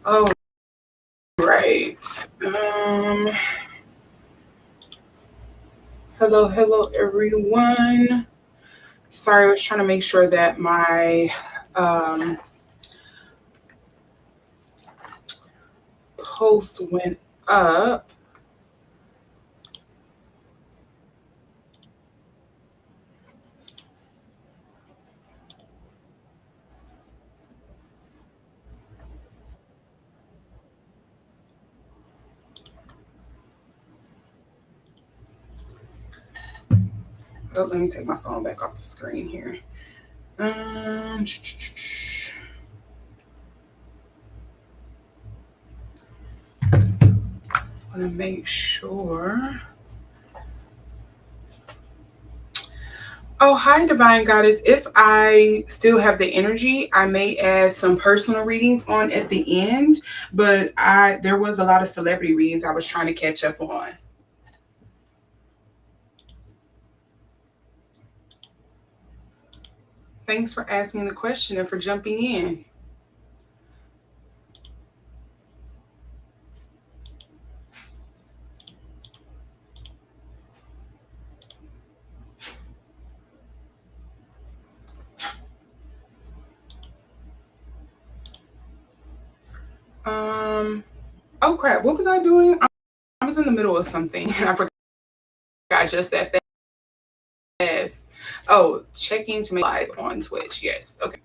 Oh, right. Hello, everyone. Sorry, I was trying to make sure that my post went up. Oh, let me take my phone back off the screen here. Want to make sure. Oh, hi, Divine Goddess. If I still have the energy, I may add some personal readings on at the end, but there was a lot of celebrity readings I was trying to catch up on. Thanks for asking the question and for jumping in. Oh crap, what was I doing? I was in the middle of something and I forgot just that fast. Oh, checking to make live on Twitch. Yes. Okay.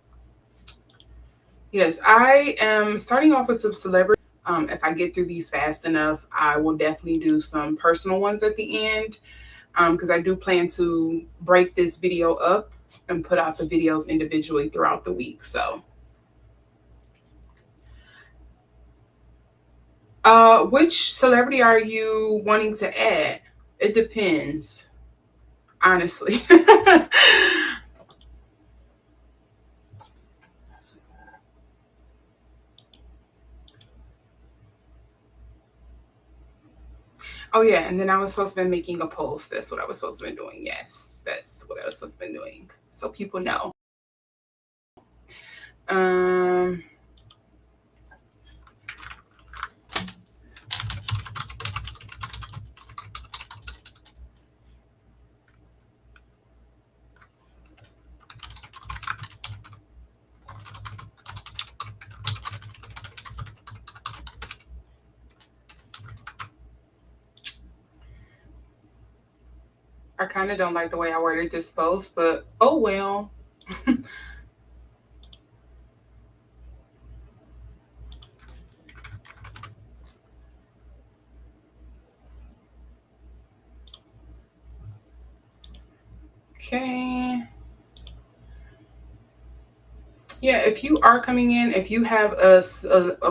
Yes, I am starting off with some celebrity. If I get through these fast enough, I will definitely do some personal ones at the end. Because I do plan to break this video up and put out the videos individually throughout the week. So which celebrity are you wanting to add? It depends, honestly. Oh yeah, and then I was supposed to be making a post. That's what I was supposed to be doing. Yes, that's what I was supposed to be doing. So people know. Um I kind of don't like the way I worded this post, but oh well. Okay. Yeah, if you are coming in, if you have a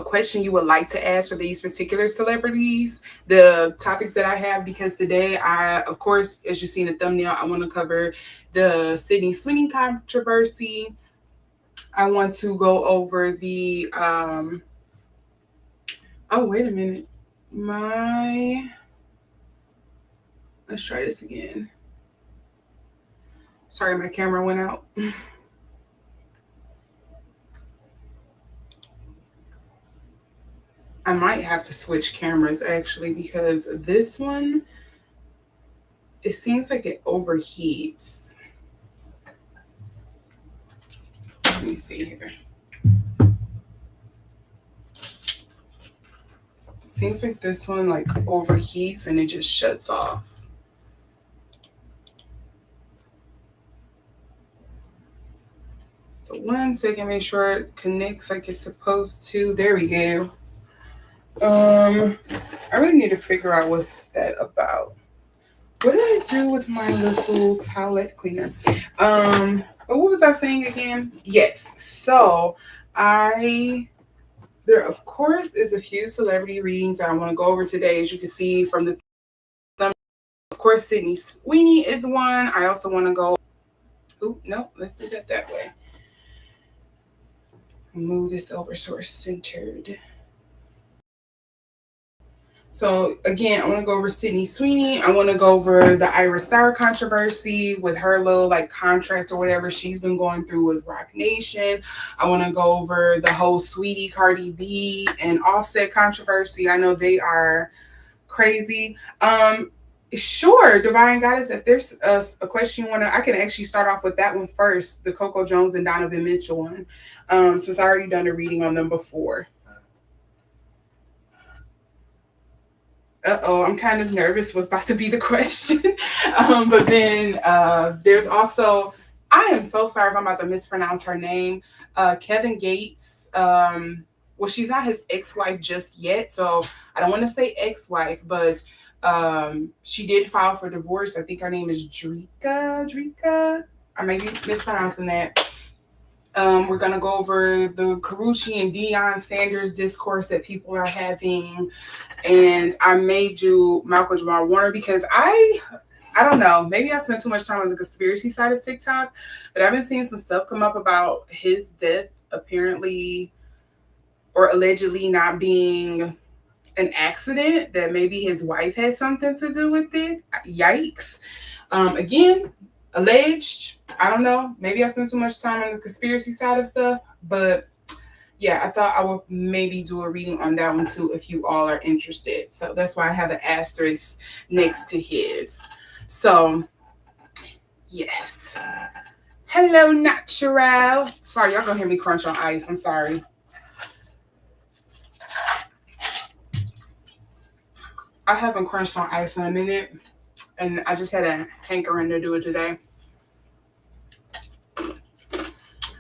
question you would like to ask for these particular celebrities, the topics that I have, because today of course, as you see in the thumbnail, I want to cover the Sweeney controversy. I want to go over the, oh, wait a minute. Let's try this again. Sorry, my camera went out. I might have to switch cameras actually, because this one, it seems like it overheats. Let me see here. It seems like this one like overheats and it just shuts off. So 1 second, make sure it connects like it's supposed to. There we go. I really need to figure out what's that about. What did I do with my little toilet cleaner? But what was I saying again? Yes. So there of course is a few celebrity readings that I want to go over today. As you can see from the thumb, of course, Sweeney is one. I also want to go. Oh no, let's do that way. Move this over so we're centered. So again, I want to go over Sweeney. I want to go over the Ayra Starr controversy with her little like contract or whatever she's been going through with Roc Nation. I want to go over the whole Sweeney, Cardi B, and Offset controversy. I know they are crazy. Sure, Divine Goddess, if there's a question you want to, I can actually start off with that one first, the Coco Jones and Donovan Mitchell one, since I already done a reading on them before. Uh-oh, I'm kind of nervous what's about to be the question. But then there's also, I am so sorry if I'm about to mispronounce her name, Kevin Gates. Well, she's not his ex-wife just yet, so I don't want to say ex-wife, but she did file for divorce. I think her name is Drika. I may be mispronouncing that. We're going to go over the Karreuche and Deion Sanders discourse that people are having. And I may do Malcolm Jamal Warner because I don't know. Maybe I spent too much time on the conspiracy side of TikTok, but I've been seeing some stuff come up about his death apparently or allegedly not being an accident, that maybe his wife had something to do with it. Yikes. Again, alleged. I don't know. Maybe I spent too much time on the conspiracy side of stuff, but yeah, I thought I would maybe do a reading on that one too if you all are interested. So that's why I have an asterisk next to his. So, yes. Hello, Natural. Sorry, y'all gonna hear me crunch on ice. I'm sorry. I haven't crunched on ice in a minute, and I just had a hankering to do it today.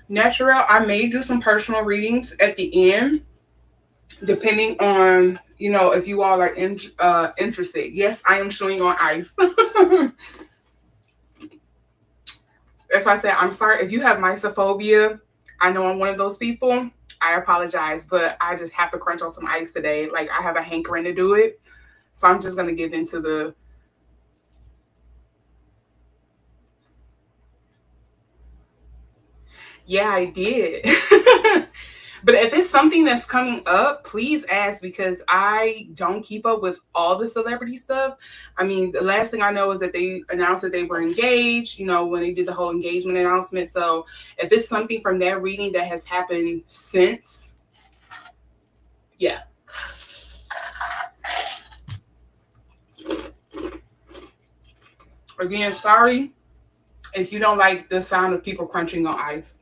Natural, I may do some personal readings at the end, depending on, you know, if you all are interested. Yes, I am chewing on ice. That's why I said I'm sorry. If you have mysophobia, I know I'm one of those people. I apologize, but I just have to crunch on some ice today. Like, I have a hankering to do it. So I'm just going to get into the... Yeah, I did. But if it's something that's coming up, please ask, because I don't keep up with all the celebrity stuff. I mean, the last thing I know is that they announced that they were engaged, you know, when they did the whole engagement announcement. So if it's something from that reading that has happened since, yeah. Again, sorry if you don't like the sound of people crunching on ice.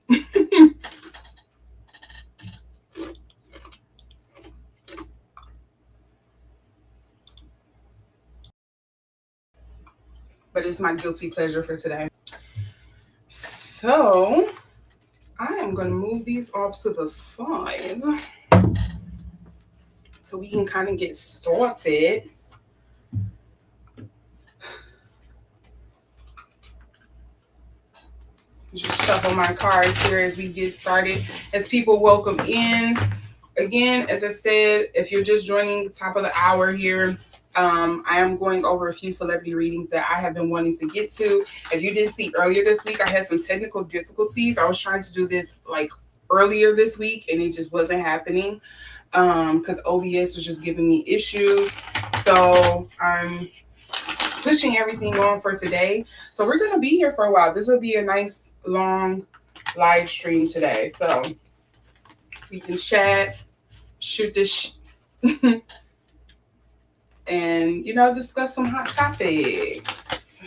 But it's my guilty pleasure for today. So I am going to move these off to the side so we can kind of get started. Just shuffle my cards here as we get started, as people welcome in. Again, as I said, if you're just joining the top of the hour here, I am going over a few celebrity readings that I have been wanting to get to. If you didn't see earlier this week, I had some technical difficulties. I was trying to do this like earlier this week and it just wasn't happening because OBS was just giving me issues. So I'm pushing everything on for today. So we're gonna be here for a while. This will be a nice long live stream today. So we can chat, shoot this and discuss some hot topics.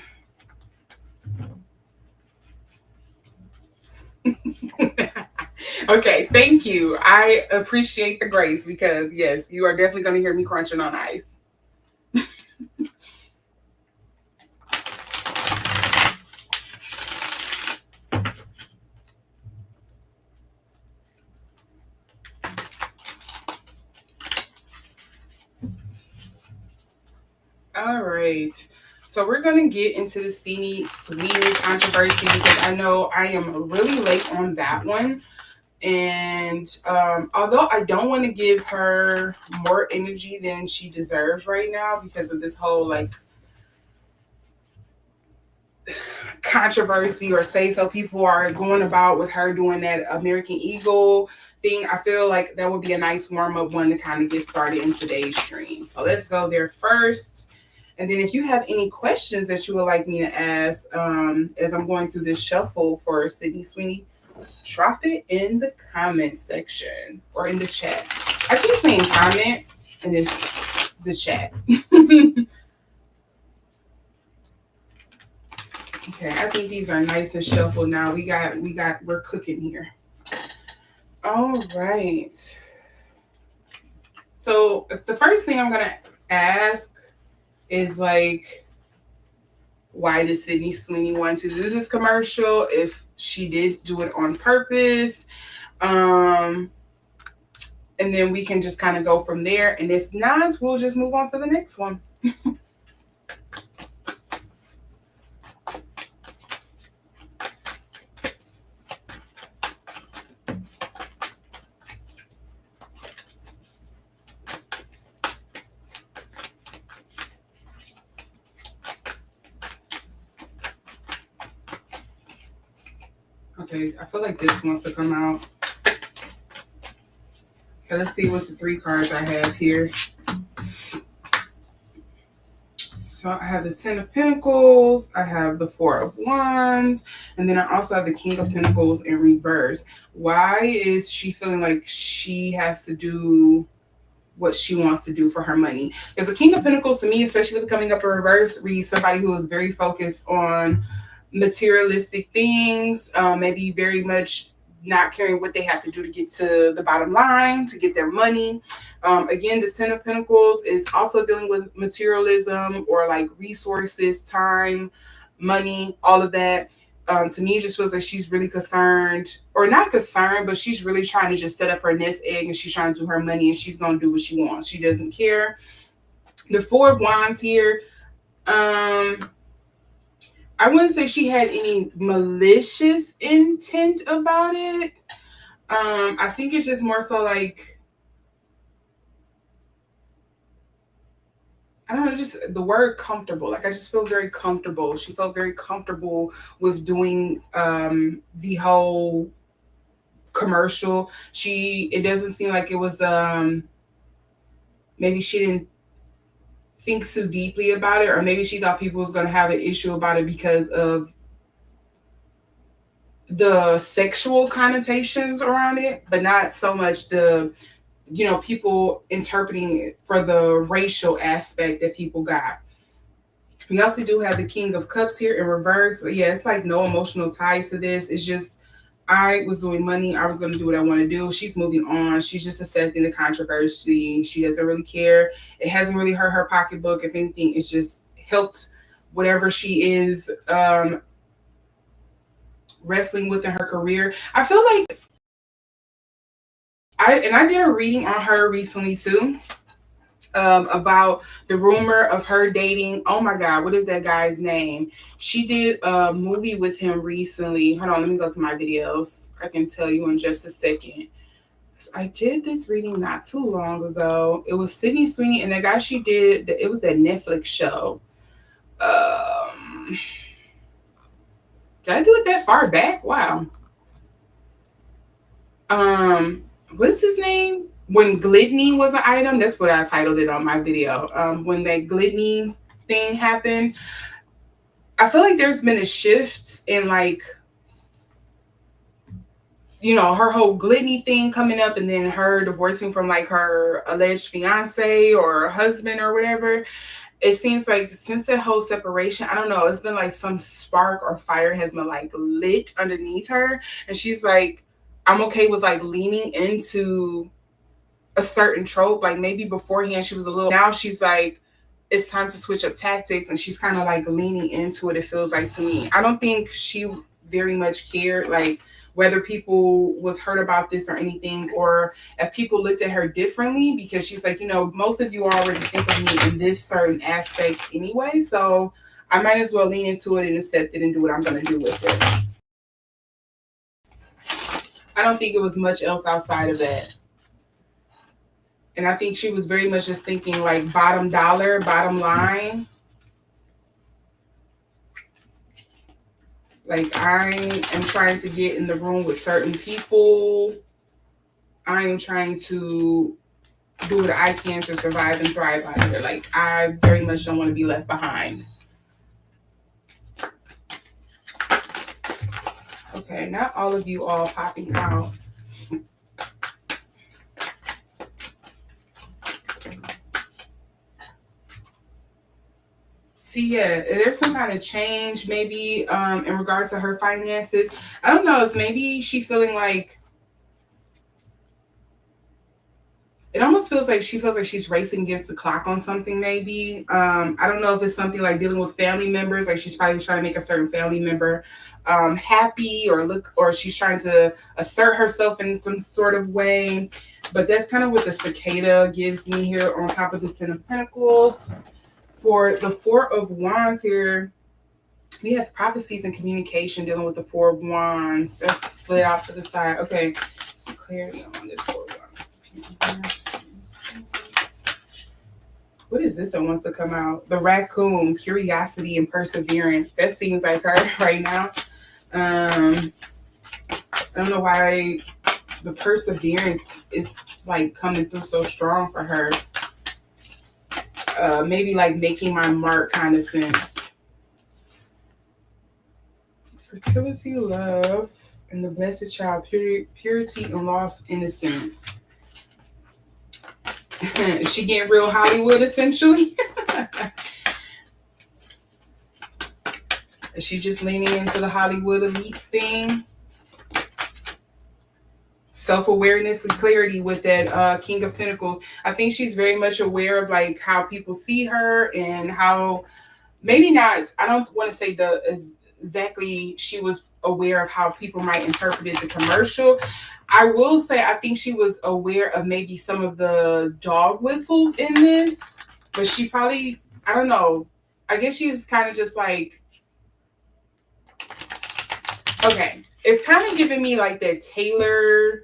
Okay, thank you. I appreciate the grace because yes, you are definitely going to hear me crunching on ice. All right. So we're gonna get into the Sweeney controversy because I know I am really late on that one. And although I don't want to give her more energy than she deserves right now because of this whole like controversy or say so people are going about with her doing that American Eagle thing, I feel like that would be a nice warm up one to kind of get started in today's stream. So let's go there first. And then if you have any questions that you would like me to ask as I'm going through this shuffle for Sydney Sweeney, drop it in the comment section or in the chat. I keep saying comment and it's the chat. Okay, I think these are nice and shuffled now. We're cooking here. All right. So the first thing I'm gonna ask is like, why did Sydney Sweeney want to do this commercial? If she did do it on purpose, and then we can just kind of go from there. And if not, we'll just move on to the next one. Okay, I feel like this wants to come out. Okay, let's see what the 3 cards I have here. So I have the 10 of Pentacles, I have the 4 of Wands, and then I also have the King of Pentacles in reverse. Why is she feeling like she has to do what she wants to do for her money? Because the King of Pentacles, to me, especially with coming up in reverse, reads somebody who is very focused on materialistic things, maybe very much not caring what they have to do to get to the bottom line, to get their money. Again, the 10 of Pentacles is also dealing with materialism or like resources, time, money, all of that. To me, it just feels like she's really concerned, or not concerned, but she's really trying to just set up her nest egg and she's trying to do her money and she's going to do what she wants. She doesn't care. The 4 of Wands here, I wouldn't say she had any malicious intent about it. I think it's just more so like, I don't know, just the word comfortable. Like I just feel very comfortable. She felt very comfortable with doing the whole commercial. It doesn't seem like it was maybe she didn't think too deeply about it, or maybe she thought people was going to have an issue about it because of the sexual connotations around it, but not so much the people interpreting it for the racial aspect that people got. We also do have the King of Cups here in reverse. Yeah, it's like no emotional ties to this. It's just, I was doing money. I was going to do what I want to do. She's moving on. She's just accepting the controversy. She doesn't really care. It hasn't really hurt her pocketbook. If anything, it's just helped whatever she is wrestling with in her career. I feel like I did a reading on her recently too. About the rumor of her dating. Oh my God, what is that guy's name? She did a movie with him recently. Hold on, let me go to my videos. I can tell you in just a second. I did this reading not too long ago. It was Sydney Sweeney and the guy she did. It was that Netflix show. Did I do it that far back? Wow. What's his name? When Glidney was an item, that's what I titled it on my video. When that Glidney thing happened, I feel like there's been a shift in like, you know, her whole Glitney thing coming up and then her divorcing from like her alleged fiance or husband or whatever. It seems like since that whole separation, I don't know, it's been like some spark or fire has been like lit underneath her. And she's like, I'm okay with like leaning into a certain trope. Like maybe beforehand she was a little, now she's like, it's time to switch up tactics, and she's kind of like leaning into it, it feels like to me. I don't think she very much cared like whether people was hurt about this or anything, or if people looked at her differently, because she's like, you know, most of you already think of me in this certain aspect anyway, so I might as well lean into it and accept it and do what I'm going to do with it. I don't think it was much else outside of that. And I think she was very much just thinking like bottom dollar, bottom line. Like, I am trying to get in the room with certain people. I am trying to do what I can to survive and thrive out here. Like, I very much don't want to be left behind. Okay, not all of you all popping out. See, yeah, there's some kind of change maybe in regards to her finances. I don't know. It's maybe she feeling like, it almost feels like she feels like she's racing against the clock on something maybe. I don't know if it's something like dealing with family members, like she's probably trying to make a certain family member happy, or she's trying to assert herself in some sort of way. But that's kind of what the cicada gives me here on top of the Ten of Pentacles. For the Four of Wands here, we have prophecies and communication dealing with the Four of Wands. That's split off to the side. Okay, some clarity on this Four of Wands. What is this that wants to come out? The raccoon, curiosity and perseverance. That seems like her right now. I don't know why the perseverance is like coming through so strong for her. Maybe like making my mark kind of sense. Fertility, love, and the blessed child, purity and lost innocence. Is she getting real Hollywood essentially? Is she just leaning into the Hollywood elite thing? Self-awareness and clarity with that King of Pentacles. I think she's very much aware of like how people see her and how, maybe not, I don't want to say exactly she was aware of how people might interpret the commercial. I will say I think she was aware of maybe some of the dog whistles in this, but she probably, I don't know, I guess she was kind of just like, okay, it's kind of giving me like that Taylor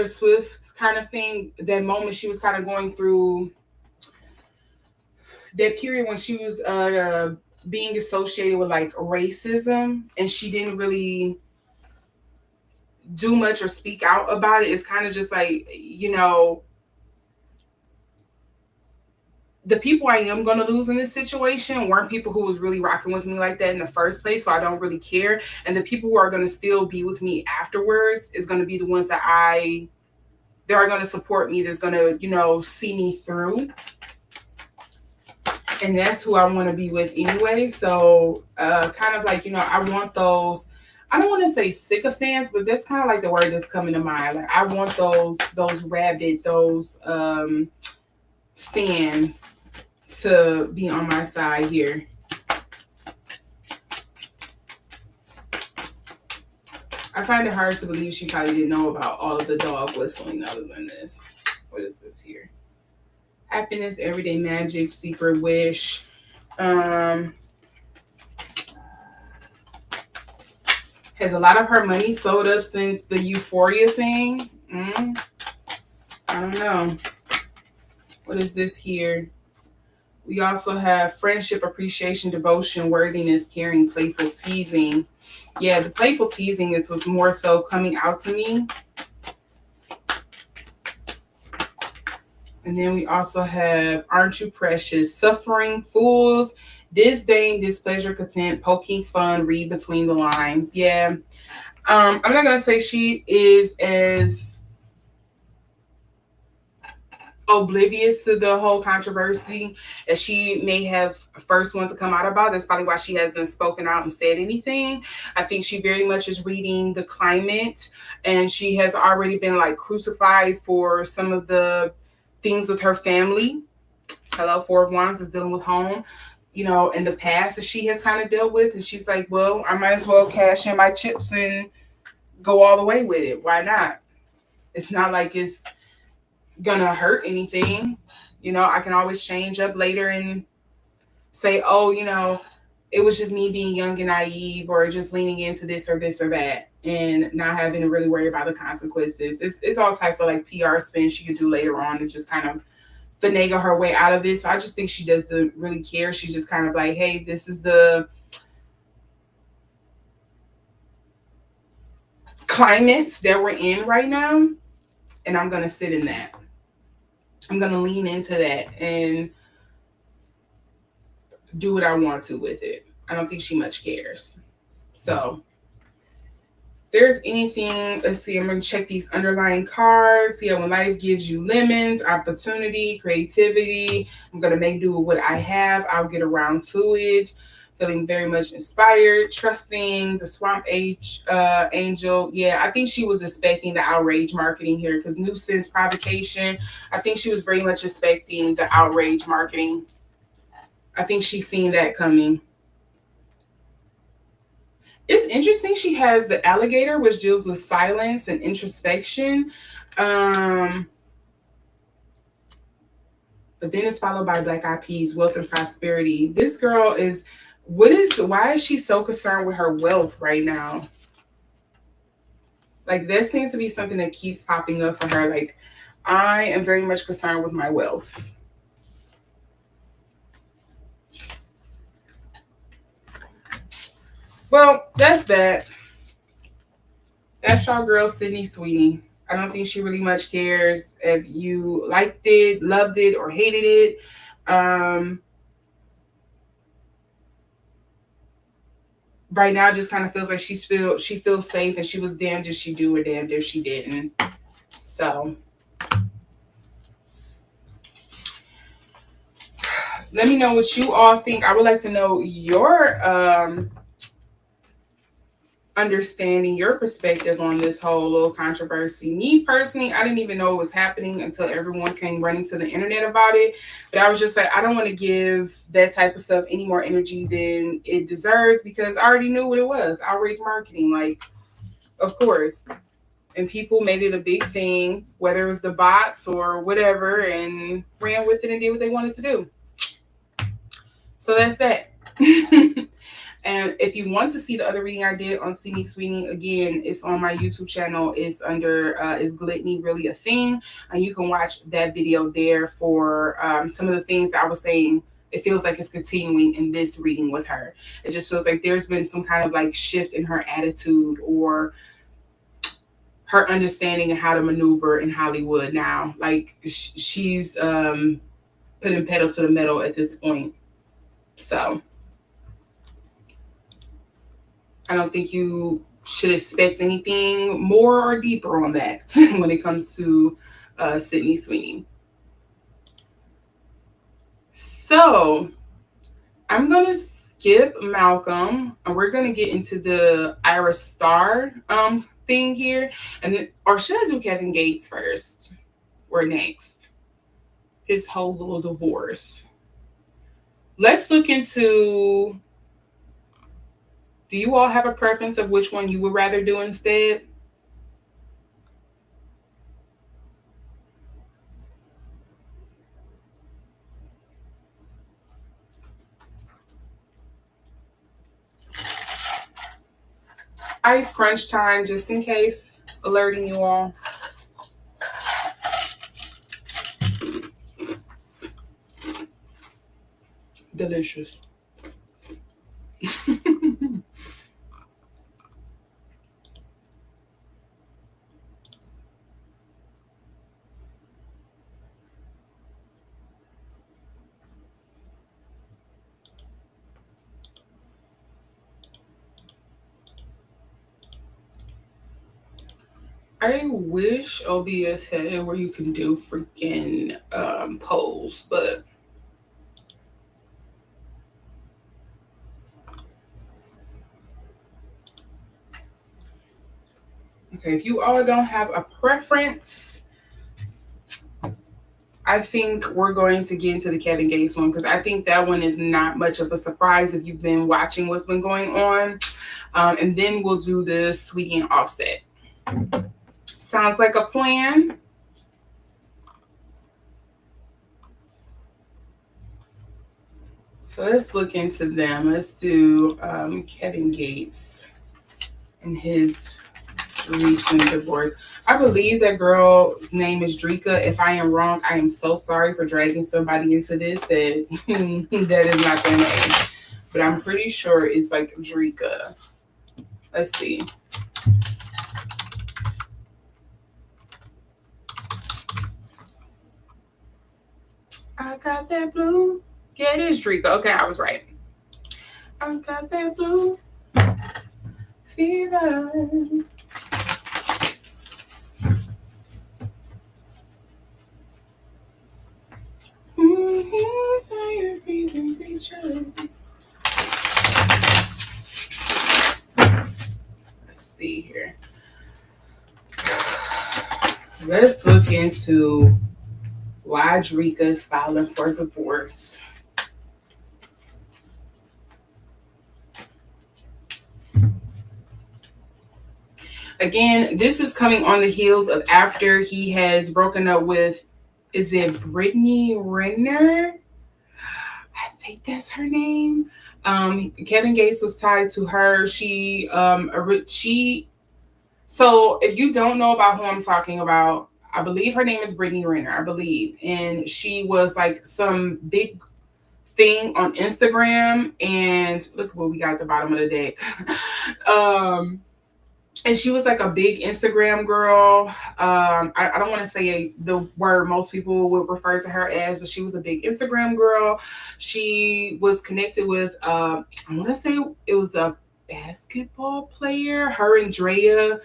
Swift kind of thing. That moment she was kind of going through that period when she was being associated with like racism, and she didn't really do much or speak out about it. It's kind of just like, you know, the people I am going to lose in this situation weren't people who was really rocking with me like that in the first place, so I don't really care. And the people who are going to still be with me afterwards is going to be the ones that they are going to support me, that's going to, you know, see me through. And that's who I want to be with anyway. So kind of like, you know, I want those, I don't want to say sycophants, but that's kind of like the word that's coming to mind. Like, I want those rabid, those stands to be on my side here. I find it hard to believe she probably didn't know about all of the dog whistling other than this. What is this here? Happiness, everyday magic, secret wish. Has a lot of her money slowed up since the euphoria thing? I don't know. What is this here? We also have friendship, appreciation, devotion, worthiness, caring, playful teasing. Yeah, the playful teasing was more so coming out to me. And then we also have Aren't You Precious? Suffering Fools, Disdain, Displeasure, Content, Poking Fun, Read Between the Lines. Yeah. I'm not gonna say she is as oblivious to the whole controversy as she may have first one to come out about. That's probably why she hasn't spoken out and said anything. I think she very much is reading the climate, and she has already been like crucified for some of the things with her family. Hello, Four of Wands is dealing with home, in the past that she has kind of dealt with. And she's like, well, I might as well cash in my chips and go all the way with it. Why not? It's not like it's gonna hurt anything. I can always change up later and say, oh, it was just me being young and naive, or just leaning into this or this or that, and not having to really worry about the consequences. It's all types of like PR spin she could do later on and just kind of finagle her way out of this. So I just think she doesn't really care. She's just kind of like, hey, this is the climate that we're in right now, and I'm going to sit in that. I'm going to lean into that and do what I want to with it. I don't think she much cares. So if there's anything, let's see, I'm going to check these underlying cards. Yeah, when life gives you lemons, opportunity, creativity, I'm going to make do with what I have. I'll get around to it. Feeling very much inspired, trusting the Swamp Angel. Yeah, I think she was expecting the outrage marketing here, because nuisance, provocation. I think she was very much expecting the outrage marketing. I think she's seen that coming. It's interesting. She has the alligator, which deals with silence and introspection. But then it's followed by Black Eyed Peas, wealth and prosperity. This girl is, why is she so concerned with her wealth right now? Like, that seems to be something that keeps popping up for her. Like, I am very much concerned with my wealth. Well, that's that. That's y'all girl, Sydney Sweeney. I don't think she really much cares if you liked it, loved it, or hated it. Right now, it just kind of feels like she feels safe, and she was damned if she do or damned if she didn't. So let me know what you all think. I would like to know your understanding, your perspective on this whole little controversy. Me personally, I didn't even know it was happening until everyone came running to the internet about it. But I was just like, I don't want to give that type of stuff any more energy than it deserves, because I already knew what it was. Outrage marketing, like, of course. And people made it a big thing, whether it was the bots or whatever, and ran with it and did what they wanted to do. So that's that. And if you want to see the other reading I did on Sydney Sweeney, again, it's on my YouTube channel. It's under Is Gluttony Really a Thing? And you can watch that video there for some of the things that I was saying. It feels like it's continuing in this reading with her. It just feels like there's been some kind of like shift in her attitude, or her understanding of how to maneuver in Hollywood now. Like, she's putting pedal to the metal at this point. So I don't think you should expect anything more or deeper on that when it comes to Sydney Sweeney. So I'm going to skip Malcolm, and we're going to get into the Ayra Starr thing here. And then, or should I do Kevin Gates first or next? His whole little divorce. Let's look into, do you all have a preference of which one you would rather do instead? Ice crunch time, just in case, alerting you all. Delicious. I wish OBS had it where you can do freaking polls, but okay, if you all don't have a preference, I think we're going to get into the Kevin Gates one because I think that one is not much of a surprise if you've been watching what's been going on. And then we'll do the Sweetie and Offset. Sounds like a plan. So let's look into them. Let's do Kevin Gates and his recent divorce. I believe that girl's name is Drika. If I am wrong, I am so sorry for dragging somebody into this that that is not their name. But I'm pretty sure it's like Drika. Let's see. I got that blue. Yeah, it is Drika. Okay, I was right. I got that blue fever. Let's see here. Let's look into why Drika is filing for divorce. Again, this is coming on the heels of after he has broken up with, is it Brittany Renner? I think that's her name. Kevin Gates was tied to her. So if you don't know about who I'm talking about, I believe her name is Brittany Renner, I believe. And she was like some big thing on Instagram. And look what we got at the bottom of the deck. And she was like a big Instagram girl. I don't want to say the word most people would refer to her as, but she was a big Instagram girl. She was connected with, I want to say it was a basketball player. Her and Drea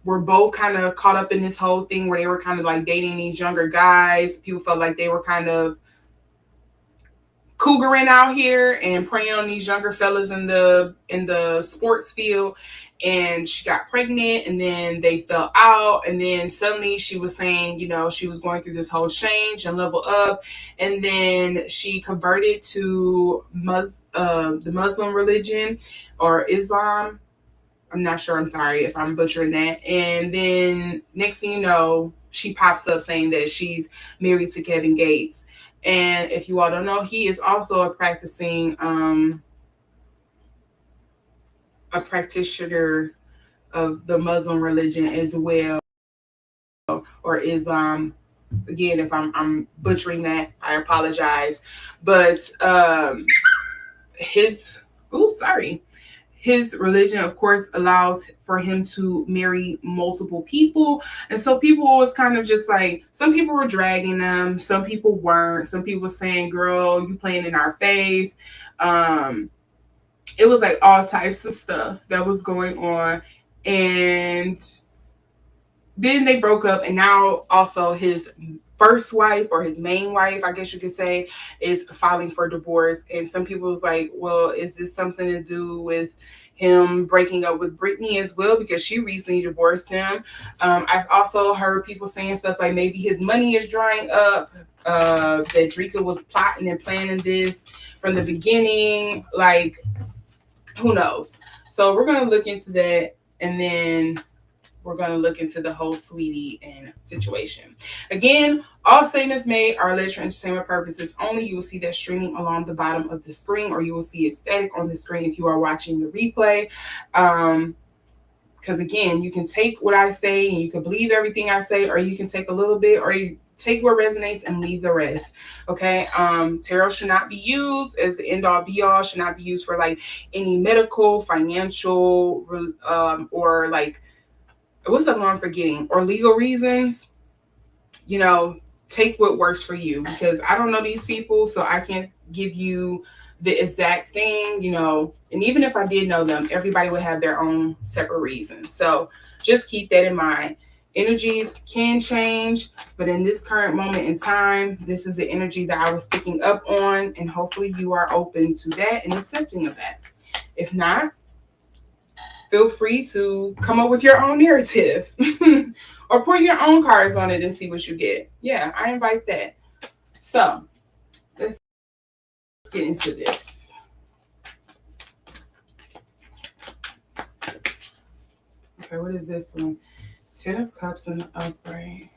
were both kind of caught up in this whole thing where they were kind of like dating these younger guys. People felt like they were kind of cougaring out here and preying on these younger fellas in the sports field. And she got pregnant, and then they fell out, and then suddenly she was saying, she was going through this whole change and level up, and then she converted to the Muslim religion or Islam. I'm not sure. I'm sorry if I'm butchering that. And then next thing you know, she pops up saying that she's married to Kevin Gates. And if you all don't know, he is also a practitioner of the Muslim religion as well, or Islam. Again, if I'm butchering that, I apologize. But his religion, of course, allows for him to marry multiple people. And so people was kind of just like, some people were dragging them, some people weren't. Some people saying, girl, you playing in our face. It was like all types of stuff that was going on. And then they broke up, and now also his first wife, or his main wife, I guess you could say, is filing for divorce. And some people was like, well, is this something to do with him breaking up with Brittany as well, because she recently divorced him? I've also heard people saying stuff like maybe his money is drying up, that Drika was plotting and planning this from the beginning. Like, who knows? So we're going to look into that, and then we're going to look into the whole Sweeney and situation. Again, all statements made are alleged for entertainment purposes only. You will see that streaming along the bottom of the screen, or you will see it static on the screen if you are watching the replay. Because again, you can take what I say and you can believe everything I say, or you can take a little bit, or you take what resonates and leave the rest. Okay. Tarot should not be used as the end all be all, should not be used for like any medical, financial, or like, what's the one I'm forgetting, or legal reasons. Take what works for you, because I don't know these people, so I can't give you the exact thing, and even if I did know them, everybody would have their own separate reasons. So just keep that in mind. Energies can change, but in this current moment in time, this is the energy that I was picking up on, and hopefully you are open to that and accepting of that. If not, feel free to come up with your own narrative or pour your own cards on it and see what you get. Yeah, I invite that. So let's get into this. Okay, what is this one? 10 of Cups in the upright.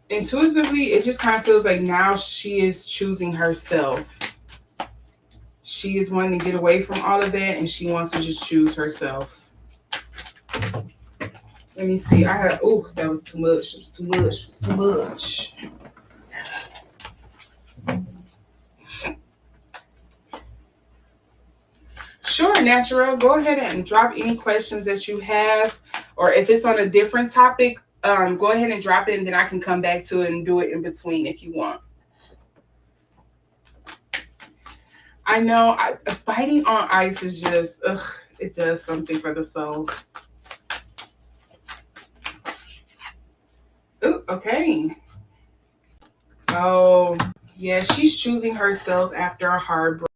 Intuitively, it just kind of feels like now she is choosing herself. She is wanting to get away from all of that, and she wants to just choose herself. Let me see. That was too much. It was too much. It was too much. Sure, Natural. Go ahead and drop any questions that you have, or if it's on a different topic, go ahead and drop it, and then I can come back to it and do it in between if you want. I know fighting on ice is just, it does something for the soul. Ooh, okay. Oh, yeah, she's choosing herself after a heartbreak.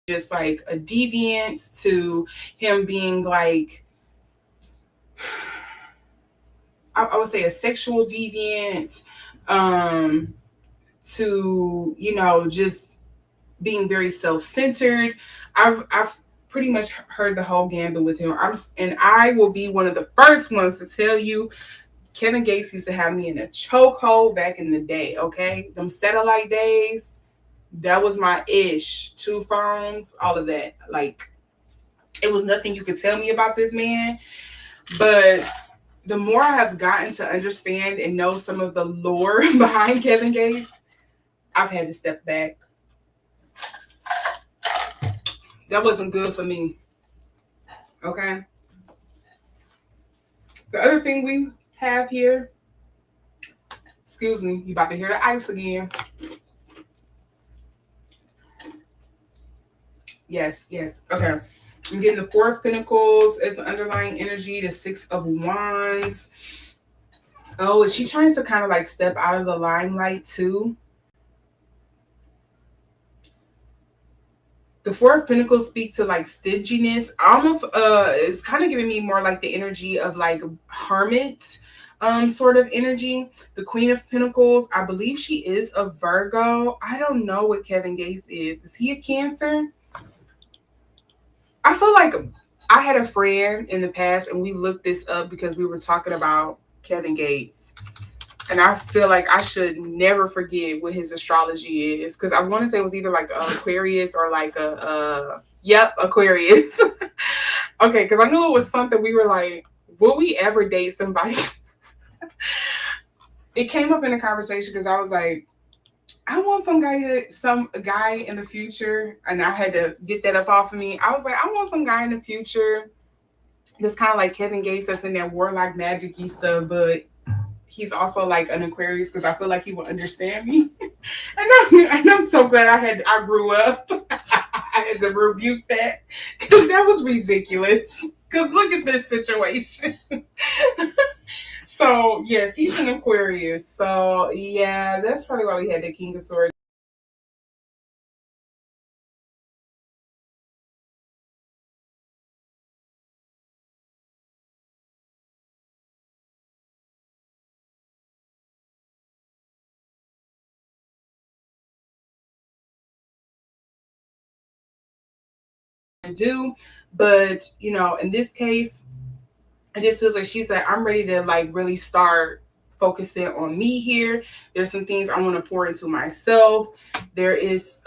Just like a deviance to him being like, I would say a sexual deviant, to, just being very self-centered. I've pretty much heard the whole gambit with him. And I will be one of the first ones to tell you, Kevin Gates used to have me in a chokehold back in the day. Okay, them satellite days, that was my ish. 2 phones, all of that. Like, it was nothing you could tell me about this man. But the more I have gotten to understand and know some of the lore behind Kevin Gates, I've had to step back. That wasn't good for me. Okay. The other thing we have here, excuse me, you about to hear the ice again. Yes. Okay. I'm getting the 4 of Pentacles as the underlying energy, the 6 of Wands. Oh, is she trying to kind of like step out of the limelight too? The 4 of Pentacles speak to like stinginess. Almost it's kind of giving me more like the energy of like hermit sort of energy. The Queen of Pentacles, I believe she is a Virgo. I don't know what Kevin Gates is. Is he a Cancer? I feel like I had a friend in the past and we looked this up because we were talking about Kevin Gates. And I feel like I should never forget what his astrology is, because I want to say it was either like Aquarius or like Aquarius. Okay, because I knew it was something we were like, will we ever date somebody? It came up in a conversation because I was like, I want some guy in the future, and I had to get that up off of me. I was like, I want some guy in the future that's kind of like Kevin Gates, that's in that warlock magic-y stuff, but he's also like an Aquarius, because I feel like he will understand me. and I'm so glad I grew up. I had to rebuke that, because that was ridiculous. Because look at this situation. So yes, he's an Aquarius. So yeah, that's probably why we had the King of Swords. Do, but in this case, it just feels like she's like, I'm ready to like really start focusing on me here. There's some things I want to pour into myself. There is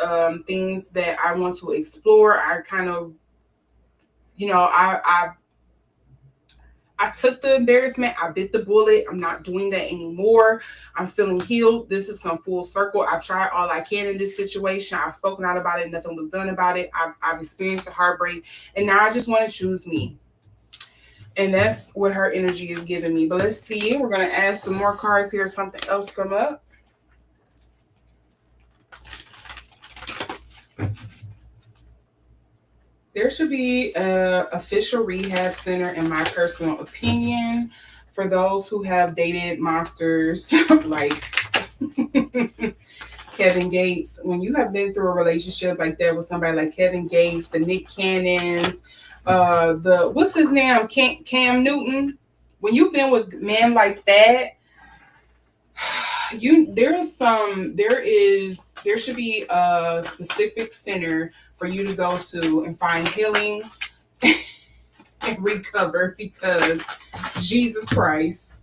things that I want to explore. I kind of, I took the embarrassment. I bit the bullet. I'm not doing that anymore. I'm feeling healed. This has come full circle. I've tried all I can in this situation. I've spoken out about it. Nothing was done about it. I've experienced a heartbreak. And now I just want to choose me. And that's what her energy is giving me. But let's see. We're going to add some more cards here. Something else come up. There should be an official rehab center, in my personal opinion, for those who have dated monsters like Kevin Gates. When you have been through a relationship like that with somebody like Kevin Gates, the Nick Cannons, what's his name, Cam Newton. When you've been with men like that, there should be a specific center for you to go to and find healing and recover, because Jesus Christ.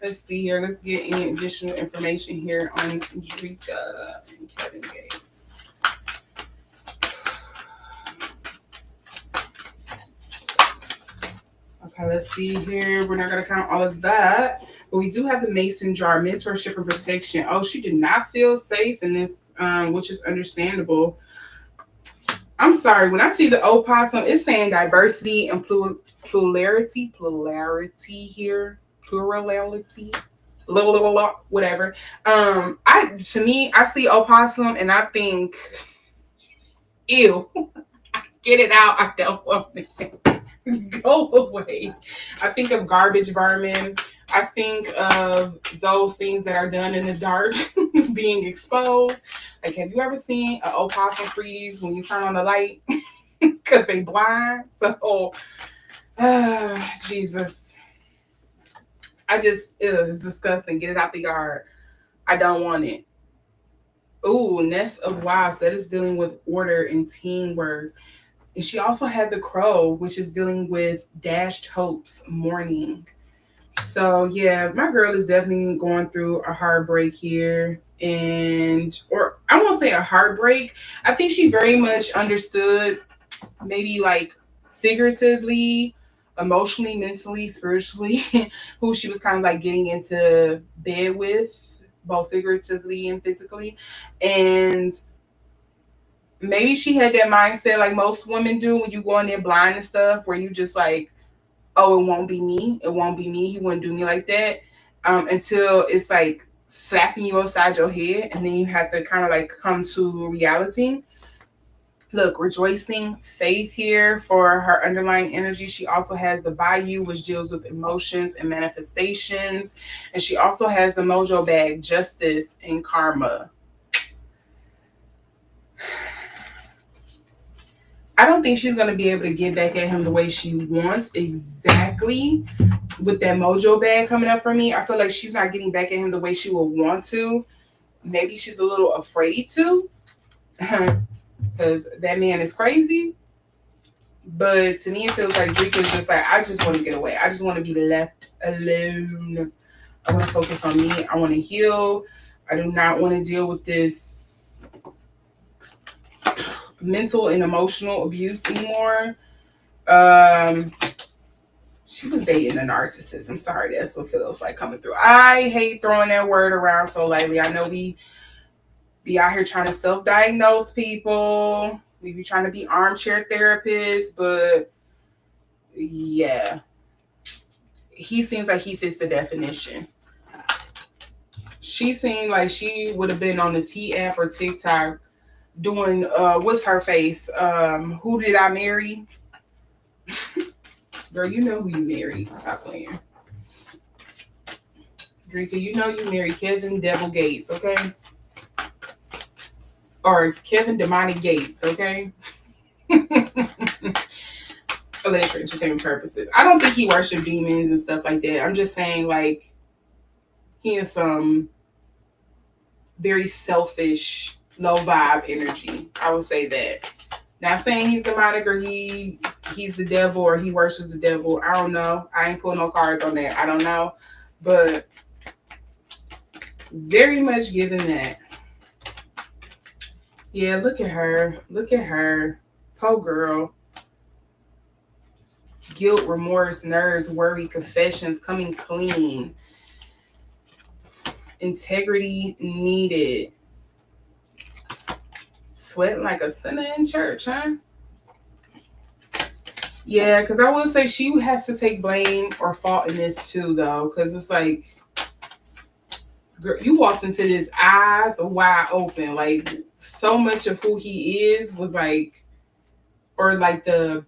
Let's see here. Let's get any additional information here on Drika and Kevin Gates. Okay, let's see here. We're not going to count all of that. But we do have the Mason jar, mentorship and protection. Oh, she did not feel safe in this, which is understandable. I'm sorry. When I see the opossum, it's saying diversity and plurality here. Plurality. Whatever. To me, I see opossum and I think, ew. Get it out. I don't want it. Go away. I think of garbage vermin. I think of those things that are done in the dark being exposed. Like, have you ever seen an opossum freeze when you turn on the light because they blind? So, Jesus. It's disgusting. Get it out the yard. I don't want it. Ooh, Nest of Wives. That is dealing with order and teamwork. And she also had the Crow, which is dealing with dashed hopes, mourning. So yeah, my girl is definitely going through a heartbreak here. Or I won't say a heartbreak. I think she very much understood, maybe like figuratively, emotionally, mentally, spiritually, who she was kind of like getting into bed with, both figuratively and physically. And maybe she had that mindset like most women do when you go in there blind and stuff, where you just like, oh, it won't be me. It won't be me. He wouldn't do me like that. Until it's like slapping you upside your head. And then you have to kind of like come to reality. Look, rejoicing, faith here for her underlying energy. She also has the Bayou, which deals with emotions and manifestations. And she also has the Mojo bag, justice and karma. I don't think she's going to be able to get back at him the way she wants exactly with that Mojo bag coming up for me. I feel like she's not getting back at him the way she would want to. Maybe she's a little afraid to, because that man is crazy. But to me, it feels like Drake is just like, I just want to get away. I just want to be left alone. I want to focus on me. I want to heal. I do not want to deal with this mental and emotional abuse anymore. She was dating a narcissist. I'm sorry, that's what feels like coming through. I hate throwing that word around so lightly. I know we be out here trying to self-diagnose people. We be trying to be armchair therapists, but yeah, he seems like he fits the definition. She seemed like she would have been on the T app or TikTok doing what's her face? Who Did I Marry? Girl, you know who you married. Stop playing. Drika, you know you married Kevin Devil Gates, okay? Or Kevin Demonic Gates, okay? For entertainment purposes. I don't think he worshipped demons and stuff like that. I'm just saying, like, he has some very selfish, low vibe energy. I would say that. Not saying he's demonic or he he's the devil or he worships the devil. I don't know. I ain't pulling no cards on that. I don't know. But very much given that. Yeah, look at her. Look at her. Poor girl. Guilt, remorse, nerves, worry, confessions, coming clean. Integrity needed. Sweating like a sinner in church, huh? Yeah, because I will say she has to take blame or fault in this too, though. Because it's like, girl, you walked into this eyes wide open. Like, so much of who he is was like, or like the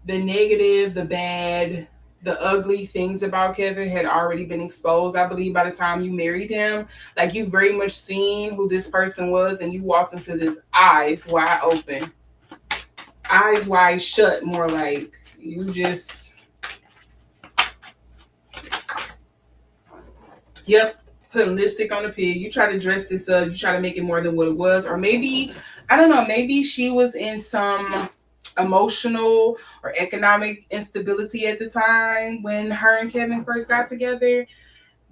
negative, the bad, the ugly things about Kevin had already been exposed. I believe by the time you married him, like you very much seen who this person was, and you walked into this eyes wide open, eyes wide shut. More like you just, yep, putting lipstick on the pig. You try to dress this up. You try to make it more than what it was, or maybe I don't know. Maybe she was in some emotional or economic instability at the time when her and Kevin first got together.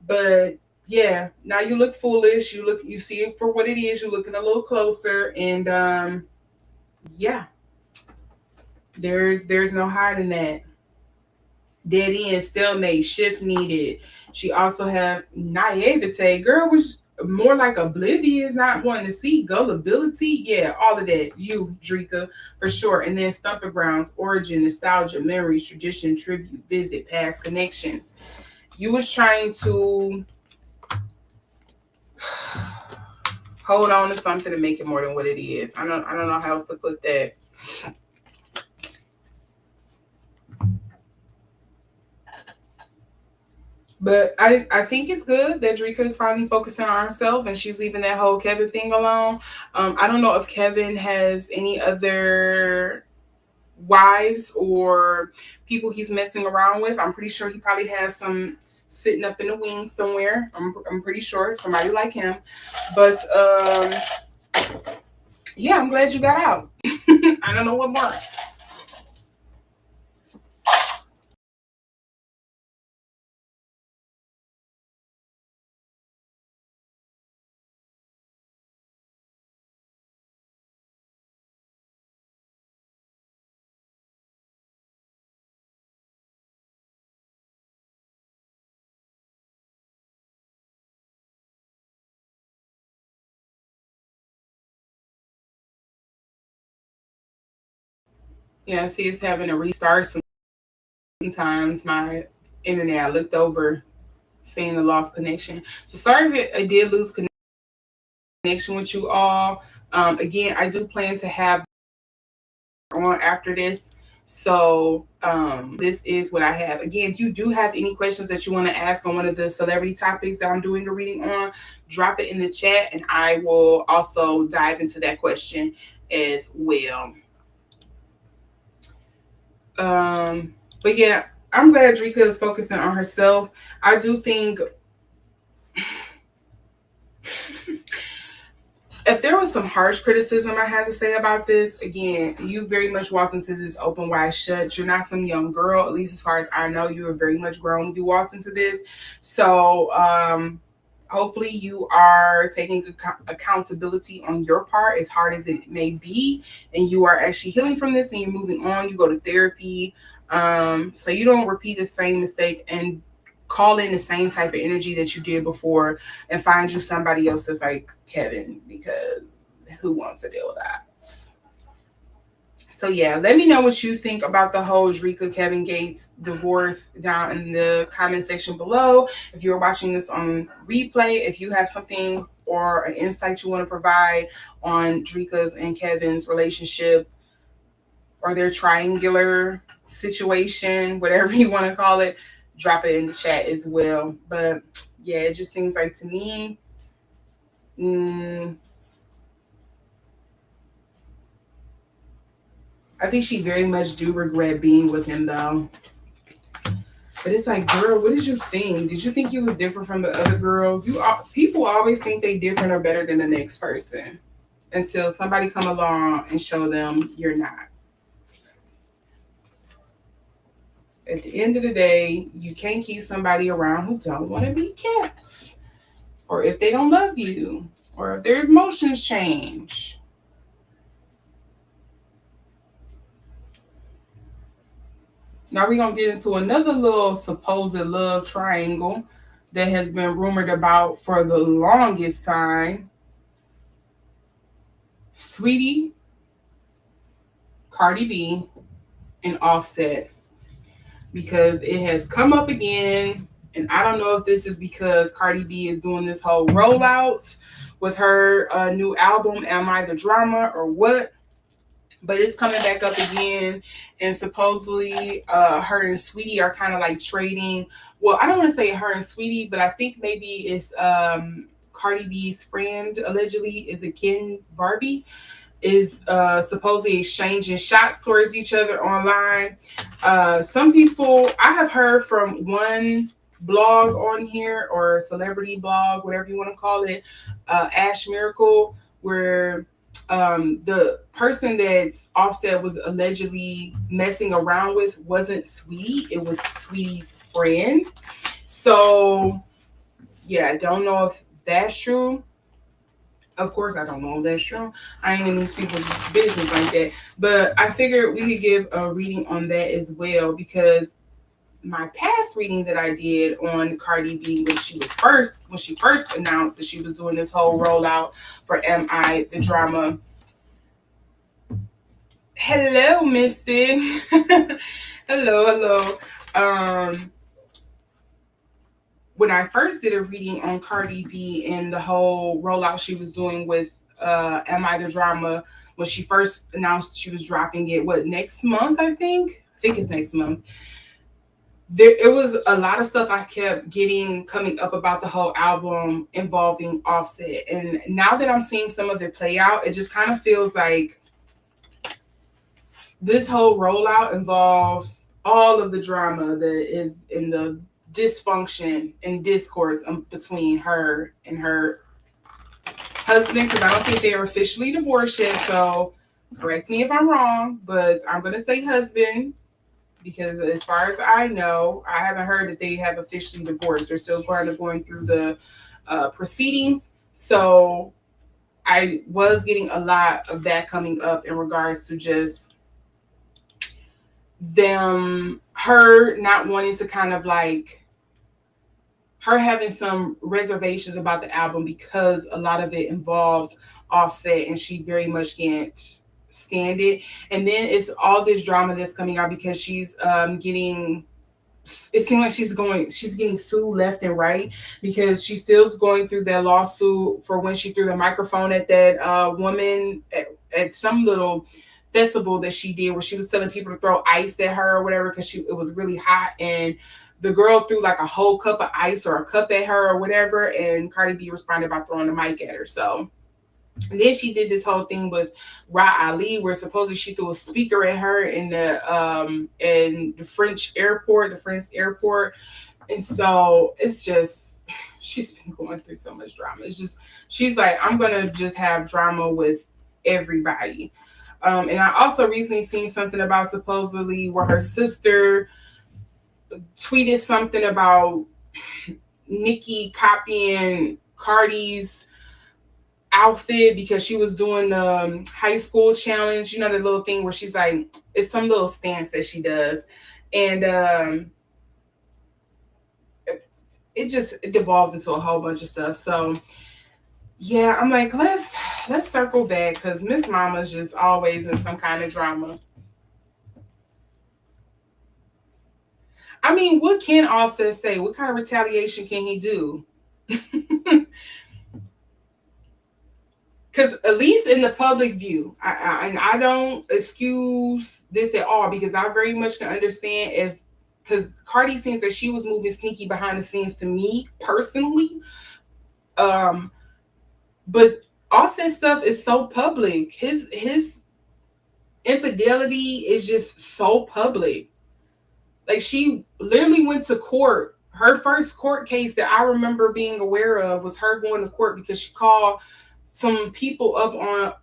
But yeah, now you look foolish. You see it for what it is. You're looking a little closer, and yeah, there's no hiding that. Dead end, stalemate, shift needed. She also have naivete. Girl was more like oblivious, not wanting to see, gullibility. Yeah, all of that. You, Drika, for sure. And then stumper grounds, origin, nostalgia, memories, tradition, tribute, visit, past connections. You was trying to hold on to something to make it more than what it is. I don't know how else to put that. But I think it's good that Drika is finally focusing on herself and she's leaving that whole Kevin thing alone. I don't know if Kevin has any other wives or people he's messing around with. I'm pretty sure he probably has some sitting up in the wings somewhere. I'm pretty sure somebody like him. But yeah, I'm glad you got out. I don't know what more. Yeah, I see it's having a restart. Sometimes my internet, I looked over, seeing the lost connection. So sorry if I did lose connection with you all. Again, I do plan to have on after this. So this is what I have. Again, if you do have any questions that you want to ask on one of the celebrity topics that I'm doing a reading on, drop it in the chat and I will also dive into that question as well. But yeah, I'm glad Drika is focusing on herself. I do think if there was some harsh criticism I had to say about this, again, you very much walked into this open wide shut. You're not some young girl, at least as far as I know. You were very much grown when you walked into this. So hopefully you are taking accountability on your part, as hard as it may be, and you are actually healing from this and you're moving on. You go to therapy, so you don't repeat the same mistake and call in the same type of energy that you did before and find you somebody else that's like Kevin, because who wants to deal with that? So yeah, let me know what you think about the whole Drika Kevin Gates divorce down in the comment section below. If you're watching this on replay, if you have something or an insight you want to provide on Drika's and Kevin's relationship or their triangular situation, whatever you want to call it, drop it in the chat as well. But yeah, it just seems like to me, I think she very much do regret being with him though. But it's like, girl, what did you think? Did you think you was different from the other girls? People always think they different or better than the next person. until somebody come along and show them you're not. At the end of the day, you can't keep somebody around who don't want to be kept, or if they don't love you, or if their emotions change. Now we're gonna get into another little supposed love triangle that has been rumored about for the longest time. Sweetie, Cardi B, and Offset, because it has come up again. And I don't know if this is because Cardi B is doing this whole rollout with her new album, Am I the Drama, or what? But it's coming back up again. And supposedly her and Sweetie are kind of like trading. Well, I don't want to say her and Sweetie, but I think maybe it's Cardi B's friend, allegedly, is a Ken Barbie, is supposedly exchanging shots towards each other online. Some people, I have heard from one blog on here, or celebrity blog, whatever you want to call it, Ash Miracle, where the person that Offset was allegedly messing around with wasn't Sweetie, it was Sweetie's friend. So yeah, I don't know if that's true. Of course, I don't know if that's true. I ain't in these people's business like that. But I figured we could give a reading on that as well, because my past reading that I did on Cardi B when she first announced that she was doing this whole rollout for Am I the Drama. Hello, Misty. hello. When I first did a reading on Cardi B and the whole rollout she was doing with Am I the Drama, when she first announced she was dropping it, next month, I think it's next month. It was a lot of stuff I kept getting coming up about the whole album involving Offset. And now that I'm seeing some of it play out, it just kind of feels like this whole rollout involves all of the drama that is in the dysfunction and discourse between her and her husband, because I don't think they are officially divorced yet, so correct me if I'm wrong, but I'm going to say husband, because as far as I know, I haven't heard that they have officially divorced. They're still going through the proceedings. So I was getting a lot of that coming up in regards to just her not wanting to kind of like, her having some reservations about the album because a lot of it involved Offset and she very much can't stand it. And then it's all this drama that's coming out because she's getting, it seems like she's getting sued left and right, because she's still going through that lawsuit for when she threw the microphone at that woman at some little festival that she did, where she was telling people to throw ice at her or whatever because it was really hot, and the girl threw like a whole cup of ice or a cup at her or whatever, and Cardi B responded by throwing the mic at her. So, and then she did this whole thing with Ra Ali, where supposedly she threw a speaker at her in the French airport, and so it's just, she's been going through so much drama. It's just, she's like, I'm gonna just have drama with everybody. And I also recently seen something about supposedly where her sister tweeted something about Nicki copying Cardi's outfit because she was doing the high school challenge. You know, the little thing where she's like, it's some little stance that she does. And it devolves into a whole bunch of stuff. So yeah, I'm like, let's circle back, because Miss Mama's just always in some kind of drama. I mean, what can Offset say? What kind of retaliation can he do? Because at least in the public view, I don't excuse this at all, because I very much can understand because Cardi seems that she was moving sneaky behind the scenes to me personally. But Offset stuff is so public. His infidelity is just so public. Like, she literally went to court. Her first court case that I remember being aware of was her going to court because she called some people up on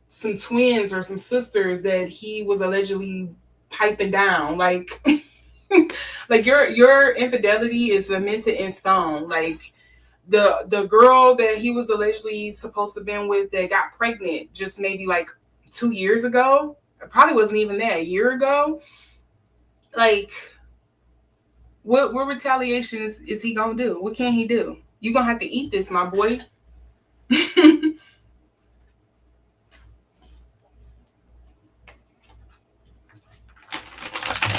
some twins or some sisters that he was allegedly piping down. Like like your infidelity is cemented in stone. Like the girl that he was allegedly supposed to have been with that got pregnant just maybe like 2 years ago. It probably wasn't even that, a year ago. Like what retaliation is he gonna do? What can he do? You gonna have to eat this, my boy.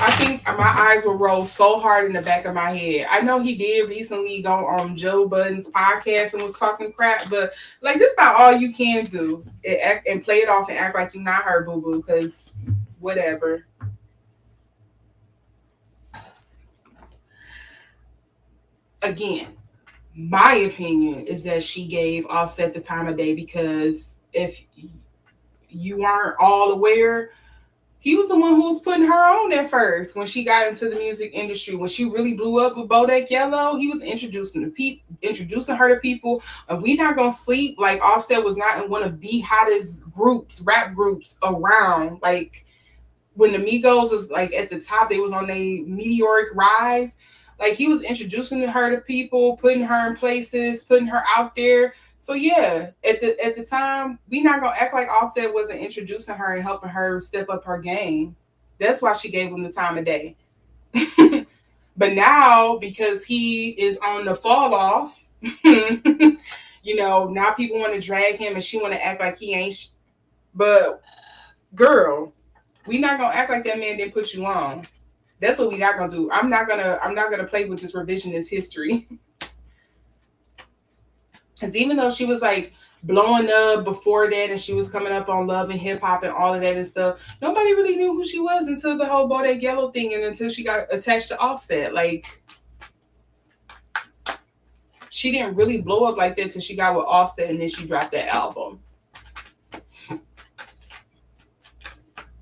I think my eyes will roll so hard in the back of my head. I know he did recently go on Joe Budden's podcast and was talking crap, but like this about all you can do and play it off and act like you're not her boo boo, because whatever. Again, my opinion is that she gave Offset the time of day because if you aren't all aware, he was the one who was putting her on at first when she got into the music industry. When she really blew up with Bodak Yellow, he was introducing her to people. And we not gonna sleep. Like Offset was not in one of the hottest groups, rap groups around. Like when the Migos was like at the top, they was on a meteoric rise. Like he was introducing her to people, putting her in places, putting her out there. So yeah, at the time, we not gonna act like Offset wasn't introducing her and helping her step up her game. That's why she gave him the time of day. But now, because he is on the fall off, now people want to drag him and she want to act like he ain't. But girl, we not gonna act like that man didn't put you on. That's what we not gonna do. I'm not gonna play with this revisionist history. Because even though she was like blowing up before that and she was coming up on Love and Hip Hop and all of that and stuff, nobody really knew who she was until the whole Bodak Yellow thing and until she got attached to Offset. Like she didn't really blow up like that till she got with Offset and then she dropped that album.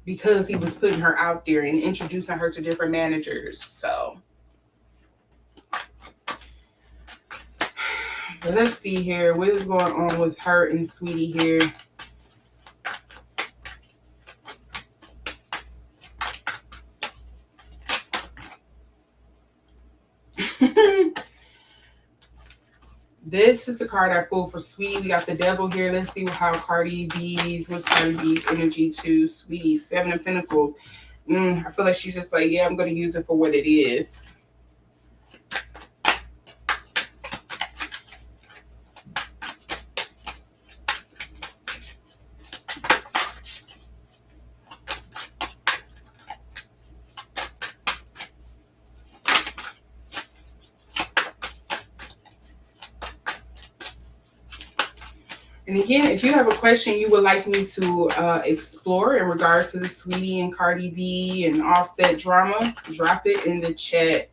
Because he was putting her out there and introducing her to different managers. So but let's see here. What is going on with her and Sweeney here? This is the card I pulled for Sweeney. We got the devil here. Let's see what's Cardi B's energy to Sweeney. 7 of Pentacles. I feel like she's just like, yeah, I'm going to use it for what it is. And again, if you have a question you would like me to explore in regards to the Sweeney and Cardi B and Offset drama, drop it in the chat.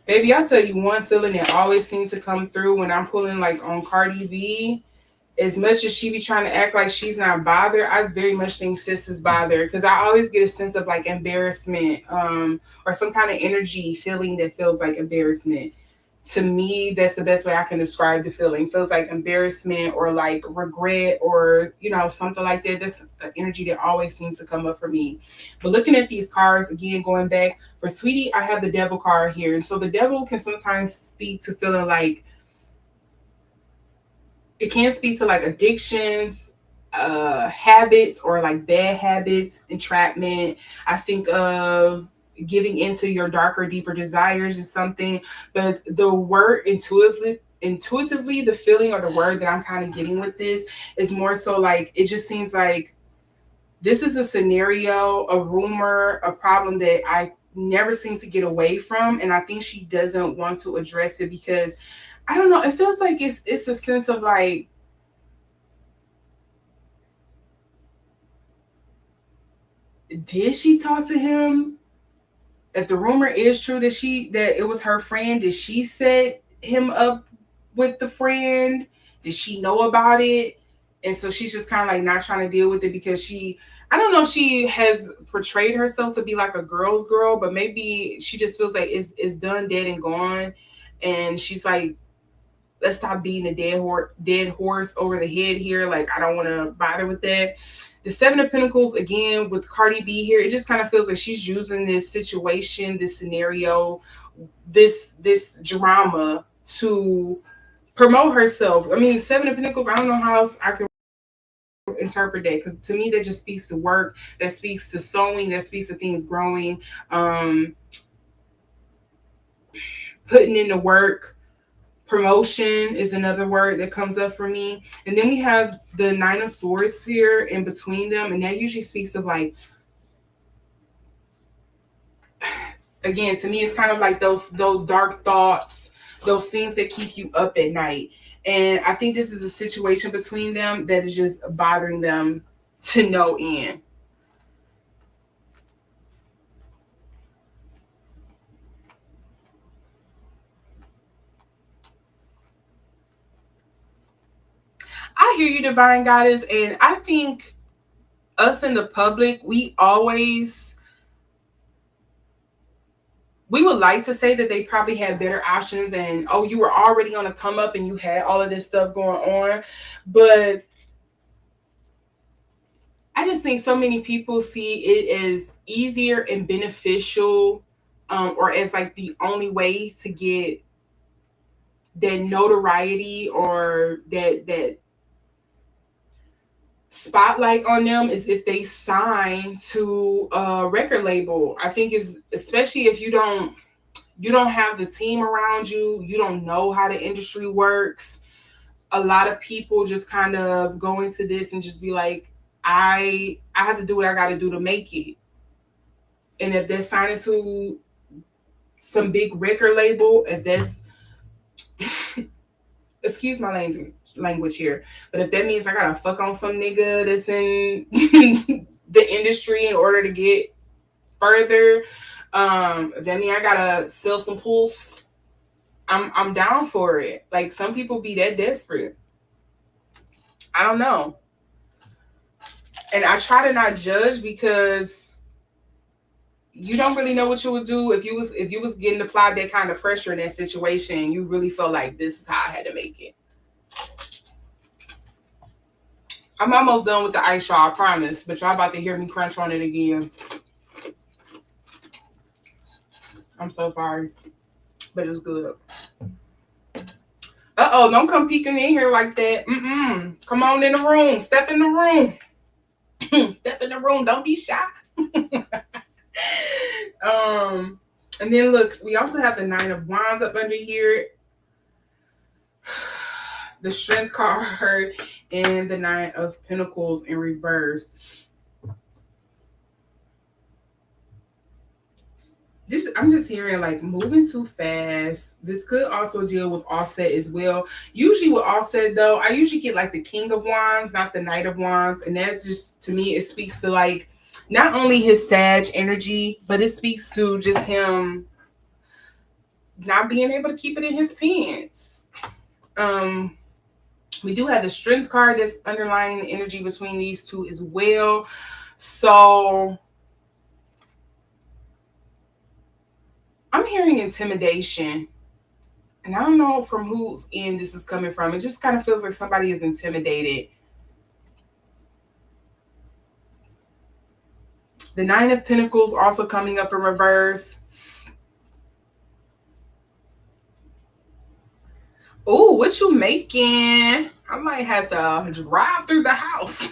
Baby, I'll tell you one feeling that always seems to come through when I'm pulling like on Cardi B. As much as she be trying to act like she's not bothered, I very much think sis is bothered because I always get a sense of like embarrassment or some kind of energy feeling that feels like embarrassment. To me, that's the best way I can describe the feeling. Feels like embarrassment or like regret or, something like that. That's the energy that always seems to come up for me. But looking at these cards, again, going back, for Sweetie, I have the devil card here. And so the devil can sometimes speak to feeling like, it can speak to like addictions, habits, or like bad habits, entrapment. I think of giving into your darker, deeper desires is something. But the word intuitively, the feeling or the word that I'm kind of getting with this is more so like, it just seems like this is a scenario, a rumor, a problem that I never seem to get away from. And I think she doesn't want to address it because I don't know. It feels like it's a sense of like, did she talk to him? If the rumor is true that it was her friend, did she set him up with the friend? Did she know about it? And so she's just kind of like not trying to deal with it because I don't know if she has portrayed herself to be like a girl's girl, but maybe she just feels like it's done, dead, and gone. And she's like, let's stop beating a dead horse over the head here. Like, I don't want to bother with that. The Seven of Pentacles, again, with Cardi B here, it just kind of feels like she's using this situation, this scenario, this drama to promote herself. I mean, Seven of Pentacles, I don't know how else I could interpret that, because to me that just speaks to work, that speaks to sewing, that speaks to things growing, putting in the work. Promotion is another word that comes up for me. And then we have the Nine of Swords here in between them, and that usually speaks of like, again, to me it's kind of like those dark thoughts, those things that keep you up at night. And I think this is a situation between them that is just bothering them to no end. I hear you, Divine Goddess, and I think us in the public, we would like to say that they probably had better options, and oh, you were already on a come up and you had all of this stuff going on. But I just think so many people see it as easier and beneficial, or as like the only way to get that notoriety or that spotlight on them is if they sign to a record label. I think is, especially if you don't have the team around you, you don't know how the industry works. A lot of people just kind of go into this and just be like, I have to do what I got to do to make it. And if they're signing to some big record label, if that's excuse my language here, but if that means I gotta fuck on some nigga that's in the industry in order to get further, if that means I gotta sell some pools, I'm down for it. Like, some people be that desperate. I don't know. And I try to not judge, because you don't really know what you would do if you was getting applied that kind of pressure in that situation, and you really felt like this is how I had to make it. I'm almost done with the ice, y'all, I promise. But y'all about to hear me crunch on it again. I'm so sorry. But it's good. Uh-oh, don't come peeking in here like that. Come on in the room. Step in the room. Step in the room. Don't be shy. And then look, we also have the Nine of Wands up under here, the Strength card, and the Nine of Pentacles in reverse. I'm just hearing like moving too fast. This could also deal with Offset as well. Usually with Offset though, I usually get like the King of Wands, not the Knight of Wands. And that just, to me, it speaks to like not only his Sag energy, but it speaks to just him not being able to keep it in his pants. We do have the Strength card that's underlying the energy between these two as well. So I'm hearing intimidation. And I don't know from whose end this is coming from. It just kind of feels like somebody is intimidated. The Nine of Pentacles also coming up in reverse. Oh, what you making? I might have to drive through the house.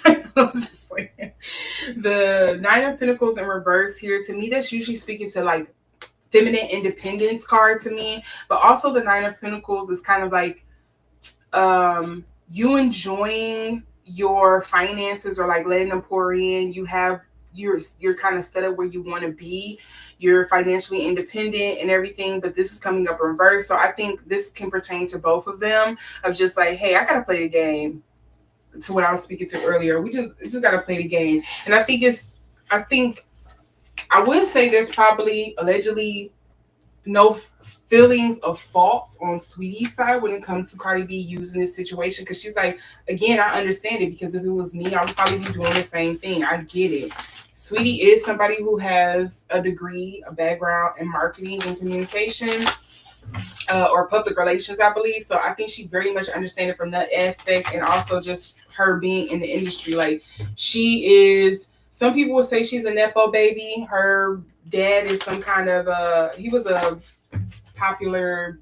The Nine of Pentacles in reverse here, to me, that's usually speaking to like feminine independence card to me. But also the Nine of Pentacles is kind of like you enjoying your finances, or like letting them pour in. You're kind of set up where you want to be. You're financially independent and everything, but this is coming up in reverse. So I think this can pertain to both of them, of just like, hey, I gotta play the game. To what I was speaking to earlier, we just gotta play the game. And I think I would say there's probably allegedly no feelings of fault on Sweetie's side when it comes to Cardi B using this situation, because she's like, again, I understand it, because if it was me, I would probably be doing the same thing. I get it. Sweetie is somebody who has a degree, a background in marketing and communications, or public relations, I believe. So I think she very much understands it from that aspect, and also just her being in the industry. Like, she is. Some people would say she's a nepo baby. Her dad is some kind of he was a popular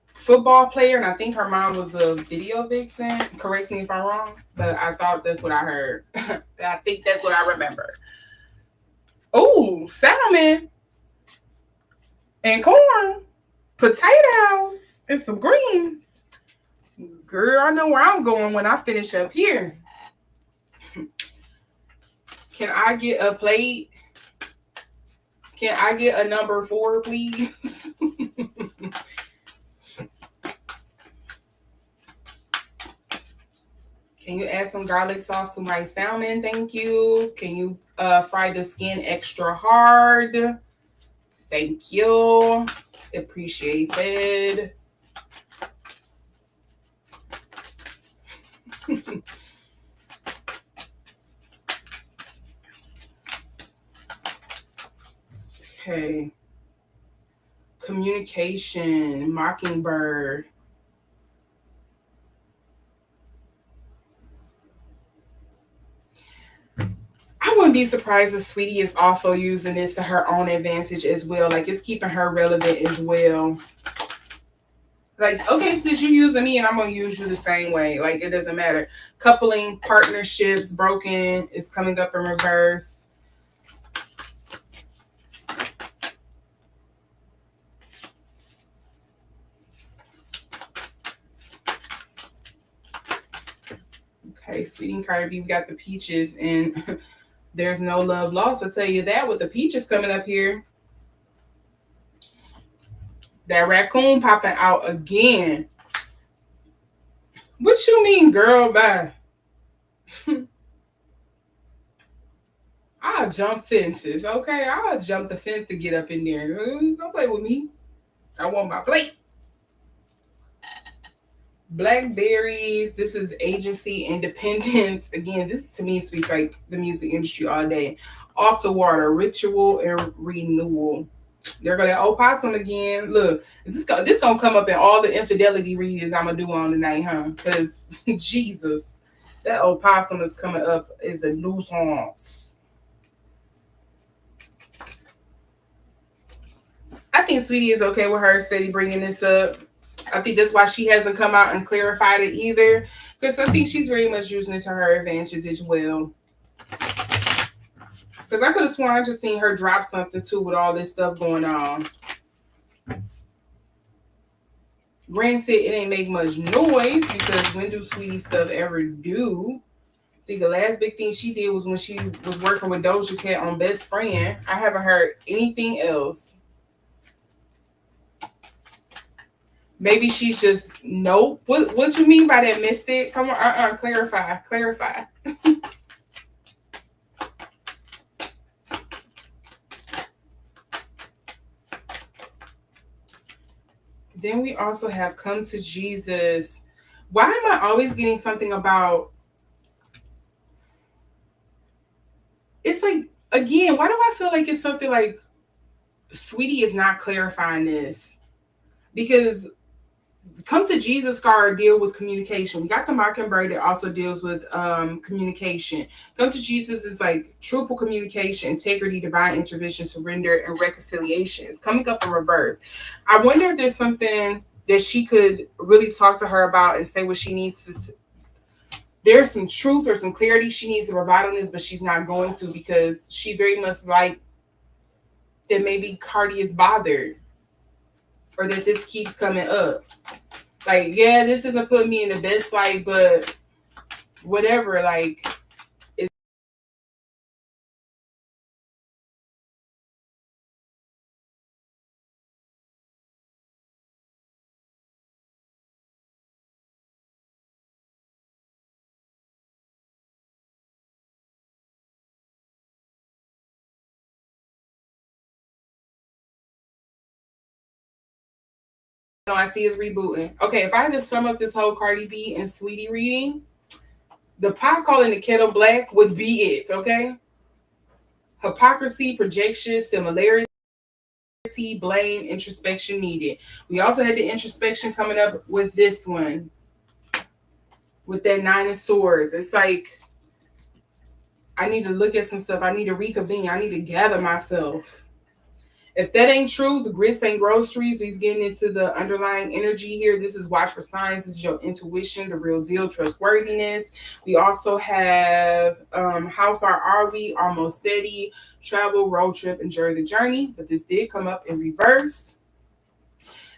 football player, and I think her mom was a video vixen. Correct me if I'm wrong, but I thought that's what I heard. I think that's what I remember. Oh, salmon and corn, potatoes, and some greens. Girl, I know where I'm going when I finish up here. Can I get a plate? Can I get a number 4, please? Can you add some garlic sauce to my salmon? Thank you. Can you fry the skin extra hard? Thank you. Appreciated. Okay. Communication, mockingbird. I wouldn't be surprised if Sweetie is also using this to her own advantage as well. Like, it's keeping her relevant as well. Like, okay, since you're using me and I'm gonna use you the same way. Like, it doesn't matter. Coupling, partnerships, broken is coming up in reverse. Okay, Sweetie and Cardi B, we got the peaches, and there's no love lost. I'll tell you that with the peaches coming up here. That raccoon popping out again. What you mean, girl? Bye. I'll jump fences, okay? I'll jump the fence to get up in there. Don't play with me. I want my plate. Blackberries. This is agency independence. Again, this to me speaks like the music industry all day. Altar water, ritual and renewal. They're gonna opossum again. Look, this gonna come up in all the infidelity readings I'm gonna do on tonight, huh? Because Jesus, that opossum is coming up is a nuisance. I think Sweetie is okay with her steady bringing this up. I think that's why she hasn't come out and clarified it either, because I think she's very much using it to her advantage as well. Because I could have sworn I just seen her drop something too with all this stuff going on. Granted, it ain't make much noise, because when do Sweetie stuff ever do? I think the last big thing she did was when she was working with Doja Cat on Best Friend. I haven't heard anything else. Maybe she's just nope. What you mean by that, Mystic? Come on, clarify. Then we also have Come to Jesus. Why am I always getting something about? It's like, again, why do I feel like it's something like Sweetie is not clarifying this? Because Come to Jesus card deal with communication. We got the Mockingbird that also deals with communication. Come to Jesus is like truthful communication, integrity, divine intervention, surrender, and reconciliation. It's coming up in reverse. I wonder if there's something that she could really talk to her about and say what she needs to. There's some truth or some clarity she needs to provide on this, but she's not going to, because she very much like that maybe Cardi is bothered, or that this keeps coming up. Like, yeah, this isn't putting me in the best light, but whatever, like, No, I see it's rebooting. Okay, if I had to sum up this whole Cardi B and Sweeney reading, the pot calling the kettle black would be it, okay? Hypocrisy, projection, similarity, blame, introspection needed. We also had the introspection coming up with this one, with that nine of swords. It's like, I need to look at some stuff. I need to reconvene. I need to gather myself. If that ain't true, the grits ain't groceries. He's getting into the underlying energy here. This is watch for signs. This is your intuition, the real deal, trustworthiness. We also have how far are we? Almost steady. Travel, road trip, enjoy the journey. But this did come up in reverse.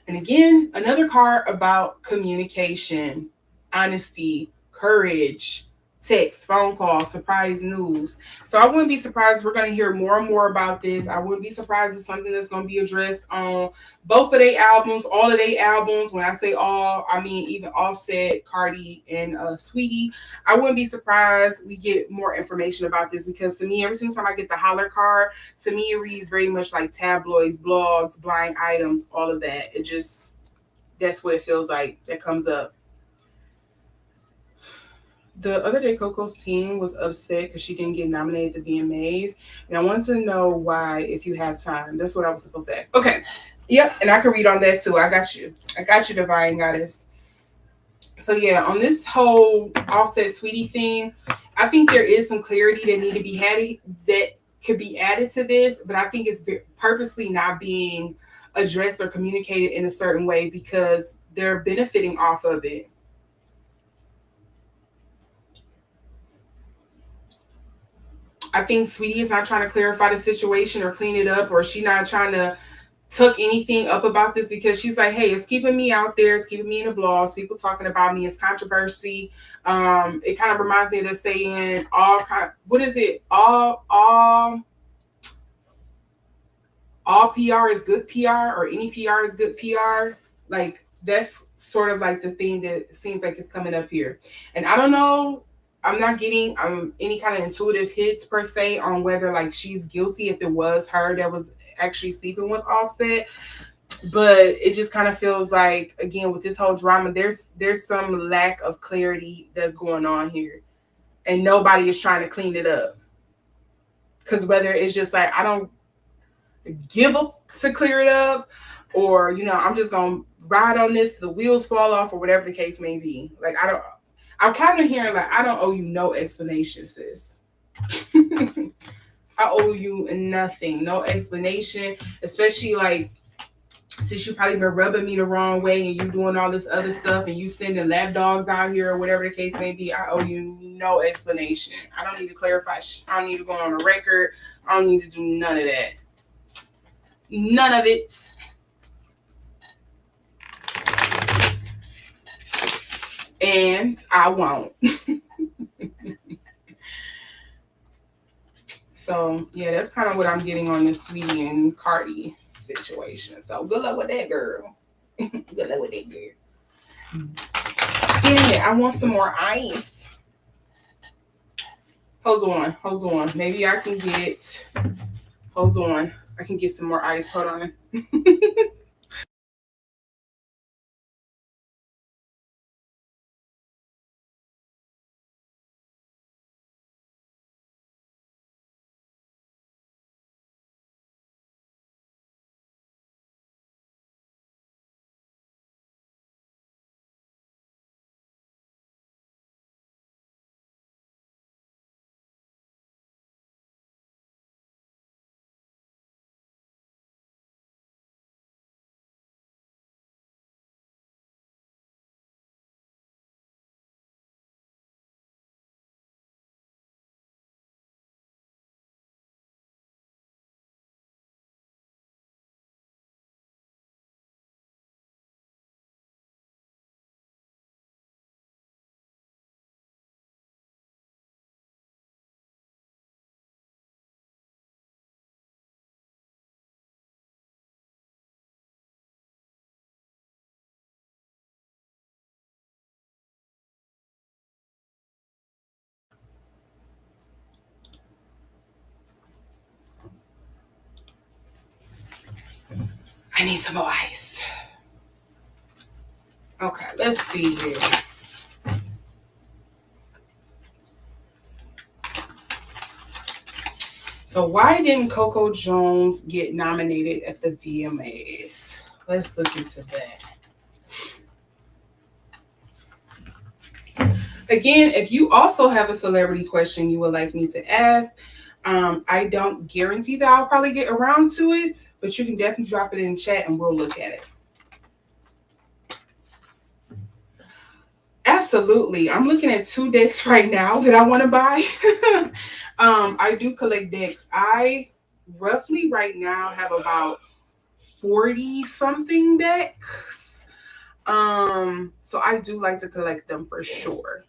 And again, another card about communication, honesty, courage, text, phone call, surprise news. So I wouldn't be surprised we're going to hear more and more about this. I wouldn't be surprised it's something that's going to be addressed on both of their albums, all of their albums. When I say all, I mean even Offset, Cardi, and Sweetie. I wouldn't be surprised we get more information about this, because to me, every single time I get the holler card, to me it reads very much like tabloids, blogs, blind items, all of that. It just, that's what it feels like that comes up. The other day, Coco's team was upset because she didn't get nominated at the VMAs. And I wanted to know why, if you have time. That's what I was supposed to ask. Okay. Yep. And I can read on that too. I got you. I got you, Divine Goddess. So, yeah, on this whole Offset Sweetie thing, I think there is some clarity that need to be had that could be added to this. But I think it's purposely not being addressed or communicated in a certain way because they're benefiting off of it. I think Sweetie is not trying to clarify the situation or clean it up, or she not trying to tuck anything up about this, because she's like, hey, it's keeping me out there, it's keeping me in the blogs, people talking about me, it's controversy. It kind of reminds me of the saying, what is it? All PR is good PR, or any PR is good PR. Like, that's sort of like the thing that seems like it's coming up here. And I don't know, I'm not getting any kind of intuitive hits per se on whether like she's guilty, if it was her that was actually sleeping with Offset. But it just kind of feels like, again, with this whole drama, there's some lack of clarity that's going on here, and nobody is trying to clean it up. Because whether it's just like, I don't give up to clear it up, or I'm just gonna ride on this, the wheels fall off, or whatever the case may be. Like, I'm kind of hearing like, I don't owe you no explanation, sis. I owe you nothing, no explanation, especially like, since you probably been rubbing me the wrong way and you doing all this other stuff and you sending lap dogs out here or whatever the case may be. I owe you no explanation. I don't need to clarify. I don't need to go on a record. I don't need to do none of that. None of it. And I won't. So, yeah, that's kind of what I'm getting on this Sweeney and Cardi situation. So, good luck with that, girl. Good luck with that, girl. Damn it, I want some more ice. Hold on. Maybe I can get, hold on. I can get some more ice. Hold on. I need some more ice. Okay, let's see here. So why didn't Coco Jones get nominated at the VMAs? Let's look into that. Again, if you also have a celebrity question you would like me to ask, I don't guarantee that I'll probably get around to it, but you can definitely drop it in chat and we'll look at it. Absolutely. I'm looking at 2 decks right now that I want to buy. I do collect decks. I roughly right now have about 40 something decks. So I do like to collect them for sure.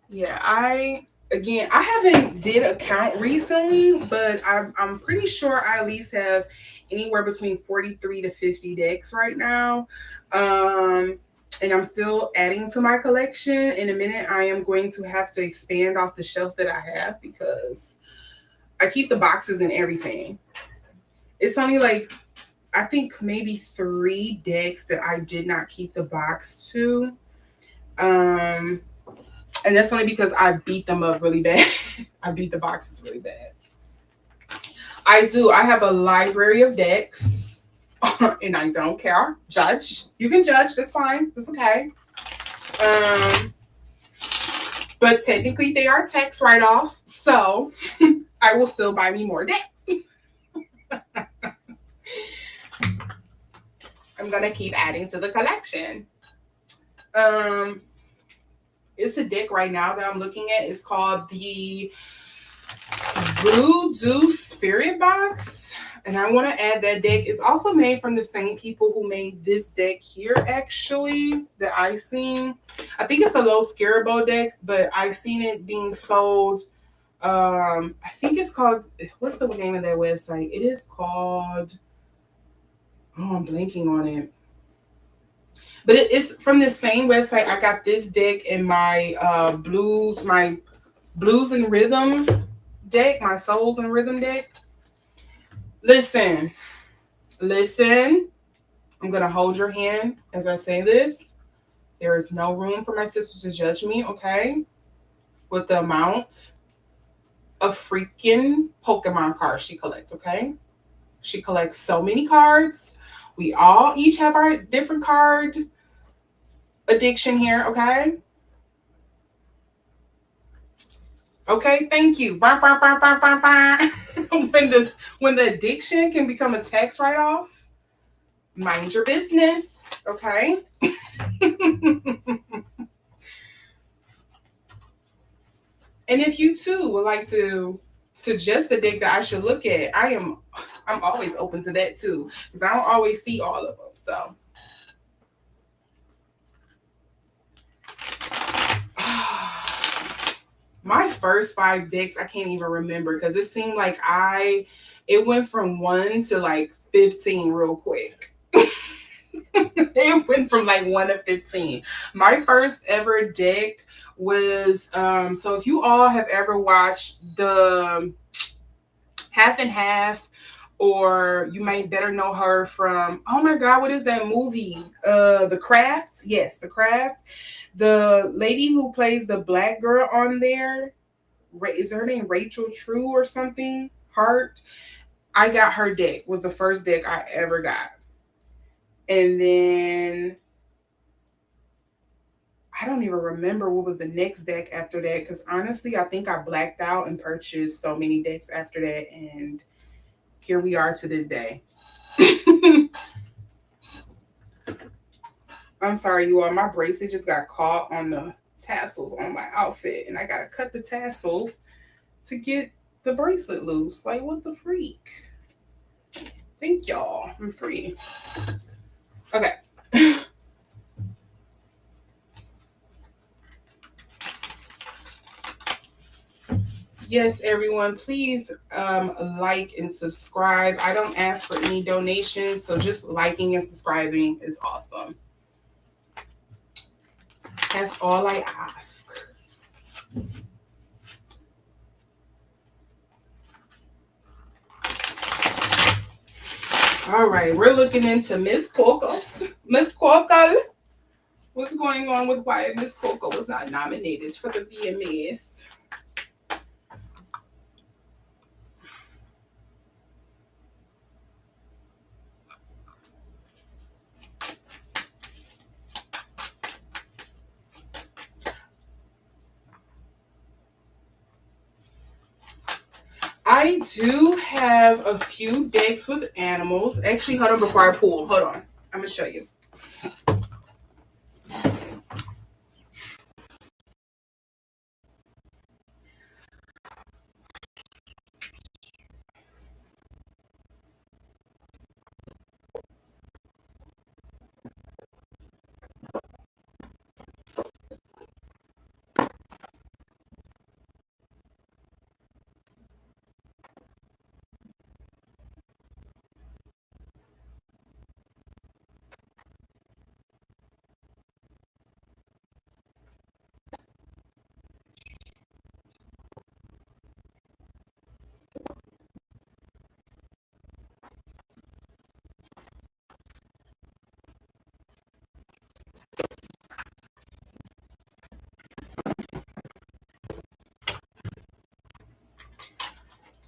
Yeah, I haven't did a count recently, but I'm pretty sure I at least have anywhere between 43 to 50 decks right now. And I'm still adding to my collection. In a minute, I am going to have to expand off the shelf that I have because I keep the boxes and everything. It's only like I think maybe 3 decks that I did not keep the box to. Um and that's only because I beat them up really bad. I beat the boxes really bad. I do. I have a library of decks, and I don't care. Judge. You can judge. That's fine. That's okay. Um, but technically, they are tax write-offs, so I will still buy me more decks. I'm gonna keep adding to the collection. Um, it's a deck right now that I'm looking at. It's called the Voodoo Spirit Box, and I want to add that deck. It's also made from the same people who made this deck here, actually, that I seen. I think it's a low Scarabo deck, but I've seen it being sold. I think it's called, what's the name of that website? It is called, oh, I'm blanking on it. But it's from the same website. I got this deck in my blues and rhythm deck, my souls and rhythm deck. Listen. I'm gonna hold your hand as I say this. There is no room for my sister to judge me, okay? With the amount of freaking Pokemon cards she collects, okay? She collects so many cards. We all each have our different card addiction here, okay? Okay, thank you. When the addiction can become a tax write-off, mind your business, okay? And if you too would like to suggest a deck that I should look at, I'm always open to that too, because I don't always see all of them. So my first 5 decks, I can't even remember because it seemed like it went from 1 to like 15 real quick. It went from like 1 to 15. My first ever deck was so if you all have ever watched the Half and Half, or you might better know her from, oh my god, what is that movie? The Crafts. Yes, The Crafts. The lady who plays the black girl on there, is her name Rachel True or something? Hart. I got her deck. Was the first deck I ever got. And then I don't even remember what was the next deck after that, because honestly, I think I blacked out and purchased so many decks after that, and here we are to this day. I'm sorry, you all. My bracelet just got caught on the tassels on my outfit, and I gotta cut the tassels to get the bracelet loose. Like, what the freak? Thank y'all. I'm free. Okay. Yes, everyone, please like and subscribe. I don't ask for any donations, so just liking and subscribing is awesome. That's all I ask. All right, we're looking into Miss Coco. Miss Coco. What's going on with why Miss Coco was not nominated for the VMAs? I do have a few decks with animals. Actually, hold on before I pull. Hold on. I'm going to show you.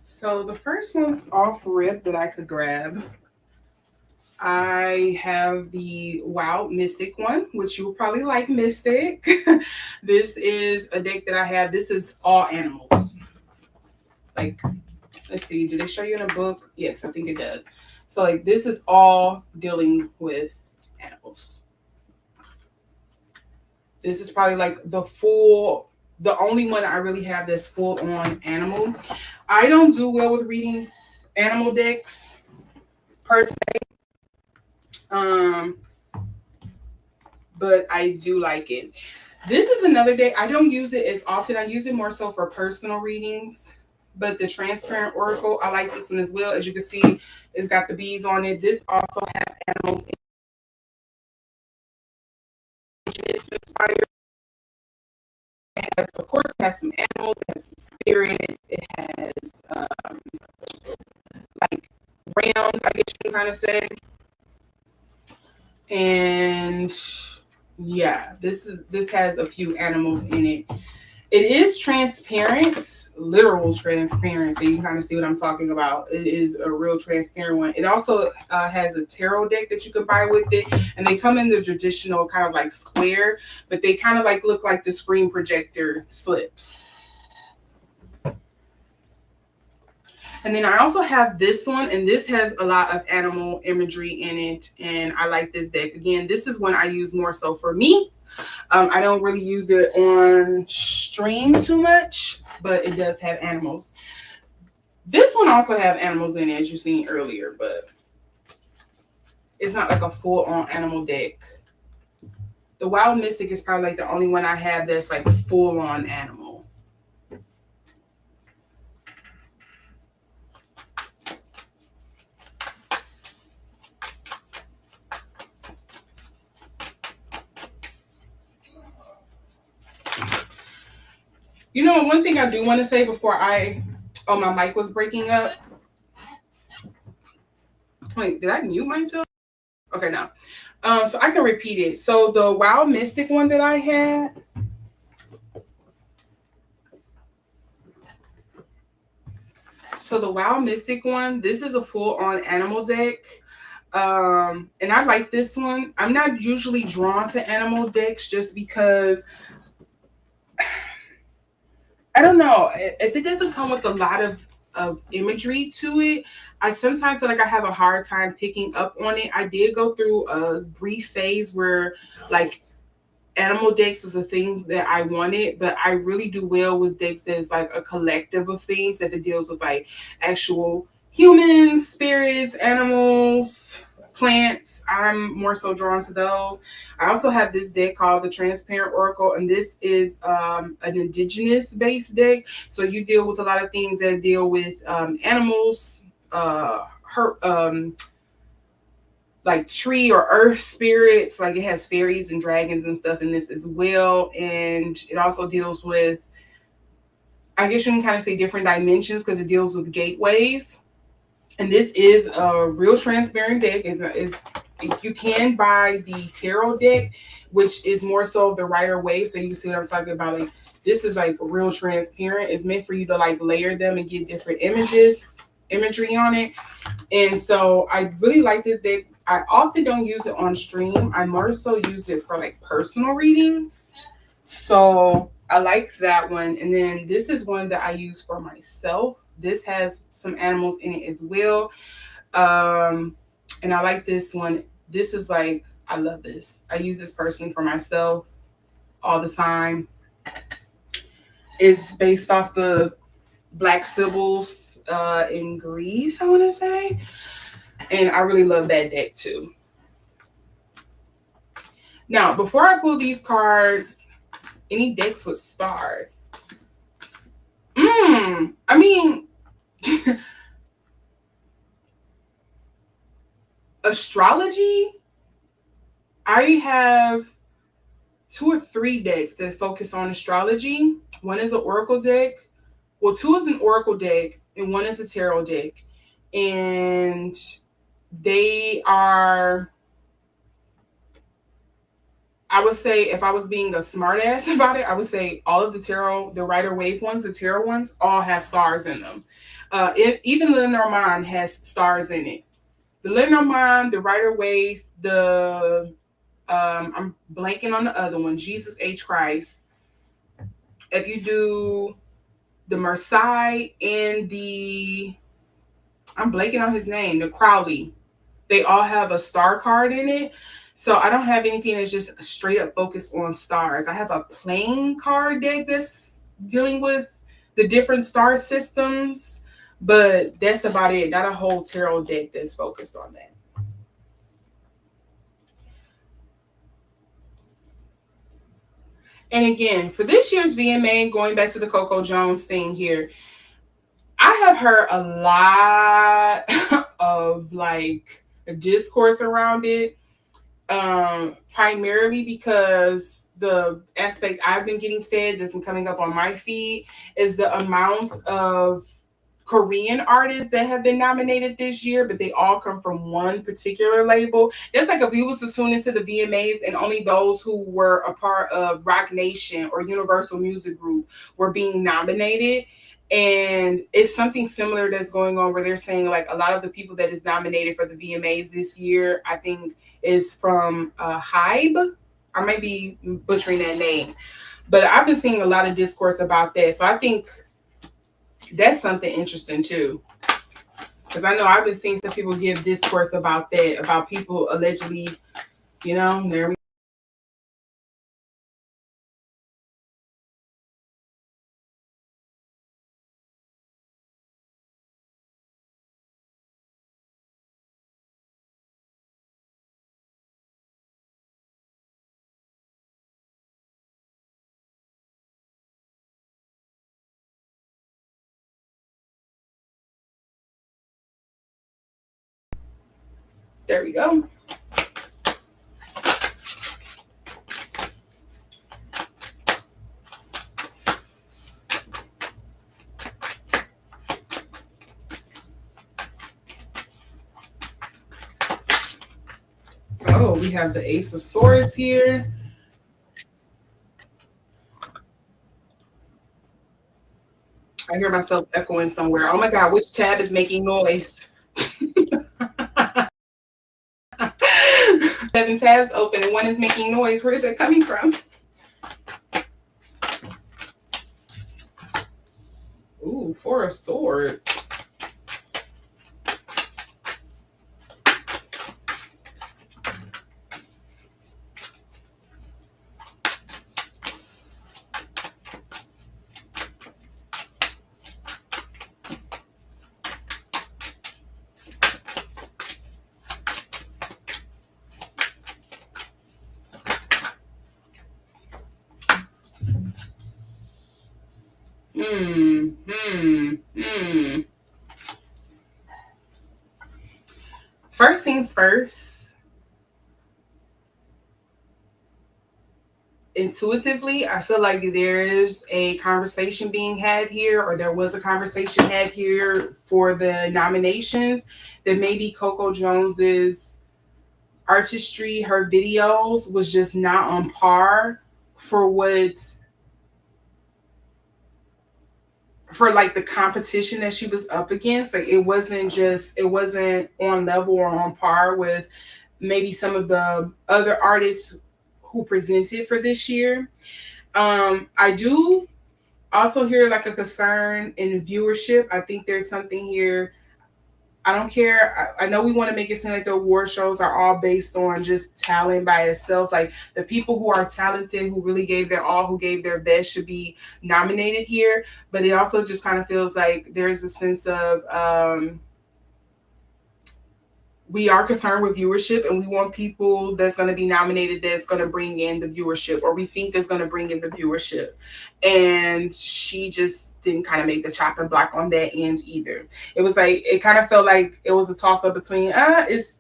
So the first one's off rip that I could grab. I have the Wild Mystic one, which you will probably like Mystic. This is a deck that I have. This is all animals. Like, let's see, do they show you in a book? Yes, I think it does. So like this is all dealing with animals. This is probably like the only one I really have that's full on animal. I don't do well with reading animal decks per se. But I do like it. This is another deck. I don't use it as often. I use it more so for personal readings. But the Transparent Oracle, I like this one as well. As you can see, it's got the bees on it. This also has animals. It's inspired. It has, of course, it has some animals. It has some spirits. It has like realms, I guess you can kind of say. And yeah, this has a few animals in it. It is transparent, literal transparent, so you can kind of see what I'm talking about. It is a real transparent one. It also has a tarot deck that you can buy with it, and they come in the traditional kind of like square, but they kind of like look like the screen projector slips. And then I also have this one, and this has a lot of animal imagery in it, and I like this deck. Again, this is one I use more so for me. I don't really use it on stream too much, but it does have animals. This one also have animals in it, as you seen earlier, but it's not like a full-on animal deck. The Wild Mystic is probably like the only one I have that's like full-on animal. You know, one thing I do want to say before my mic was breaking up. Wait, did I mute myself? Okay, no. So I can repeat it. So the Wild Mystic one that I had. So the Wild Mystic one, this is a full-on animal deck. And I like this one. I'm not usually drawn to animal decks just because I don't know. If it doesn't come with a lot of imagery to it, I sometimes feel like I have a hard time picking up on it. I did go through a brief phase where like animal decks was a thing that I wanted, but I really do well with decks that's like a collective of things. If it deals with like actual humans, spirits, animals, plants, I'm more so drawn to those. I also have this deck called the Transparent Oracle, and this is an indigenous based deck. So you deal with a lot of things that deal with animals, like tree or earth spirits. Like it has fairies and dragons and stuff in this as well. And it also deals with, I guess you can kind of say, different dimensions because it deals with gateways. And this is a real transparent deck. Is you can buy the tarot deck, which is more so the Rider Waite. So you can see what I'm talking about. Like this is like real transparent. It's meant for you to like layer them and get different imagery on it. And so I really like this deck. I often don't use it on stream. I more so use it for like personal readings. So I like that one. And then this is one that I use for myself. This has some animals in it as well. And I like this one. This is like, I love this. I use this personally for myself all the time. It's based off the Black Sibyls in Greece, I want to say. And I really love that deck too. Now, before I pull these cards, any decks with stars? I mean, astrology, I have 2 or 3 decks that focus on astrology. One is an oracle deck. Well, 2 is an oracle deck, and 1 is a tarot deck. And they are, I would say, if I was being a smartass about it, I would say all of the tarot, the Rider Waite ones, the tarot ones, all have stars in them. Even Lenormand has stars in it. The Lenormand, the Rider Waite, the I'm blanking on the other one, Jesus H. Christ. If you do the Marseille and I'm blanking on his name, the Crowley, they all have a star card in it. So I don't have anything that's just straight up focused on stars. I have a playing card deck that's dealing with the different star systems, but that's about it. Not a whole tarot deck that's focused on that. And again, for this year's VMA, going back to the Coco Jones thing here, I have heard a lot of like discourse around it, primarily because the aspect I've been getting fed that's been coming up on my feed is the amount of Korean artists that have been nominated this year, but they all come from one particular label. It's like if you was to tune into the VMAs and only those who were a part of Roc Nation or Universal Music Group were being nominated. And it's something similar that's going on where they're saying like a lot of the people that is nominated for the VMAs this year, I think, is from Hybe. I might be butchering that name, but I've been seeing a lot of discourse about that. So I think that's something interesting too, because I know I've been seeing some people give discourse about that, about people allegedly, there we there we go. Oh, we have the Ace of Swords here. I hear myself echoing somewhere. Oh my God, which tab is making noise? 7 tabs open and one is making noise. Where is it coming from? Ooh, 4 of Swords. First things first, intuitively, I feel like there is a conversation being had here, or there was a conversation had here for the nominations, that maybe Coco Jones's artistry, her videos was just not on par for what, for like the competition that she was up against. Like it wasn't on level or on par with maybe some of the other artists who presented for this year. I do also hear like a concern in viewership. I think there's something here. I don't care. I know we want to make it seem like the award shows are all based on just talent by itself. Like the people who are talented, who really gave their all, who gave their best, should be nominated here. But it also just kind of feels like there's a sense of we are concerned with viewership, and we want people that's going to be nominated that's going to bring in the viewership, or we think that's going to bring in the viewership. And she just didn't kind of make the chopping block on that end either. It was like, it kind of felt like it was a toss up between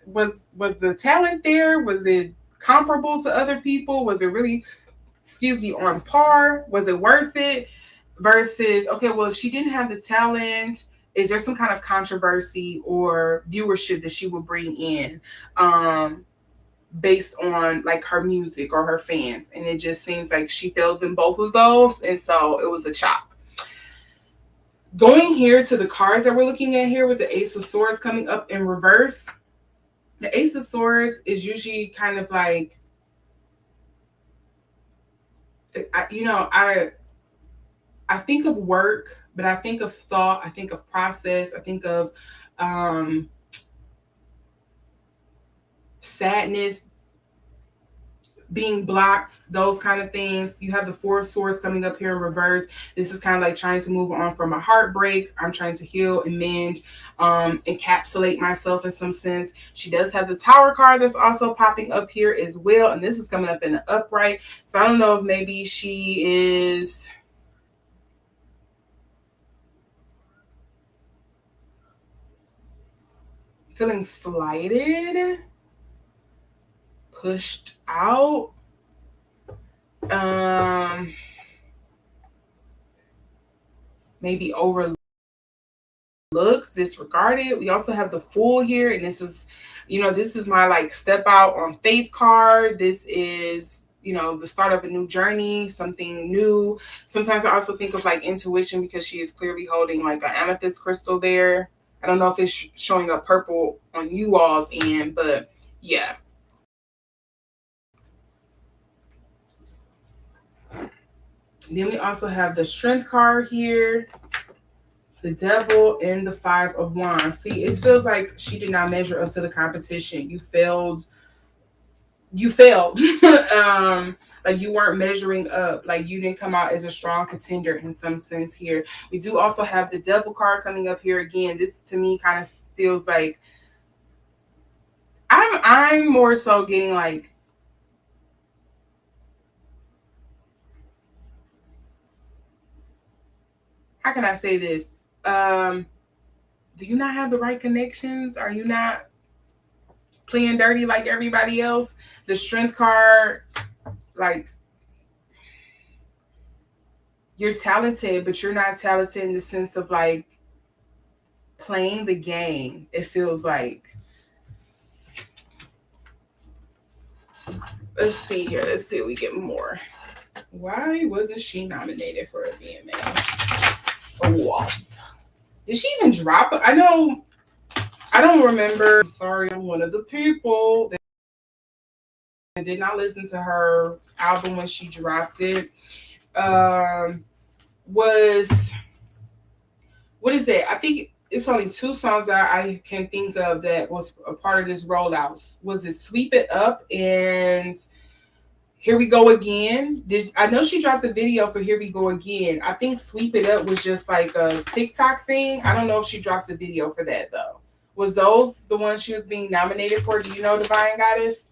was the talent there, was it comparable to other people, was it really, excuse me, on par, was it worth it, versus, okay, well, if she didn't have the talent, is there some kind of controversy or viewership that she would bring in based on like her music or her fans? And it just seems like she failed in both of those, and so it was a chop. Going here to the cards that we're looking at here with the Ace of Swords coming up in reverse. The Ace of Swords is usually kind of like, I think of work, but I think of thought, I think of process, I think of sadness, being blocked, those kind of things. You have the Four of Swords coming up here in reverse. This is kind of like trying to move on from a heartbreak. I'm trying to heal and mend, encapsulate myself in some sense. She does have the Tower card that's also popping up here as well, and this is coming up in the upright. So I don't know if maybe she is feeling slighted, pushed out, maybe overlooked, disregarded. We also have the Fool here, and this is, this is my like step out on faith card. This is, the start of a new journey, something new. Sometimes I also think of like intuition, because she is clearly holding like an amethyst crystal there. I don't know if it's showing up purple on you all's end, but yeah. Then we also have the Strength card here, the Devil, and the Five of Wands. See, it feels like she did not measure up to the competition. You failed. Like you weren't measuring up. Like you didn't come out as a strong contender in some sense here. We do also have the Devil card coming up here again. This to me kind of feels like I'm more so getting like, how can I say this? Do you not have the right connections? Are you not playing dirty like everybody else? The Strength card, like, you're talented, but you're not talented in the sense of like playing the game. It feels like. Let's see here. Let's see if we get more. Why wasn't she nominated for a VMA award? Did she even drop it? I don't remember. I'm sorry, I'm one of the people that did not listen to her album when she dropped it. Was, what is it? I think it's only two songs that I can think of that was a part of this rollout. Was it Sweep It Up and Here We Go Again? I know she dropped the video for Here We Go Again. I think Sweep It Up was just like a TikTok thing. I don't know if she dropped a video for that though. Was those the ones she was being nominated for? Do you know, Divine Goddess?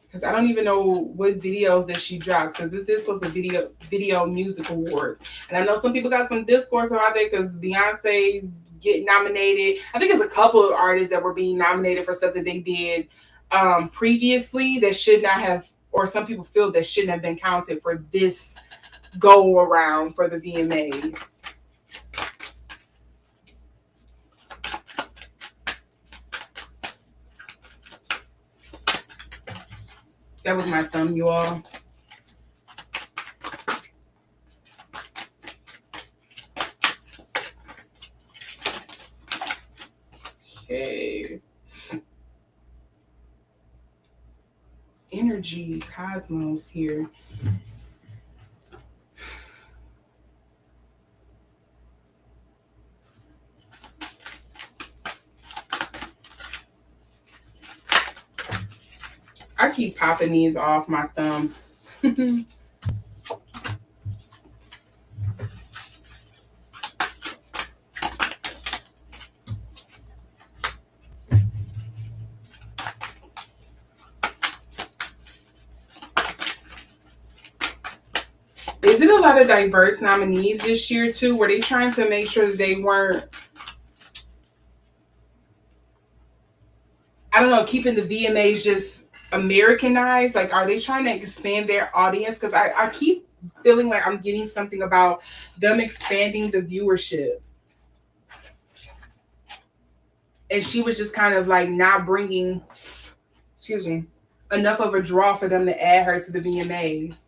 Because I don't even know what videos that she drops, because this is supposed to video music awards. And I know some people got some discourse about it because Beyonce get nominated. I think there's a couple of artists that were being nominated for stuff that they did previously that should not have, or some people feel that shouldn't have been counted for this go around for the VMAs. That was my thumb, you all. Okay. Energy Cosmos here. I keep popping these off my thumb. Is it a lot of diverse nominees this year too? Were they trying to make sure that they weren't, I don't know, keeping the VMAs just Americanized? Like, are they trying to expand their audience? Because I keep feeling like I'm getting something about them expanding the viewership. And she was just kind of like not bringing, excuse me, enough of a draw for them to add her to the VMAs.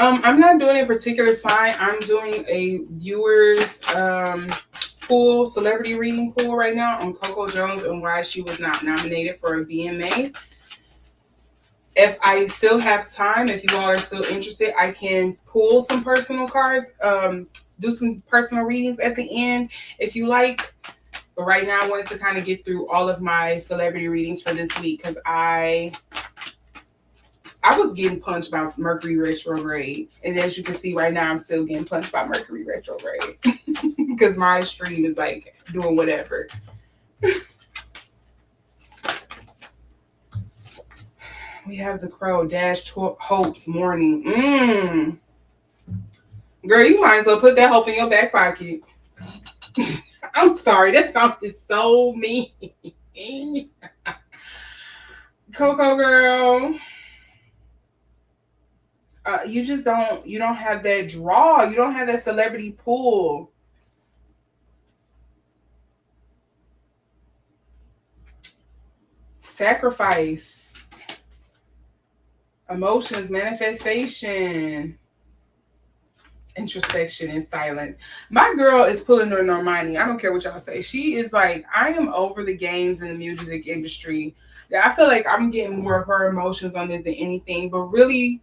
I'm not doing a particular sign. I'm doing a viewers pool, celebrity reading pool right now on Coco Jones and why she was not nominated for a VMA. If I still have time, if you all are still interested, I can pull some personal cards, do some personal readings at the end if you like. But right now, I wanted to kind of get through all of my celebrity readings for this week because I was getting punched by Mercury retrograde. And as you can see right now, I'm still getting punched by Mercury retrograde because my stream is like doing whatever. We have the Crow, Dash Hope's Morning. Girl, you might as well put that hope in your back pocket. I'm sorry, that sounded so mean. Coco girl. You just don't have that draw. You don't have that celebrity pool. Sacrifice. Emotions, manifestation. Introspection and silence. My girl is pulling her Normani. I don't care what y'all say. She is like, I am over the games in the music industry. I feel like I'm getting more of her emotions on this than anything, but really,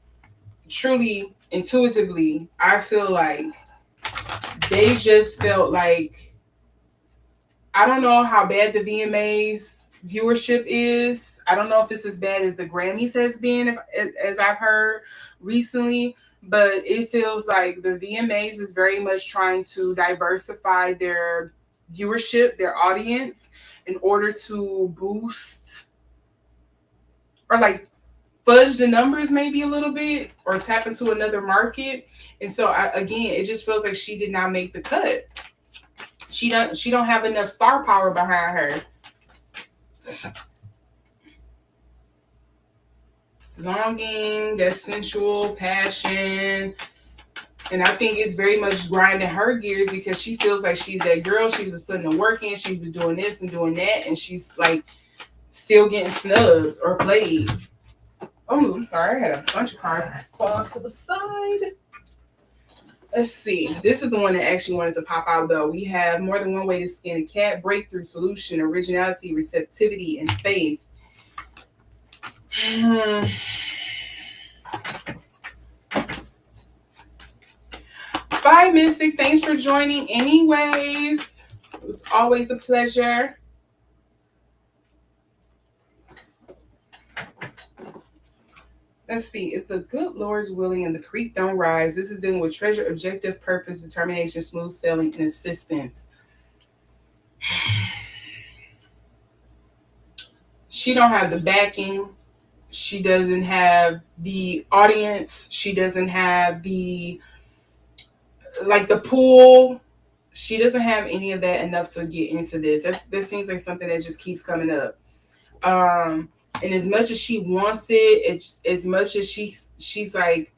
truly, intuitively, I feel like they just felt like, I don't know how bad the VMAs viewership is. I don't know if it's as bad as the Grammys has been, as I've heard recently, but it feels like the VMAs is very much trying to diversify their viewership, their audience, in order to boost or like fudge the numbers maybe a little bit or tap into another market. And so again, it just feels like she did not make the cut. She don't have enough star power behind her. Longing, that sensual passion. And I think it's very much grinding her gears because she feels like she's that girl. She's just putting the work in. She's been doing this and doing that. And she's like still getting snubs or played. Oh, I'm sorry. I had a bunch of cards fall off to the side. Let's see. This is the one that actually wanted to pop out, though. We have More Than One Way to Skin a Cat, Breakthrough, Solution, Originality, Receptivity, and Faith. Bye, Mystic. Thanks for joining anyways. It was always a pleasure. Let's see. If the good Lord's willing and the creek don't rise, this is dealing with treasure, objective, purpose, determination, smooth sailing, and assistance. She don't have the backing. She doesn't have the audience. She doesn't have the pull. She doesn't have any of that enough to get into this. That seems like something that just keeps coming up. And as much as she wants it, it's as much as she's like,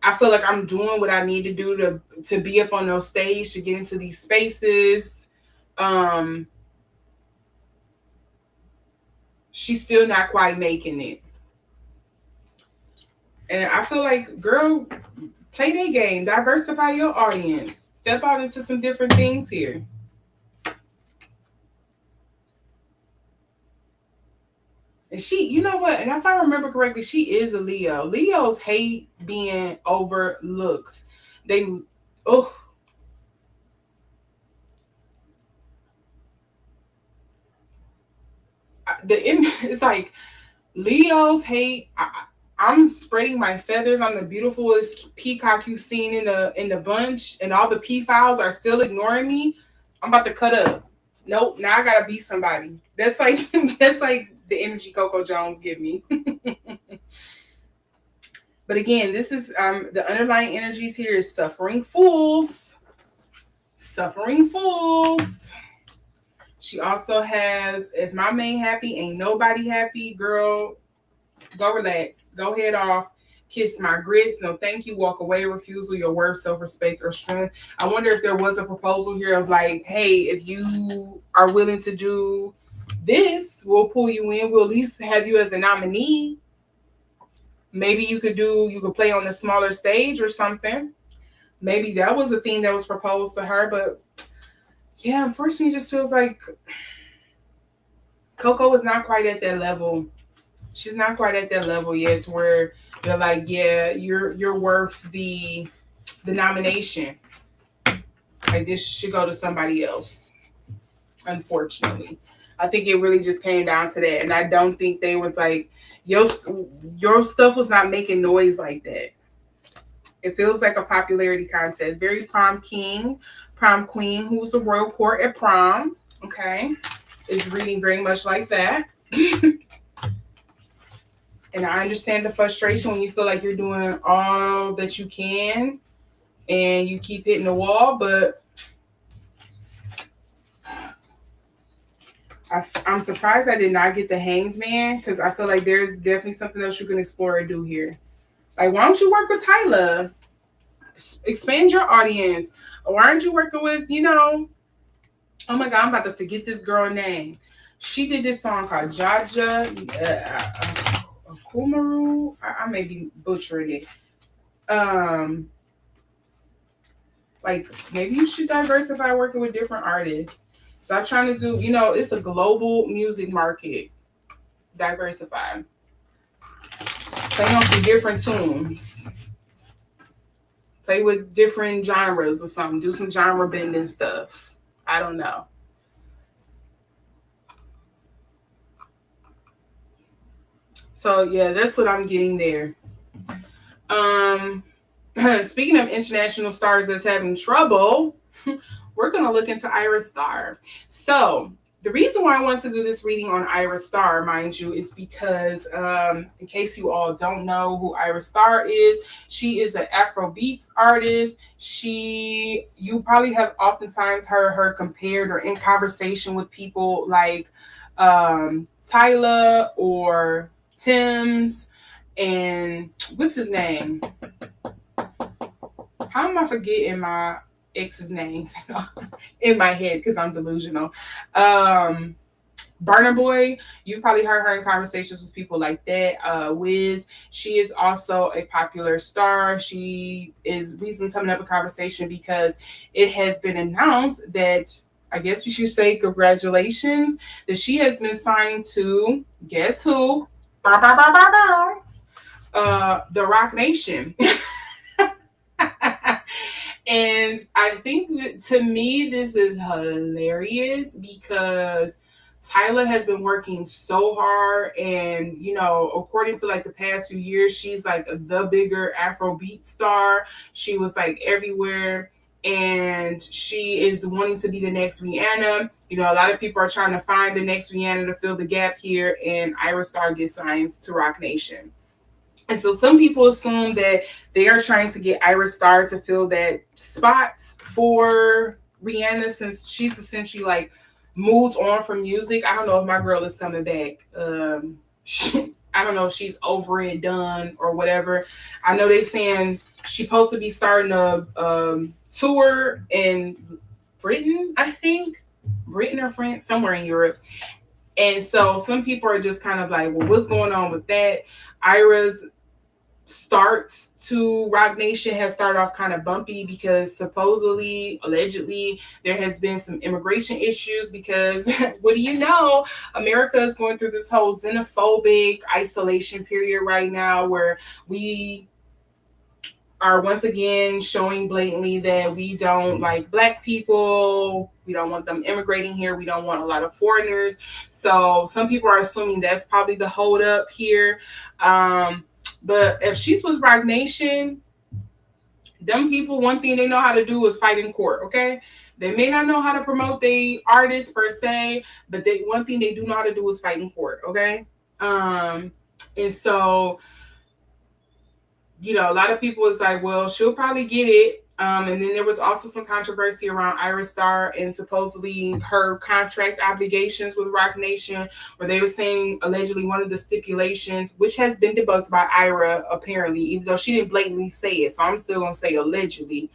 I feel like I'm doing what I need to do to be up on those stage, to get into these spaces. She's still not quite making it. And I feel like, girl, play their game, diversify your audience, step out into some different things here. And she, you know what? And if I remember correctly, she is a Leo. Leos hate being overlooked. The it's like Leos hate. I'm spreading my feathers. I'm the beautifulest peacock you've seen in the bunch, and all the pedophiles are still ignoring me. I'm about to cut up. Nope, now I gotta be somebody. That's like the energy Coco Jones give me. But again, this is the underlying energies here is suffering fools. Suffering fools. She also has, if my main happy, ain't nobody happy, girl, go relax. Go head off. Kiss my grits. No thank you. Walk away. Refusal. Your worth, self-respect, or strength. I wonder if there was a proposal here of like, hey, if you are willing to do this, we'll pull you in. We'll at least have you as a nominee. Maybe you could play on a smaller stage or something. Maybe that was a thing that was proposed to her. But yeah, unfortunately, it just feels like Coco is not quite at that level. She's not quite at that level yet to where they're like, yeah, you're worth the nomination. Like, this should go to somebody else. Unfortunately, I think it really just came down to that, and I don't think they was like, your stuff was not making noise like that. It feels like a popularity contest. Very prom king, prom queen, who's the royal court at prom. Okay, is reading very much like that. And I understand the frustration when you feel like you're doing all that you can and you keep hitting the wall, but I'm surprised I did not get the Hangs Man, because I feel like there's definitely something else you can explore and do here. Like, why don't you work with Tyler? Expand your audience. Or why aren't you working with, oh my God, I'm about to forget this girl name. She did this song called Jaja. Kumaru, I may be butchering it. Like, maybe you should diversify working with different artists. Stop trying to do, it's a global music market. Diversify. Play on some different tunes. Play with different genres or something. Do some genre bending stuff. I don't know. So yeah, that's what I'm getting there. Speaking of international stars that's having trouble, we're going to look into Ayra Starr. So the reason why I want to do this reading on Ayra Starr, mind you, is because in case you all don't know who Ayra Starr is, she is an Afrobeats artist. You probably have oftentimes heard her compared or in conversation with people like Tyler or Tim's, and what's his name? How am I forgetting my ex's names in my head because I'm delusional? Burna Boy, you've probably heard her in conversations with people like that. Wiz, she is also a popular star. She is recently coming up in conversation because it has been announced that, I guess we should say congratulations, that she has been signed to, guess who? The Roc Nation. And I think to me, this is hilarious because Tyla has been working so hard. And, you know, according to like the past few years, she's like the bigger Afrobeat star. She was like everywhere. And she is wanting to be the next Rihanna. You know, a lot of people are trying to find the next Rihanna to fill the gap here. And Ayra Starr gets signed to Roc Nation. And so some people assume that they are trying to get Ayra Starr to fill that spots for Rihanna, since she's essentially like moved on from music. I don't know if my girl is coming back. I don't know if she's over it, done, or whatever. I know they saying she's supposed to be starting a tour in Britain, I think. Britain or France, somewhere in Europe. And so some people are just kind of like, well, what's going on with that? Ayra's starts to Roc Nation has started off kind of bumpy because supposedly, allegedly, there has been some immigration issues because what do you know? America is going through this whole xenophobic isolation period right now where we are once again showing blatantly that we don't like Black people. We don't want them immigrating here. We don't want a lot of foreigners. So some people are assuming that's probably the hold up here. But if she's with Roc Nation, them people, one thing they know how to do is fight in court, okay? They may not know how to promote the artists per se, but one thing they do know how to do is fight in court, okay? And so, you know, a lot of people is like, well, she'll probably get it. And then there was also some controversy around Ayra Starr and supposedly her contract obligations with Roc Nation, where they were saying allegedly one of the stipulations, which has been debunked by Ayra apparently, even though she didn't blatantly say it. So I'm still going to say allegedly.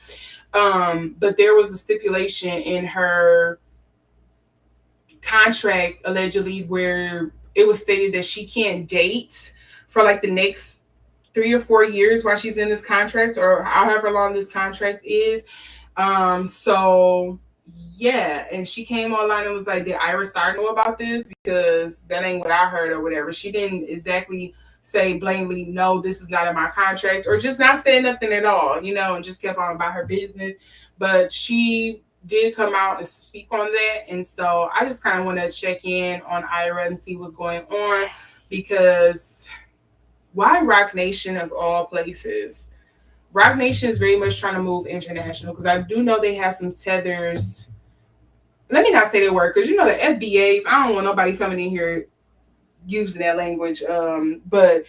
But there was a stipulation in her contract allegedly where it was stated that she can't date for like the next 3 or 4 years while she's in this contract, or however long this contract is. So yeah, and she came online and was like, did Ayra Starr know about this? Because that ain't what I heard or whatever. She didn't exactly say blatantly, no, this is not in my contract, or just not say nothing at all, you know, and just kept on about her business. But she did come out and speak on that. And so I just kind of want to check in on Ayra and see what's going on, because why Roc Nation of all places? Roc Nation is very much trying to move international, because I do know they have some tethers. Let me not say that word, because you know the FBAs, I don't want nobody coming in here using that language. But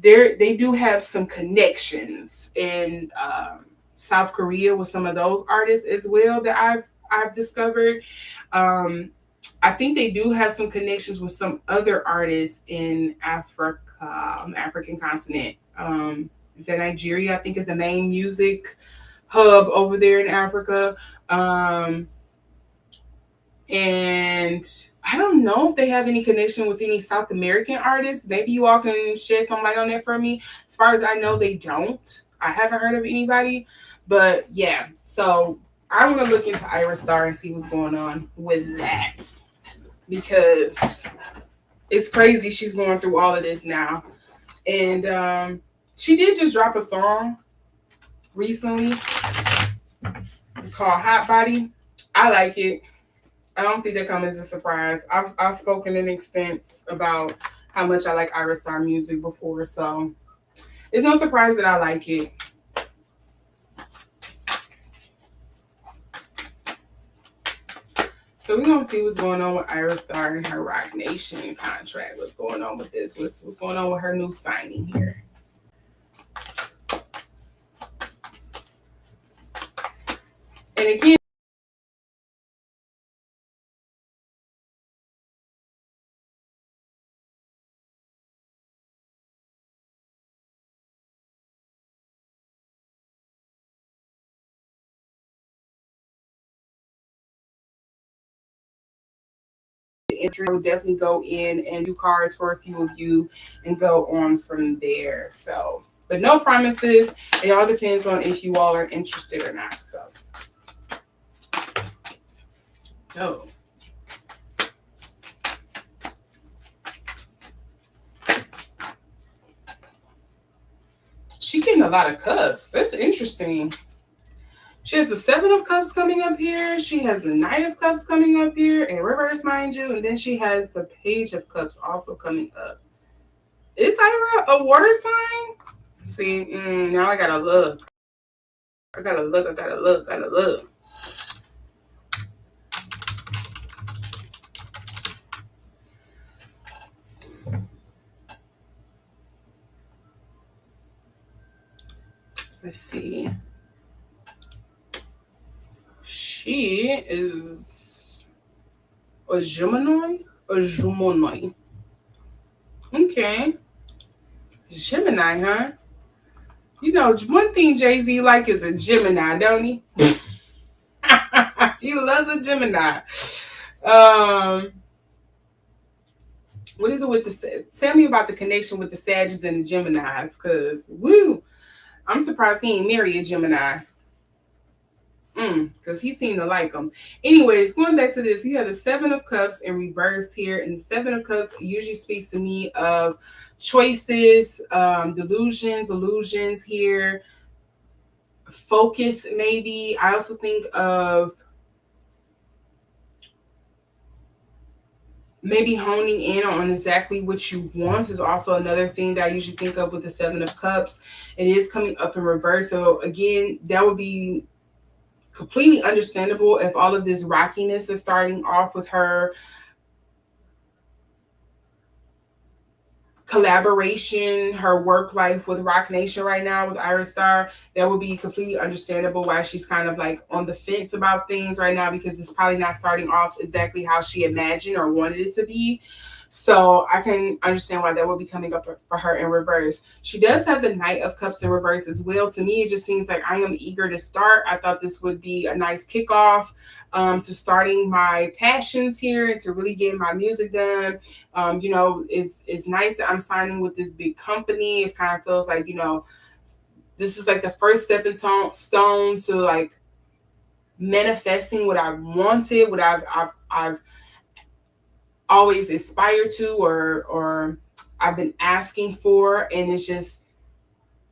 they do have some connections in South Korea with some of those artists as well that I've discovered. I think they do have some connections with some other artists in Africa, African continent. Is that Nigeria? I think is the main music hub over there in Africa. And I don't know if they have any connection with any South American artists. Maybe you all can shed some light on that for me. As far as I know, they don't. I haven't heard of anybody. But yeah, so I want to look into Ayra Starr and see what's going on with that, because it's crazy she's going through all of this now. And she did just drop a song recently called Hot Body. I like it. I don't think that comes as a surprise. I've spoken in extent about how much I like Ayra Starr music before, so it's no surprise that I like it. So we're gonna see what's going on with Ayra Starr and her Roc Nation contract. What's going on with this? What's going on with her new signing here? And again, I would definitely go in and do cards for a few of you and go on from there. So, but no promises. It all depends on if you all are interested or not. So, no. She getting a lot of cups. That's interesting. She has the Seven of Cups coming up here. She has the Knight of Cups coming up here in reverse, mind you. And then she has the Page of Cups also coming up. Is Ayra a water sign? See, now I gotta look. I gotta look. Let's see. She is a Gemini? A Gemini. Okay. Gemini, huh? You know, one thing Jay-Z like is a Gemini, don't he? He loves a Gemini. Um, what is it with the? Tell me about the connection with the Sagittarius and the Geminis, cause woo, I'm surprised he ain't married a Gemini. Because he seemed to like them. Anyways, going back to this, you have the Seven of Cups in reverse here, and the Seven of Cups usually speaks to me of choices, delusions, illusions here, focus maybe. I also think of maybe honing in on exactly what you want is also another thing that I usually think of with the Seven of Cups. It is coming up in reverse. So again, that would be completely understandable if all of this rockiness is starting off with her collaboration, her work life with Roc Nation right now with Ayra Starr. That would be completely understandable why she's kind of like on the fence about things right now, because it's probably not starting off exactly how she imagined or wanted it to be. So I can understand why that will be coming up for her in reverse. She does have the Knight of Cups in reverse as well. To me, it just seems like I am eager to start. I thought this would be a nice kickoff to starting my passions here and to really getting my music done. You know, it's nice that I'm signing with this big company. It kind of feels like, you know, this is like the first stepping stone to like manifesting what I wanted, what I've always aspired to or I've been asking for. And it's just,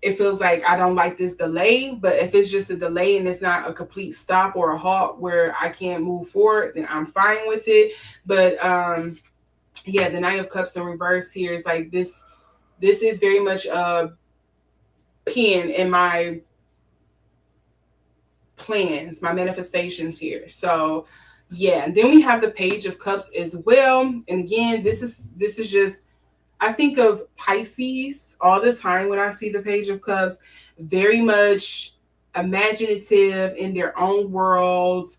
it feels like I don't like this delay, but if it's just a delay and it's not a complete stop or a halt where I can't move forward, then I'm fine with it. But yeah, the Knight of Cups in reverse here is like this is very much a pin in my plans, my manifestations here. So yeah, and then we have the Page of Cups as well. And again, this is just, I think of Pisces all the time when I see the Page of Cups, very much imaginative in their own world,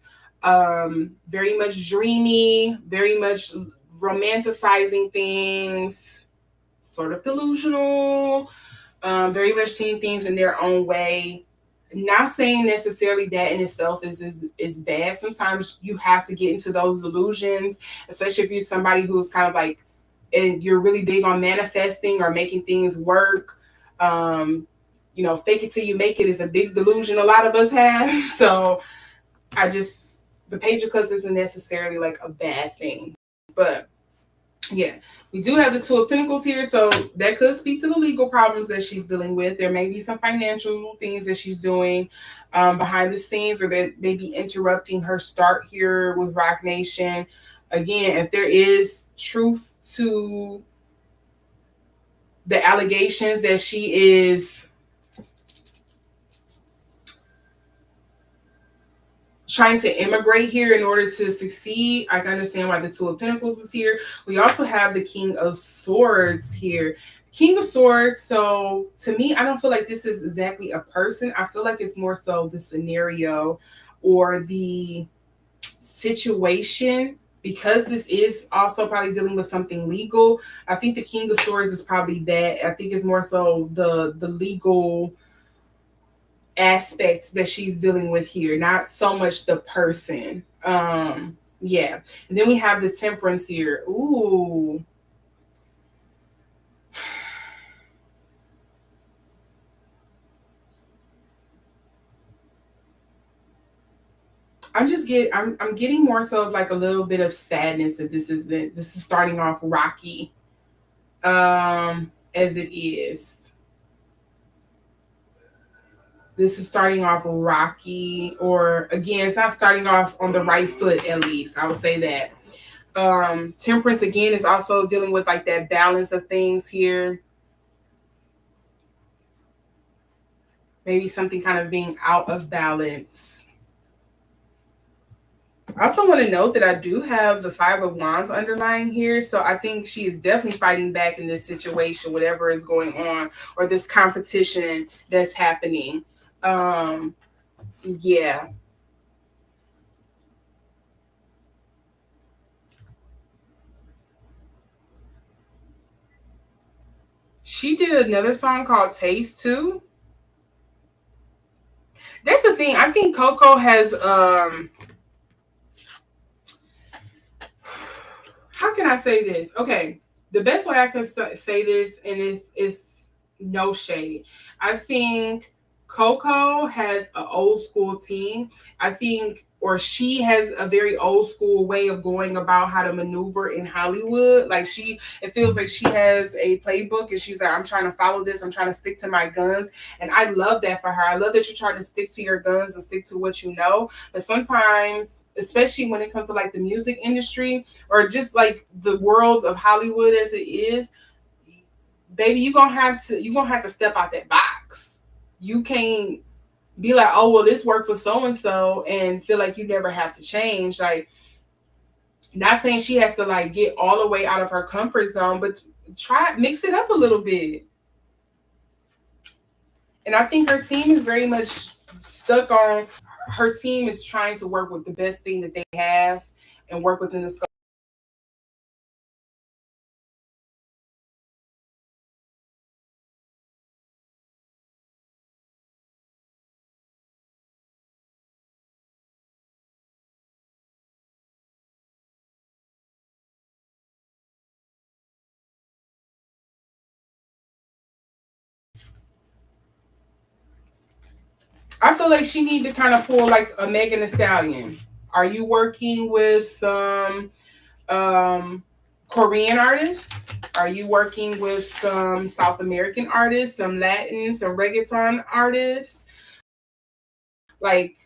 very much dreamy, very much romanticizing things, sort of delusional, very much seeing things in their own way. Not saying necessarily that in itself is bad. Sometimes you have to get into those delusions, especially if you're somebody who's kind of like, and you're really big on manifesting or making things work. You know, fake it till you make it is a big delusion a lot of us have. So the Page of Cups isn't necessarily like a bad thing, but yeah, we do have the Two of Pentacles here, so that could speak to the legal problems that she's dealing with. There may be some financial things that she's doing behind the scenes, or that may be interrupting her start here with Roc Nation. Again, if there is truth to the allegations that she is trying to immigrate here in order to succeed, I can understand why the Two of Pentacles is here. We also have the King of Swords here. King of Swords, so to me, I don't feel like this is exactly a person. I feel like it's more so the scenario or the situation, because this is also probably dealing with something legal. I think the King of Swords is probably that. I think it's more so the legal aspects that she's dealing with here, not so much the person. Yeah. And then we have the Temperance here. Ooh. I'm getting more so of like a little bit of sadness that this is starting off rocky as it is. This is starting off rocky, or again, it's not starting off on the right foot, at least. I would say that. Temperance again is also dealing with like that balance of things here. Maybe something kind of being out of balance. I also want to note that I do have the Five of Wands underlying here. So I think she is definitely fighting back in this situation, whatever is going on, or this competition that's happening. Um, yeah. She did another song called Taste too. That's the thing. I think Coco has how can I say this? Okay, the best way I can say this, and it's no shade. I think Coco has an old school team. I think, or she has a very old school way of going about how to maneuver in Hollywood. Like it feels like she has a playbook, and she's like, I'm trying to follow this. I'm trying to stick to my guns, and I love that for her. I love that you're trying to stick to your guns and stick to what you know. But sometimes, especially when it comes to like the music industry, or just like the world of Hollywood as it is, baby, you gonna have to step out that box. You can't be like, oh well, this worked for so and so, and feel like you never have to change. Like, not saying she has to like get all the way out of her comfort zone, but try mix it up a little bit. And I think her team is very much stuck on her team is trying to work with the best thing that they have and work within the scope. I feel like she need to kind of pull like a Megan Thee Stallion. Are you working with some Korean artists? Are you working with some South American artists, some Latin, some reggaeton artists? Like,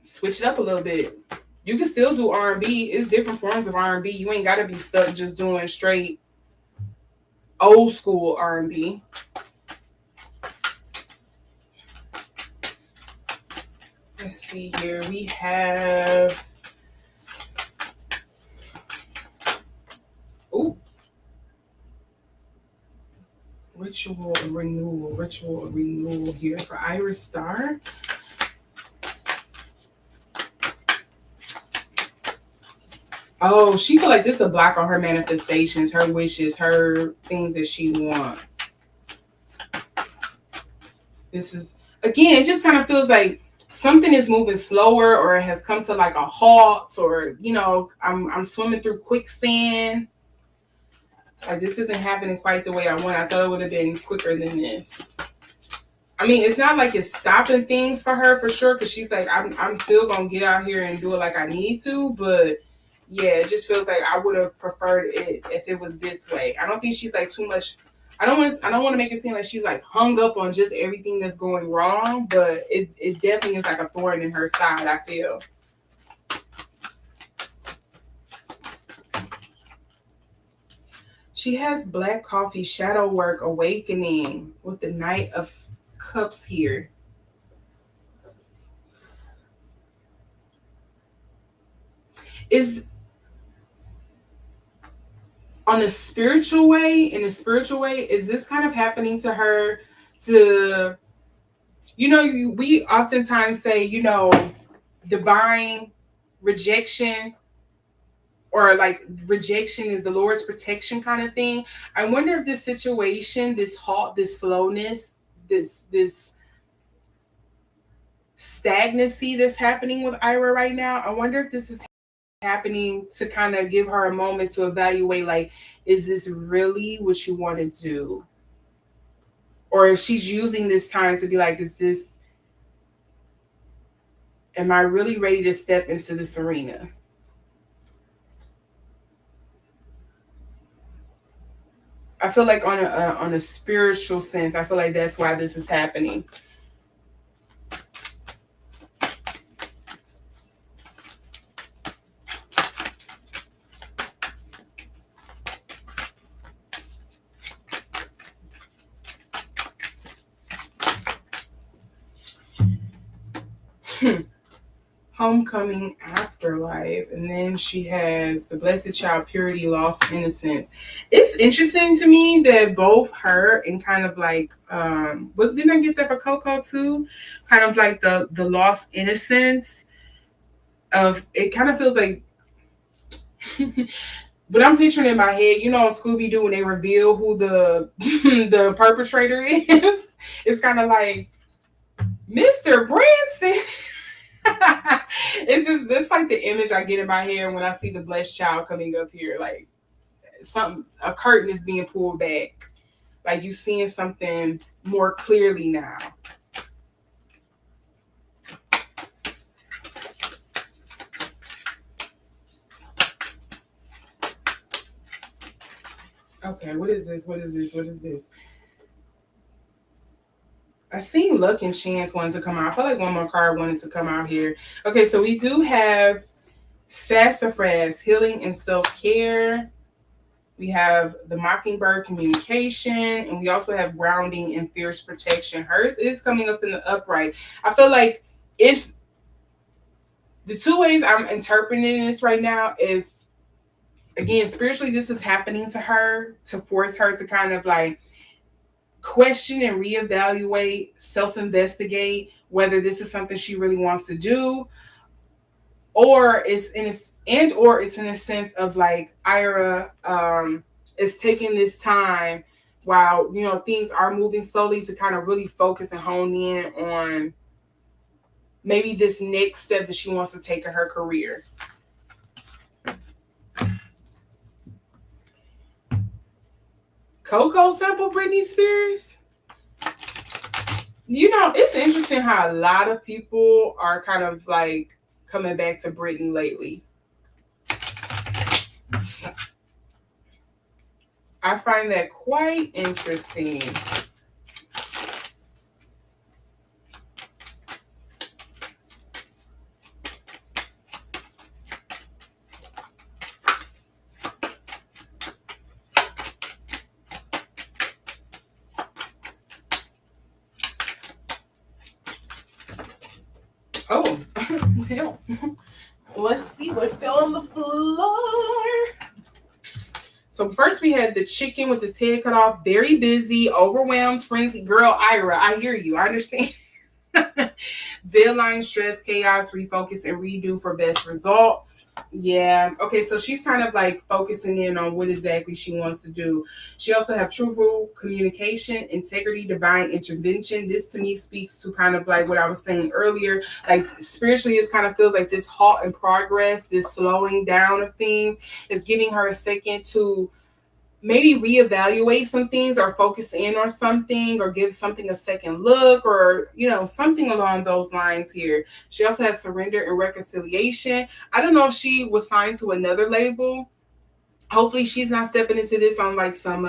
switch it up a little bit. You can still do R&B. It's different forms of R&B. You ain't got to be stuck just doing straight old school R&B. Let's see here. We have ooh, ritual renewal here for Ayra Starr. Oh, she feel like this is a block on her manifestations, her wishes, her things that she want. This is again, it just kind of feels like something is moving slower, or it has come to like a halt, or I'm swimming through quicksand. Like, this isn't happening quite the way I want. I thought it would have been quicker than this. I mean, it's not like it's stopping things for her for sure, because she's like, I'm still gonna get out here and do it like I need to, but yeah, it just feels like I would have preferred it if it was this way. I don't think she's like too much. I don't want to make it seem like she's like hung up on just everything that's going wrong, but it definitely is like a thorn in her side, I feel. She has Black Coffee Shadow Work Awakening with the Knight of Cups here. Is on a spiritual way, in a spiritual way, is this kind of happening to her to, we oftentimes say, divine rejection, or like rejection is the Lord's protection kind of thing. I wonder if this situation, this halt, this slowness, this stagnancy that's happening with Ira right now, I wonder if this is happening to kind of give her a moment to evaluate, like, is this really what you want to do? Or if she's using this time to be like, am I really ready to step into this arena? I feel like on a spiritual sense, I feel like that's why this is happening. Homecoming, afterlife, and then she has the blessed child, purity, lost innocence. It's interesting to me that both her and kind of like but didn't I get that for Coco too? Kind of like the lost innocence of it kind of feels like but I'm picturing in my head, you know, Scooby Doo when they reveal who the the perpetrator is. It's kind of like Mr. Branson. It's just that's like the image I get in my head when I see the blessed child coming up here. Like something, a curtain is being pulled back. Like you seeing something more clearly now. Okay, what is this? What is this? What is this? I seen Luck and Chance wanted to come out. I feel like one more card wanted to come out here. Okay, so we do have Sassafras, healing and self-care. We have the Mockingbird, communication, and we also have grounding and fierce protection. Hers is coming up in the upright. I feel like if the two ways I'm interpreting this right now, if again spiritually this is happening to her to force her to kind of like question and reevaluate, self-investigate whether this is something she really wants to do, or it's in a sense of like Ayra is taking this time while you know things are moving slowly to kind of really focus and hone in on maybe this next step that she wants to take in her career. Coco sample Britney Spears. You know, it's interesting how a lot of people are kind of like coming back to Britney lately. I find that quite interesting. Oh, well, let's see what fell on the floor. So first we had the chicken with his head cut off, very busy, overwhelmed, frenzy. Girl, Ayra, I hear you. I understand. Deadline, stress, chaos, refocus, and redo for best results. Yeah. Okay, so she's kind of like focusing in on what exactly she wants to do. She also have truthful communication, integrity, divine intervention. This to me speaks to kind of like what I was saying earlier. Like spiritually, it kind of feels like this halt in progress, this slowing down of things is giving her a second to maybe reevaluate some things or focus in on something or give something a second look or you know something along those lines here. She also has surrender and reconciliation. I don't know if she was signed to another label. Hopefully she's not stepping into this on like some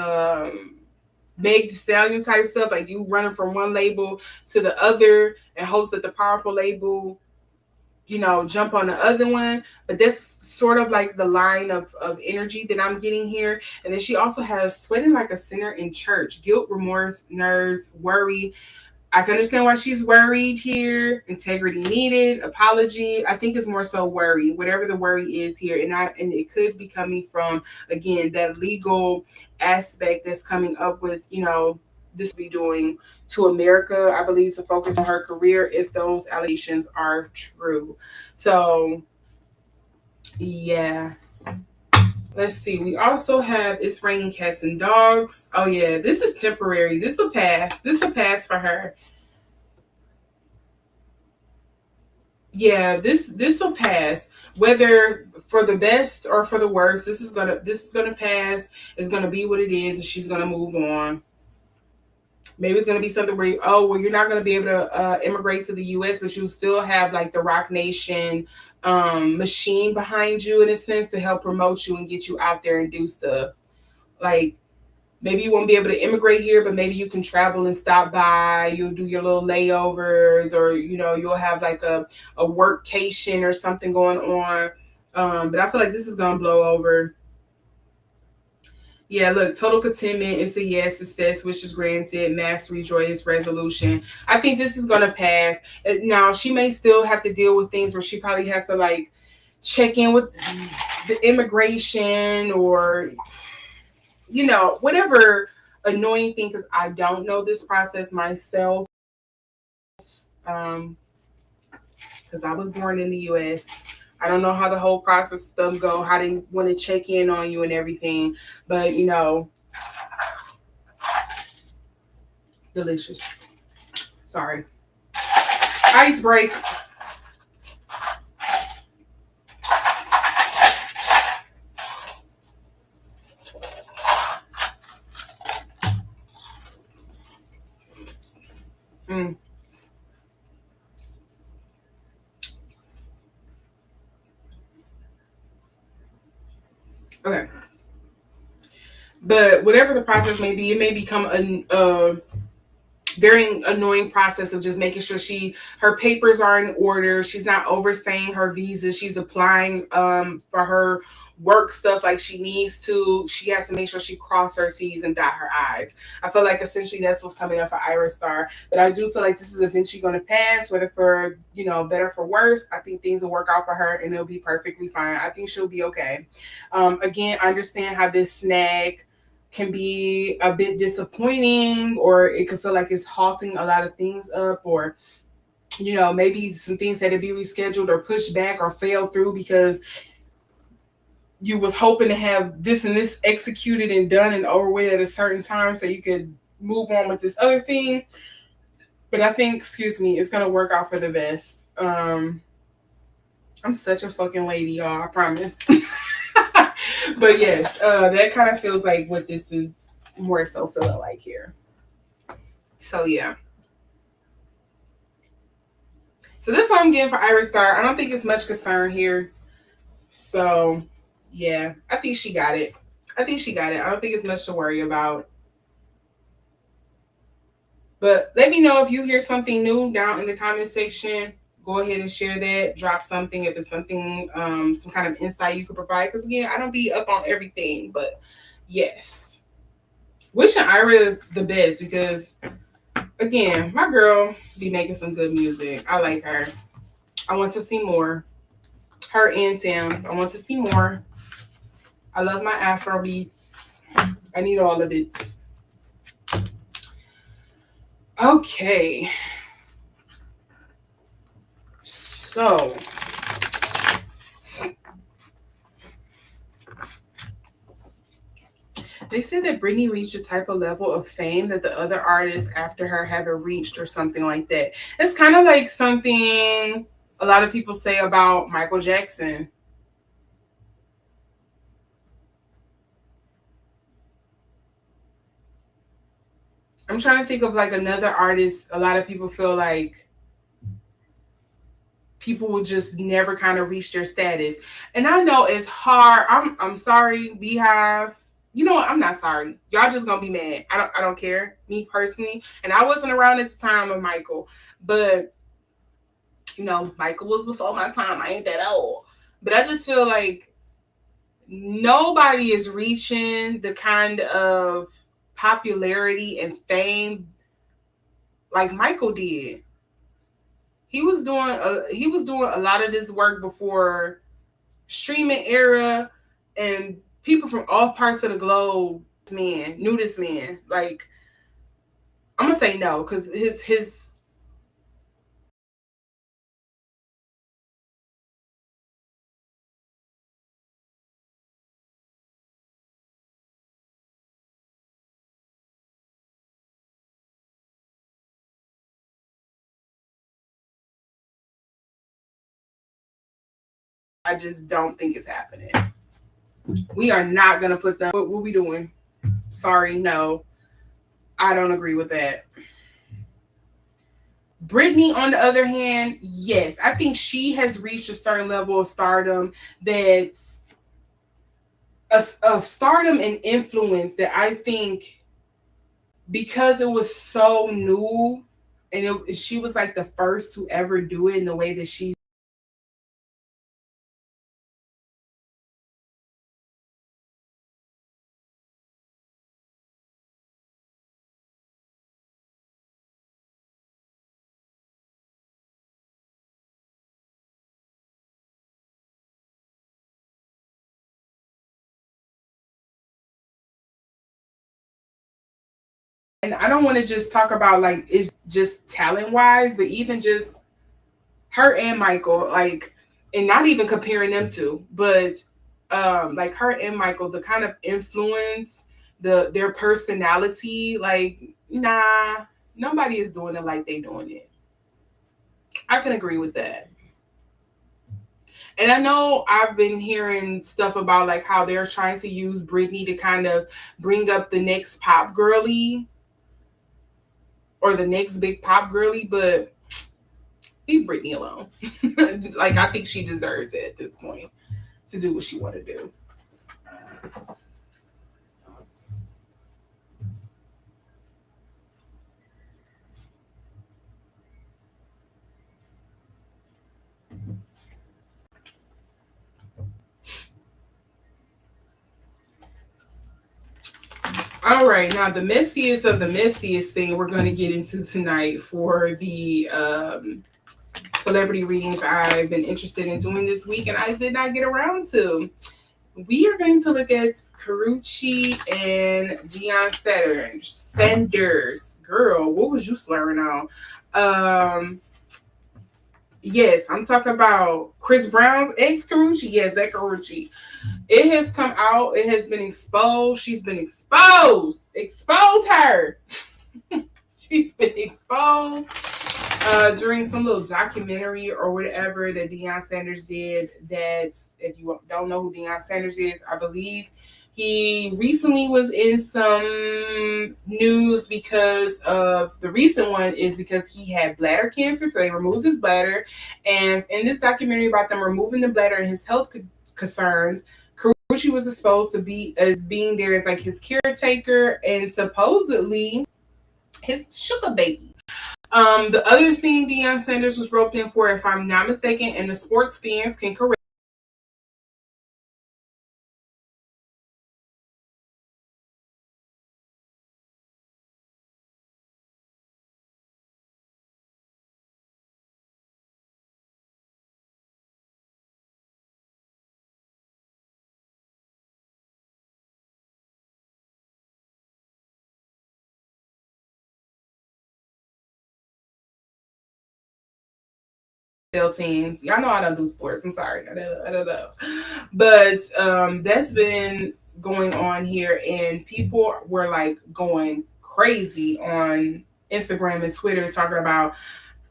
Meg Thee Stallion type stuff, like you running from one label to the other in hopes that the powerful label you know jump on the other one. But that's sort of like the line of energy that I'm getting here. And then she also has sweating like a sinner in church, guilt, remorse, nerves, worry. I can understand why she's worried here. Integrity needed, apology. I think it's more so worry, whatever the worry is here. And it could be coming from again that legal aspect that's coming up with, you know, this be doing to America, I believe, to focus on her career if those allegations are true. So yeah. Let's see. We also have It's Raining Cats and Dogs. Oh yeah, this is temporary. This will pass. This will pass for her. Yeah, this will pass. Whether for the best or for the worst, this is gonna pass. It's gonna be what it is, and she's gonna move on. Maybe it's gonna be something where you're not gonna be able to immigrate to the U.S., but you still have like the Roc Nation machine behind you in a sense to help promote you and get you out there and do stuff. Like maybe you won't be able to immigrate here, but maybe you can travel and stop by. You'll do your little layovers, or you'll have like a workcation or something going on. But I feel like this is gonna blow over. Yeah, look, total contentment is a yes, success, wishes granted, mastery, joyous resolution. I think this is gonna pass. Now she may still have to deal with things where she probably has to like check in with the immigration, or whatever annoying thing, because I don't know this process myself. Because I was born in the US. I don't know how the whole process stuff go, how they want to check in on you and everything. But delicious. Sorry. Ice break. Mm. Okay. But whatever the process may be, it may become a very annoying process of just making sure her papers are in order. She's not overstaying her visa. She's applying for her work stuff like she needs to. She has to make sure she cross her T's and dot her I's. I feel like essentially that's what's coming up for Ayra Starr. But I do feel like this is eventually going to pass, whether for better for worse. I think things will work out for her and it'll be perfectly fine. I think she'll be okay. Again, I understand how this snag can be a bit disappointing, or it could feel like it's halting a lot of things up, or maybe some things that would be rescheduled or pushed back or fell through because you was hoping to have this and this executed and done and over with at a certain time so you could move on with this other thing. But I think, it's gonna work out for the best. I'm such a fucking lady, y'all, I promise. But yes, that kind of feels like what this is more so feeling like here. So yeah. So this is what I'm getting for Ayra Starr. I don't think it's much concern here. So yeah, I think she got it. I don't think it's much to worry about. But let me know if you hear something new down in the comment section. Go ahead and share that. Drop something if it's something, some kind of insight you could provide. Because again, I don't be up on everything, but yes, wishing Ayra the best, because again, my girl be making some good music. I like her. I want to see more. Her and Tams. I want to see more. I love my Afro beats. I need all of it. Okay. So they said that Britney reached a type of level of fame that the other artists after her haven't reached, or something like that. It's kind of like something a lot of people say about Michael Jackson. I'm trying to think of like another artist. A lot of people feel like people will just never kind of reach their status. And I know it's hard. I'm sorry, Beehive. You know what? I'm not sorry. Y'all just gonna be mad. I don't care. Me personally. And I wasn't around at the time of Michael. But Michael was before my time. I ain't that old. But I just feel like nobody is reaching the kind of popularity and fame like Michael did. He was doing a lot of this work before streaming era, and people from all parts of the globe knew this man. Like, I'm gonna say no, because his I just don't think it's happening. We are not gonna put them. What we doing? Sorry, no. I don't agree with that. Britney, on the other hand, yes, I think she has reached a certain level of stardom that's of stardom and influence that I think because it was so new and she was like the first to ever do it in the way that she. And I don't want to just talk about like it's just talent wise, but even just her and Michael, like, and not even comparing them two, but like her and Michael, the kind of influence, their personality, like, nah, nobody is doing it like they doing it. I can agree with that. And I know I've been hearing stuff about like how they're trying to use Britney to kind of bring up the next pop girly or the next big pop girly, but leave Britney alone. Like I think she deserves it at this point to do what she want to do. All right, now the messiest of the messiest thing we're going to get into tonight for the celebrity readings I've been interested in doing this week, and I did not get around to. We are going to look at Karreuche and Deion Sanders. Girl, what was you slurring on? Um, yes, I'm talking about Chris Brown's ex Karreuche. Yes, that Karreuche. It has come out. It has been exposed. She's been exposed. Expose her. She's been exposed during some little documentary or whatever that Deion Sanders did. That if you don't know who Deion Sanders is, I believe he recently was in some news because of the recent one is because he had bladder cancer, so they removed his bladder. And in this documentary about them removing the bladder and his health concerns, Karreuche was supposed to be as being there as like his caretaker and supposedly his sugar baby. The other thing Deion Sanders was roped in for, if I'm not mistaken, and the sports fans can correct. Teams. Y'all know I don't do sports. I'm sorry. I don't know. But that's been going on here, and people were like going crazy on Instagram and Twitter talking about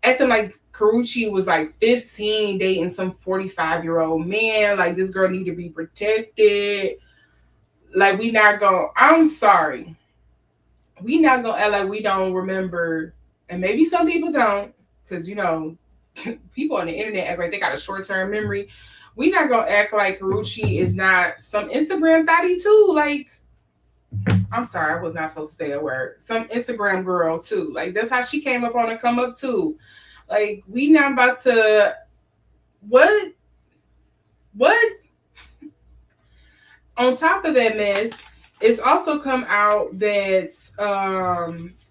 acting like Karreuche was like 15 dating some 45-year-old man. Like this girl need to be protected. Like we not going I'm sorry. We not gonna act like we don't remember, and maybe some people don't, because you know, people on the internet act like they got a short-term memory. We not gonna act like Karreuche is not some Instagram thotty too. Like, I'm sorry, I was not supposed to say that word. Some Instagram girl too. Like that's how she came up on a come up too. Like we not about to what what on top of that mess, it's also come out that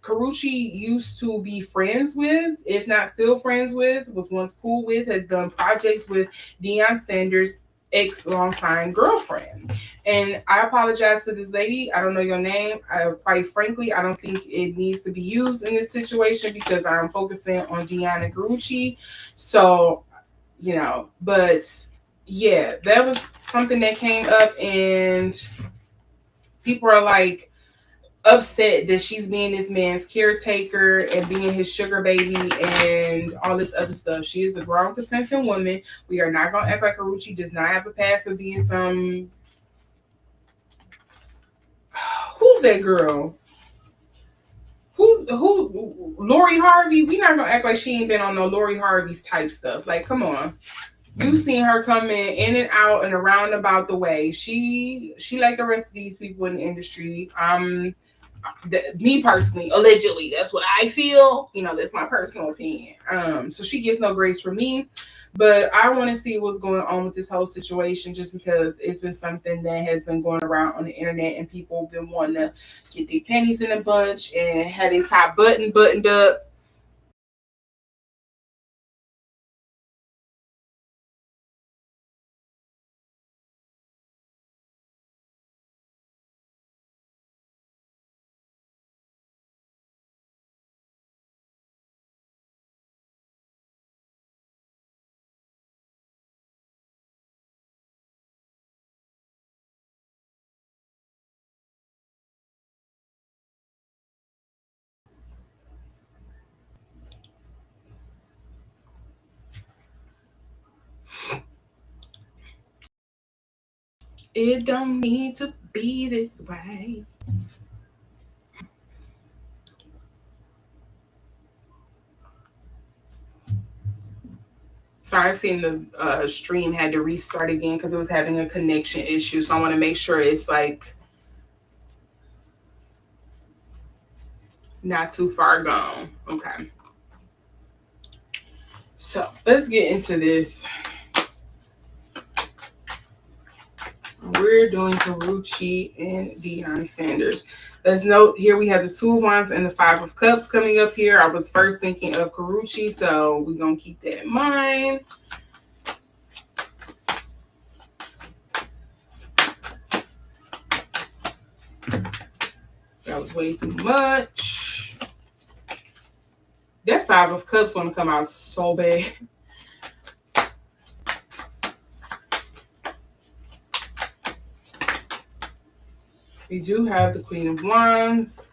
Karreuche used to be friends with, if not still friends with, was once cool with, has done projects with Deion Sanders' ex longtime girlfriend. And I apologize to this lady. I don't know your name. Quite frankly, I don't think it needs to be used in this situation because I'm focusing on Deion and Karreuche. So, you know, but yeah, that was something that came up, and people are like upset that she's being this man's caretaker and being his sugar baby and all this other stuff. She is a grown consenting woman. We are not gonna act like Karreuche does not have a past of being some. Who's that girl? Who? Lori Harvey. We not gonna act like she ain't been on no Lori Harvey's type stuff. Like, come on. You've seen her coming in and out and around about the way. She like the rest of these people in the industry. Me personally, allegedly, that's what I feel. That's my personal opinion. So she gets no grace from me. But I want to see what's going on with this whole situation just because it's been something that has been going around on the internet and people have been wanting to get their panties in a bunch and had their top buttoned up. It don't need to be this way. Sorry, I seen the stream had to restart again because it was having a connection issue. So I want to make sure it's like not too far gone. Okay. So let's get into this. We're doing Karreuche and Deion Sanders. Let's note here we have the Two of Wands and the Five of Cups coming up here. I was first thinking of Karreuche, so we're going to keep that in mind. That was way too much. That Five of Cups want to come out so bad. We do have the Queen of Wands.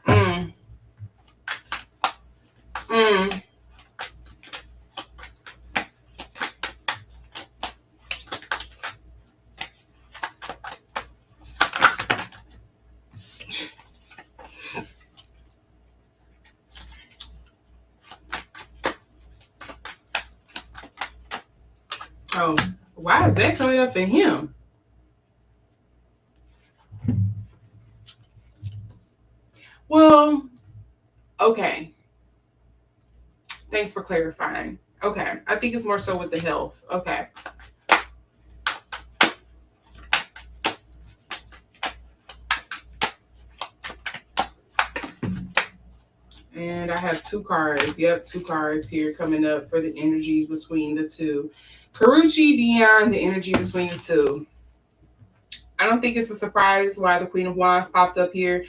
Oh, why is that coming up for him? Well, okay. Thanks for clarifying. Okay. I think it's more so with the health. Okay. And I have two cards. Yep, two cards here coming up for the energies between the two. Karreuche, Deion, the energy between the two. I don't think it's a surprise why the Queen of Wands popped up here.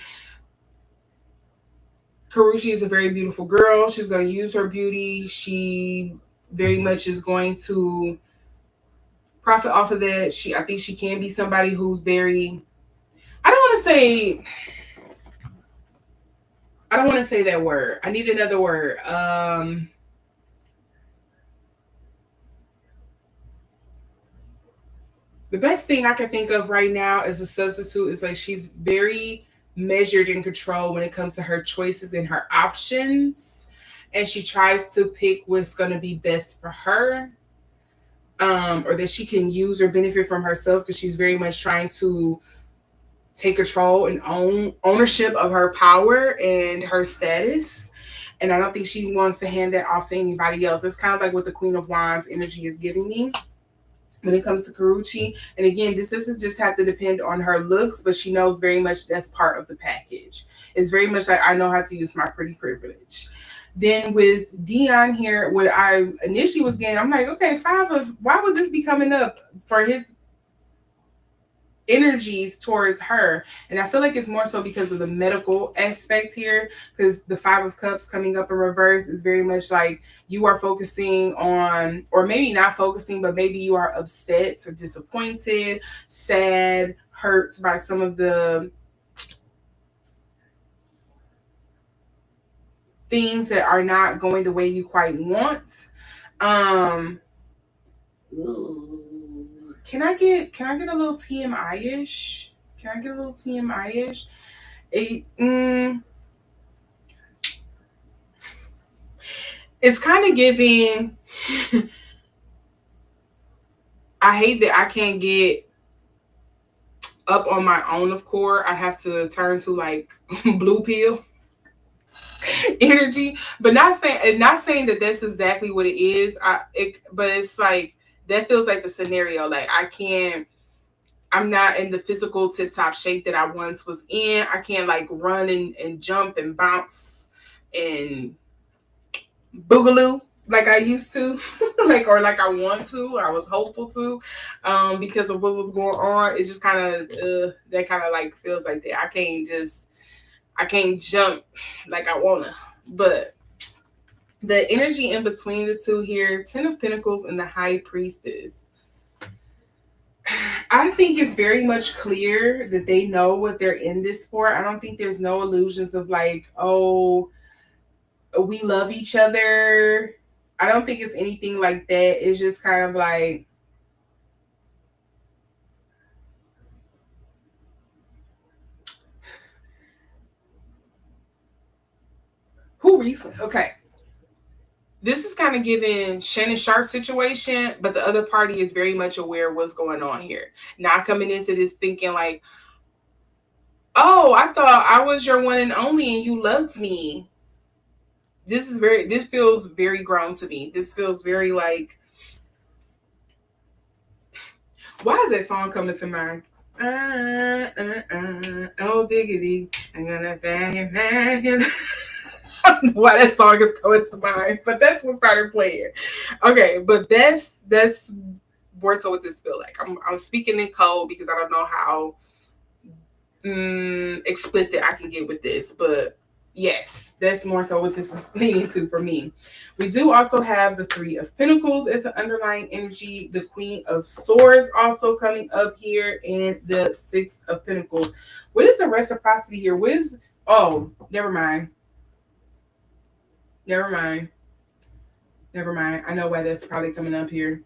Karreuche is a very beautiful girl. She's going to use her beauty. She very much is going to profit off of that. I think she can be somebody who's very. I don't want to say. I don't want to say that word. I need another word. The best thing I can think of right now as a substitute is like she's very measured and controlled when it comes to her choices and her options. And she tries to pick what's going to be best for her, or that she can use or benefit from herself because she's very much trying to take control and ownership of her power and her status. And I don't think she wants to hand that off to anybody else. It's kind of like what the Queen of Wands energy is giving me when it comes to Karreuche. And again, this doesn't just have to depend on her looks, but she knows very much that's part of the package. It's very much like I know how to use my pretty privilege. Then with Deion here, what I initially was getting, I'm like, okay, why would this be coming up for his energies towards her? And I feel like it's more so because of the medical aspect here, because the Five of Cups coming up in reverse is very much like you are focusing on, or maybe not focusing, but maybe you are upset or disappointed, sad, hurt by some of the things that are not going the way you quite want. Can I get a little TMI-ish? Can I get a little TMI-ish? It's kind of giving I hate that I can't get up on my own of core. I have to turn to like blue pill energy, but not saying that that's exactly what it is. But it's like that feels like the scenario. Like I can't. I'm not in the physical tip top shape that I once was in. I can't like run and jump and bounce and boogaloo like I used to, like or like I want to. I was hopeful to, because of what was going on. It just kind of that kind of like feels like that. I can't jump like I wanna. But the energy in between the two here, Ten of Pentacles and the High Priestess. I think it's very much clear that they know what they're in this for. I don't think there's no illusions of like, oh, we love each other. I don't think it's anything like that. It's just kind of like, who recently? Okay. This is kind of giving Shannon Sharp situation, but the other party is very much aware of what's going on here. Not coming into this thinking like, oh, I thought I was your one and only and you loved me. This feels very grown to me. This feels very like, why is that song coming to mind? Oh diggity, I'm gonna find him. I don't know why that song is coming to mind, but that's what started playing. Okay, but that's more so what this feel like. I'm speaking in code because I don't know how explicit I can get with this, but yes, that's more so what this is leading to for me. We do also have the Three of Pentacles as the underlying energy, the Queen of Swords also coming up here, and the Six of Pentacles. What is the reciprocity here? What is, oh, never mind. Never mind. Never mind. I know why that's probably coming up here.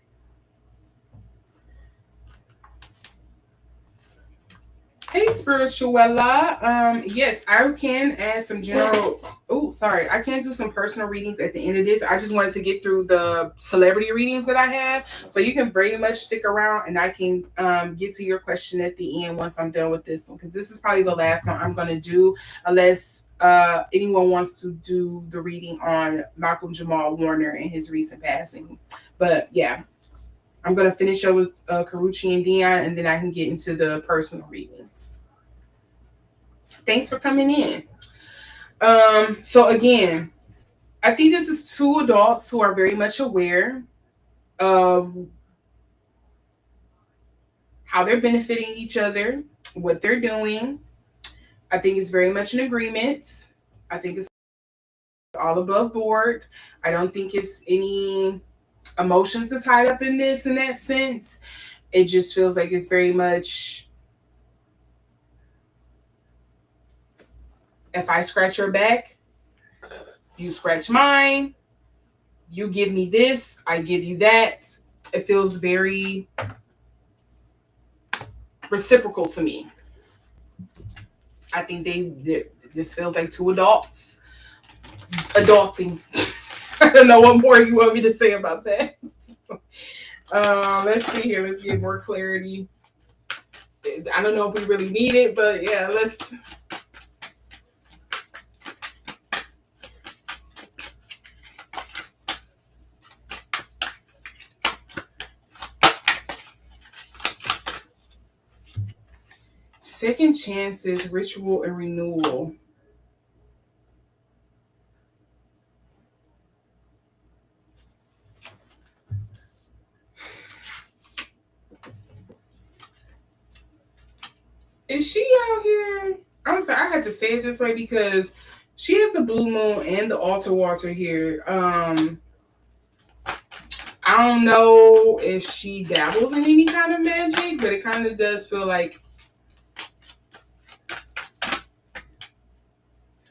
Hey, spirituella. Yes, I can add some general. Oh, sorry. I can do some personal readings at the end of this. I just wanted to get through the celebrity readings that I have. So you can very much stick around and I can get to your question at the end once I'm done with this one. Because this is probably the last one I'm going to do, unless anyone wants to do the reading on Malcolm Jamal Warner and his recent passing. But yeah, I'm going to finish up with Karreuche and Deion, and then I can get into the personal readings. Thanks for coming in. So again, I think this is two adults who are very much aware of how they're benefiting each other, what they're doing. I think it's very much an agreement. I think it's all above board. I don't think it's any emotions are tied up in this in that sense. It just feels like it's very much, if I scratch your back, you scratch mine, you give me this, I give you that. It feels very reciprocal to me. I think this feels like two adults adulting. I don't know what more you want me to say about that. Let's see here. Let's get more clarity. I don't know if we really need it, but yeah, let's. Second chances, ritual, and renewal. Is she out here? I'm sorry, I had to say it this way because she has the blue moon and the altar water here. I don't know if she dabbles in any kind of magic, but it kind of does feel like,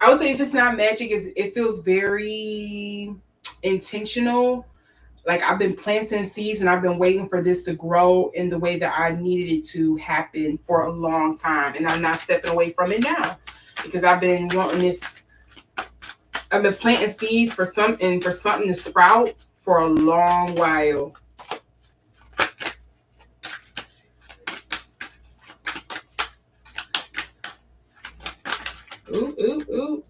I would say if it's not magic, it feels very intentional. Like I've been planting seeds and I've been waiting for this to grow in the way that I needed it to happen for a long time. And I'm not stepping away from it now because I've been wanting this. I've been planting seeds for something to sprout for a long while. Ooh, ooh, ooh.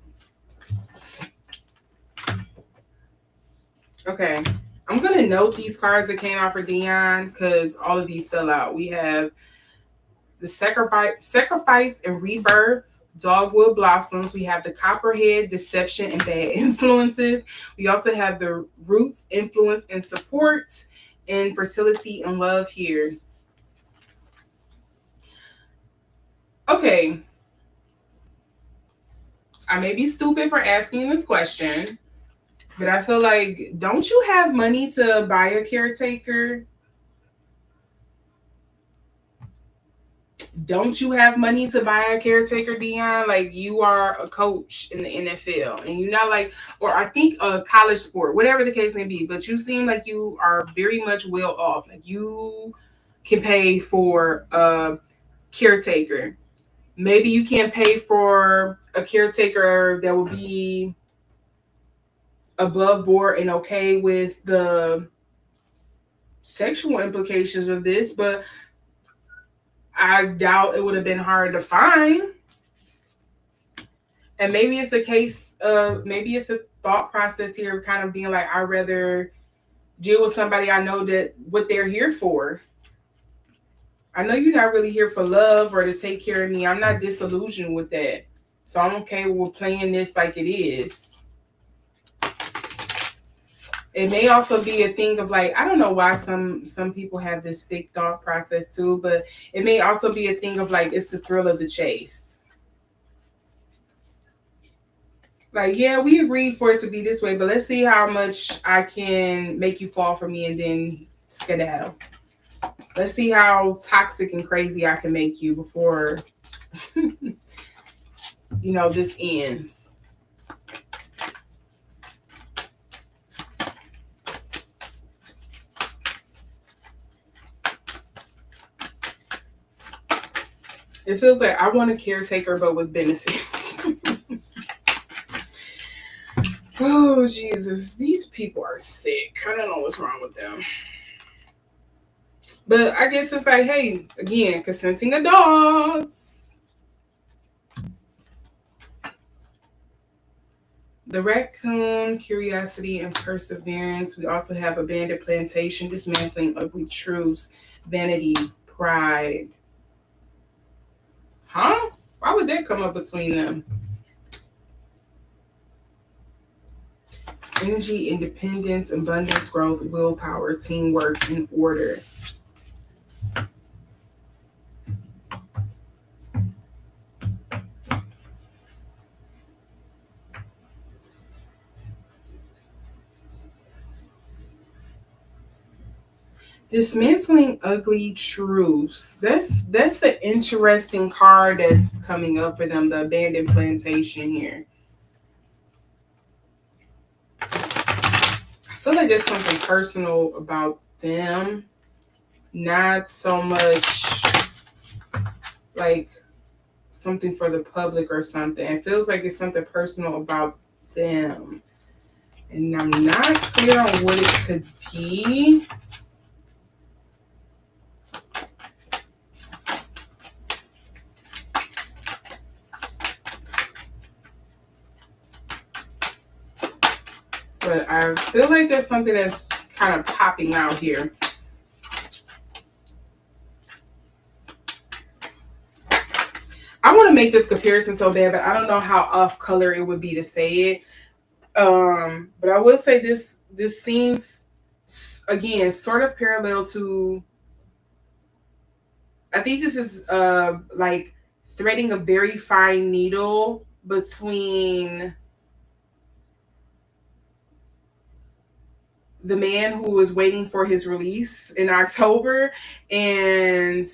Okay. I'm gonna note these cards that came out for Deion because all of these fell out. We have the sacrifice and rebirth, dogwood blossoms. We have the copperhead, deception and bad influences. We also have the roots, influence and support, and fertility and love here. Okay, I may be stupid for asking this question, but I feel like, don't you have money to buy a caretaker? Don't you have money to buy a caretaker, Dion? Like, you are a coach in the NFL, and you're not like, or I think a college sport, whatever the case may be. But you seem like you are very much well off. Like, you can pay for a caretaker. Maybe you can't pay for a caretaker that will be above board and okay with the sexual implications of this, but I doubt it would have been hard to find. And maybe it's a case of, maybe it's a thought process here of kind of being like, I'd rather deal with somebody I know that what they're here for. I know you're not really here for love or to take care of me. I'm not disillusioned with that. So I'm okay with playing this like it is. It may also be a thing of like, I don't know why some people have this sick thought process too, but it may also be a thing of like, it's the thrill of the chase. Like, yeah, we agreed for it to be this way, but let's see how much I can make you fall for me and then skedaddle. Let's see how toxic and crazy I can make you before this ends. It feels like I want a caretaker, but with benefits. Oh, Jesus. These people are sick. I don't know what's wrong with them. But I guess it's like, hey, again, consenting adults. The raccoon, curiosity, and perseverance. We also have abandoned plantation, dismantling ugly truths, vanity, pride. Huh? Why would that come up between them? Energy, independence, abundance, growth, willpower, teamwork, and order. Dismantling ugly truths. That's an interesting card that's coming up for them. The abandoned plantation here. I feel like there's something personal about them, not so much like something for the public or something. It feels like it's something personal about them, and I'm not clear on what it could be. But I feel like there's something that's kind of popping out here. I want to make this comparison so bad, but I don't know how off color it would be to say it. But I will say this seems, again, sort of parallel to, I think this is like threading a very fine needle between the man who was waiting for his release in October and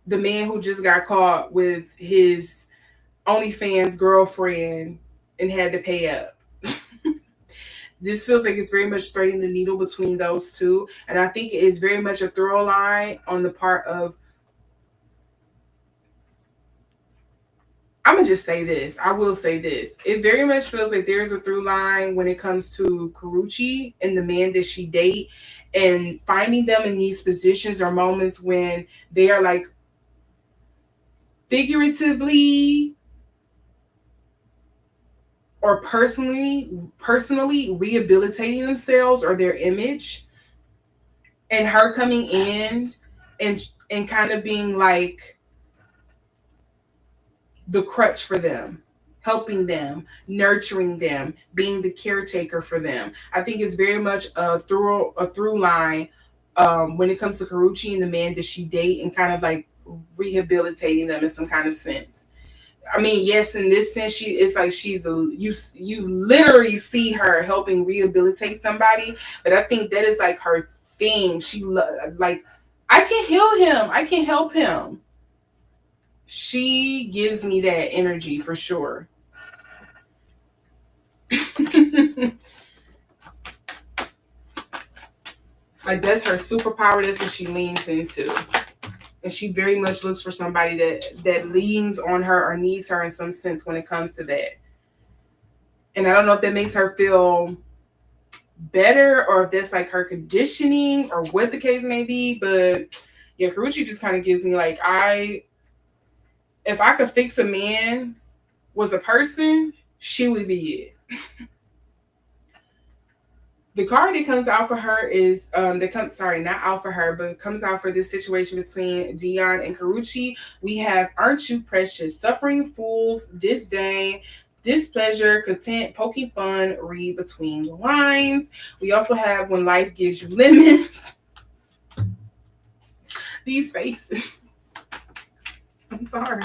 the man who just got caught with his OnlyFans girlfriend and had to pay up. This feels like it's very much threading the needle between those two. And I think it is very much a throw line on the part of, I'm going to just say this. I will say this. It very much feels like there's a through line when it comes to Karreuche and the man that she date, and finding them in these positions or moments when they are like figuratively or personally rehabilitating themselves or their image, and her coming in and kind of being like the crutch for them, helping them, nurturing them, being the caretaker for them. I think it's very much a through line when it comes to Karreuche and the man that she date, and kind of like rehabilitating them in some kind of sense. I mean, yes, in this sense, it's like you literally see her helping rehabilitate somebody, but I think that is like her thing. Like, I can heal him, I can help him. She gives me that energy for sure. Like, that's her superpower. That's what she leans into, and she very much looks for somebody that leans on her or needs her in some sense when it comes to that. And I don't know if that makes her feel better or if that's like her conditioning or what the case may be. But yeah, Karreuche just kind of gives me like, if I could fix a man was a person, she would be it. The card that comes out for her is that comes sorry, not out for her, but comes out for this situation between Deion and Karreuche. We have Aren't You Precious, Suffering Fools, Disdain, Displeasure, Content, Poking Fun, Read Between the Lines. We also have When Life Gives You Lemons. These faces. I'm sorry.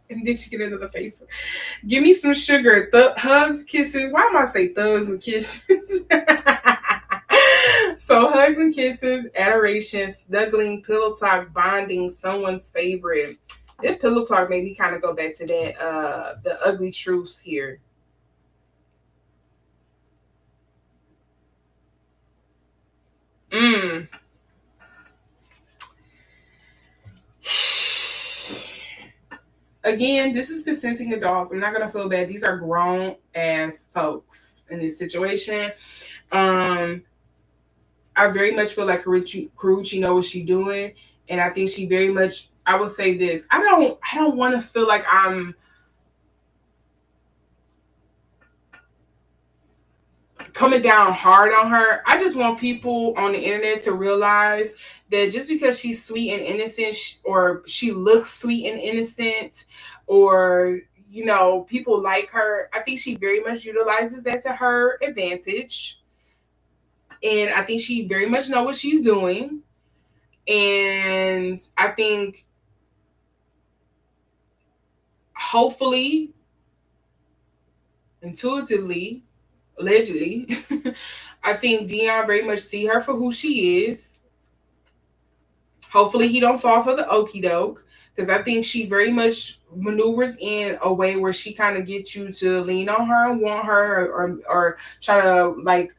And then she get into the face. Give me some sugar. Hugs, kisses. Why am I say thugs and kisses? So hugs and kisses, adoration, snuggling, pillow talk, bonding, someone's favorite. That pillow talk made me kind of go back to that the ugly truths here. Mm. Again, this is consenting adults. I'm not gonna feel bad. These are grown ass folks in this situation. Um, I very much feel like Karreuche knows what she's doing, and I think she very much. I would say this. I don't want to feel like I'm coming down hard on her. I just want people on the internet to realize that just because she's sweet and innocent, or she looks sweet and innocent, or people like her, I think she very much utilizes that to her advantage, and I think she very much know what she's doing. And I think hopefully, intuitively, allegedly, I think Deion very much see her for who she is. Hopefully he don't fall for the okey doke, because I think she very much maneuvers in a way where she kind of gets you to lean on her and want her, or try to like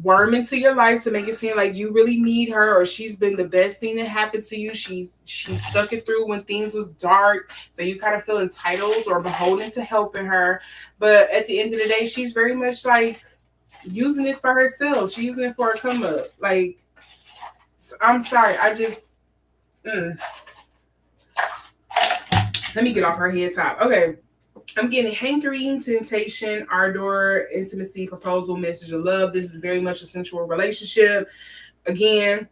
worm into your life to make it seem like you really need her, or she's been the best thing that happened to you. She stuck it through when things was dark, so you kind of feel entitled or beholden to helping her. But at the end of the day, she's very much like using this for herself. She's using it for a come up. Like, I'm sorry, I just let me get off her head top. Okay. I'm getting hankering, temptation, ardor, intimacy, proposal, message of love. This is very much a sensual relationship. Again,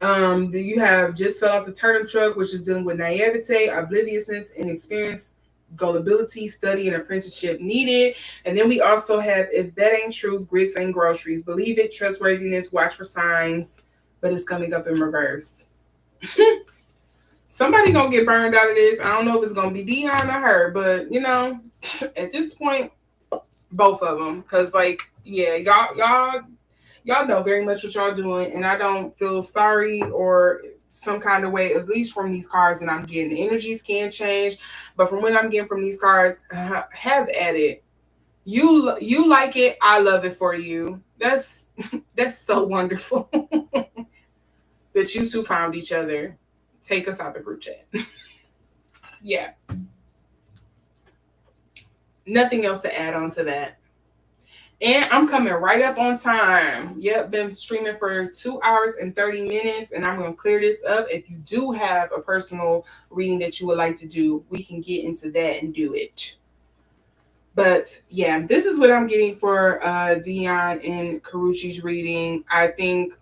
you have just fell off the turnip truck, which is dealing with naivete, obliviousness, inexperience, gullibility, study, and apprenticeship needed. And then we also have If That Ain't True, Grits Ain't Groceries. Believe it, trustworthiness, watch for signs, but it's coming up in reverse. Somebody gonna get burned out of this. I don't know if it's gonna be Deion or her, but at this point, both of them. Cause like, yeah, y'all know very much what y'all doing, and I don't feel sorry or some kind of way, at least from these cards that I'm getting. Energies can change, but from what I'm getting from these cards, have at it. You like it, I love it for you. That's so wonderful that you two found each other. Take us out the group chat. Yeah. Nothing else to add on to that. And I'm coming right up on time. Yep, been streaming for 2 hours and 30 minutes, and I'm going to clear this up. If you do have a personal reading that you would like to do, we can get into that and do it. But yeah, this is what I'm getting for Deion and Karreuche's reading. I think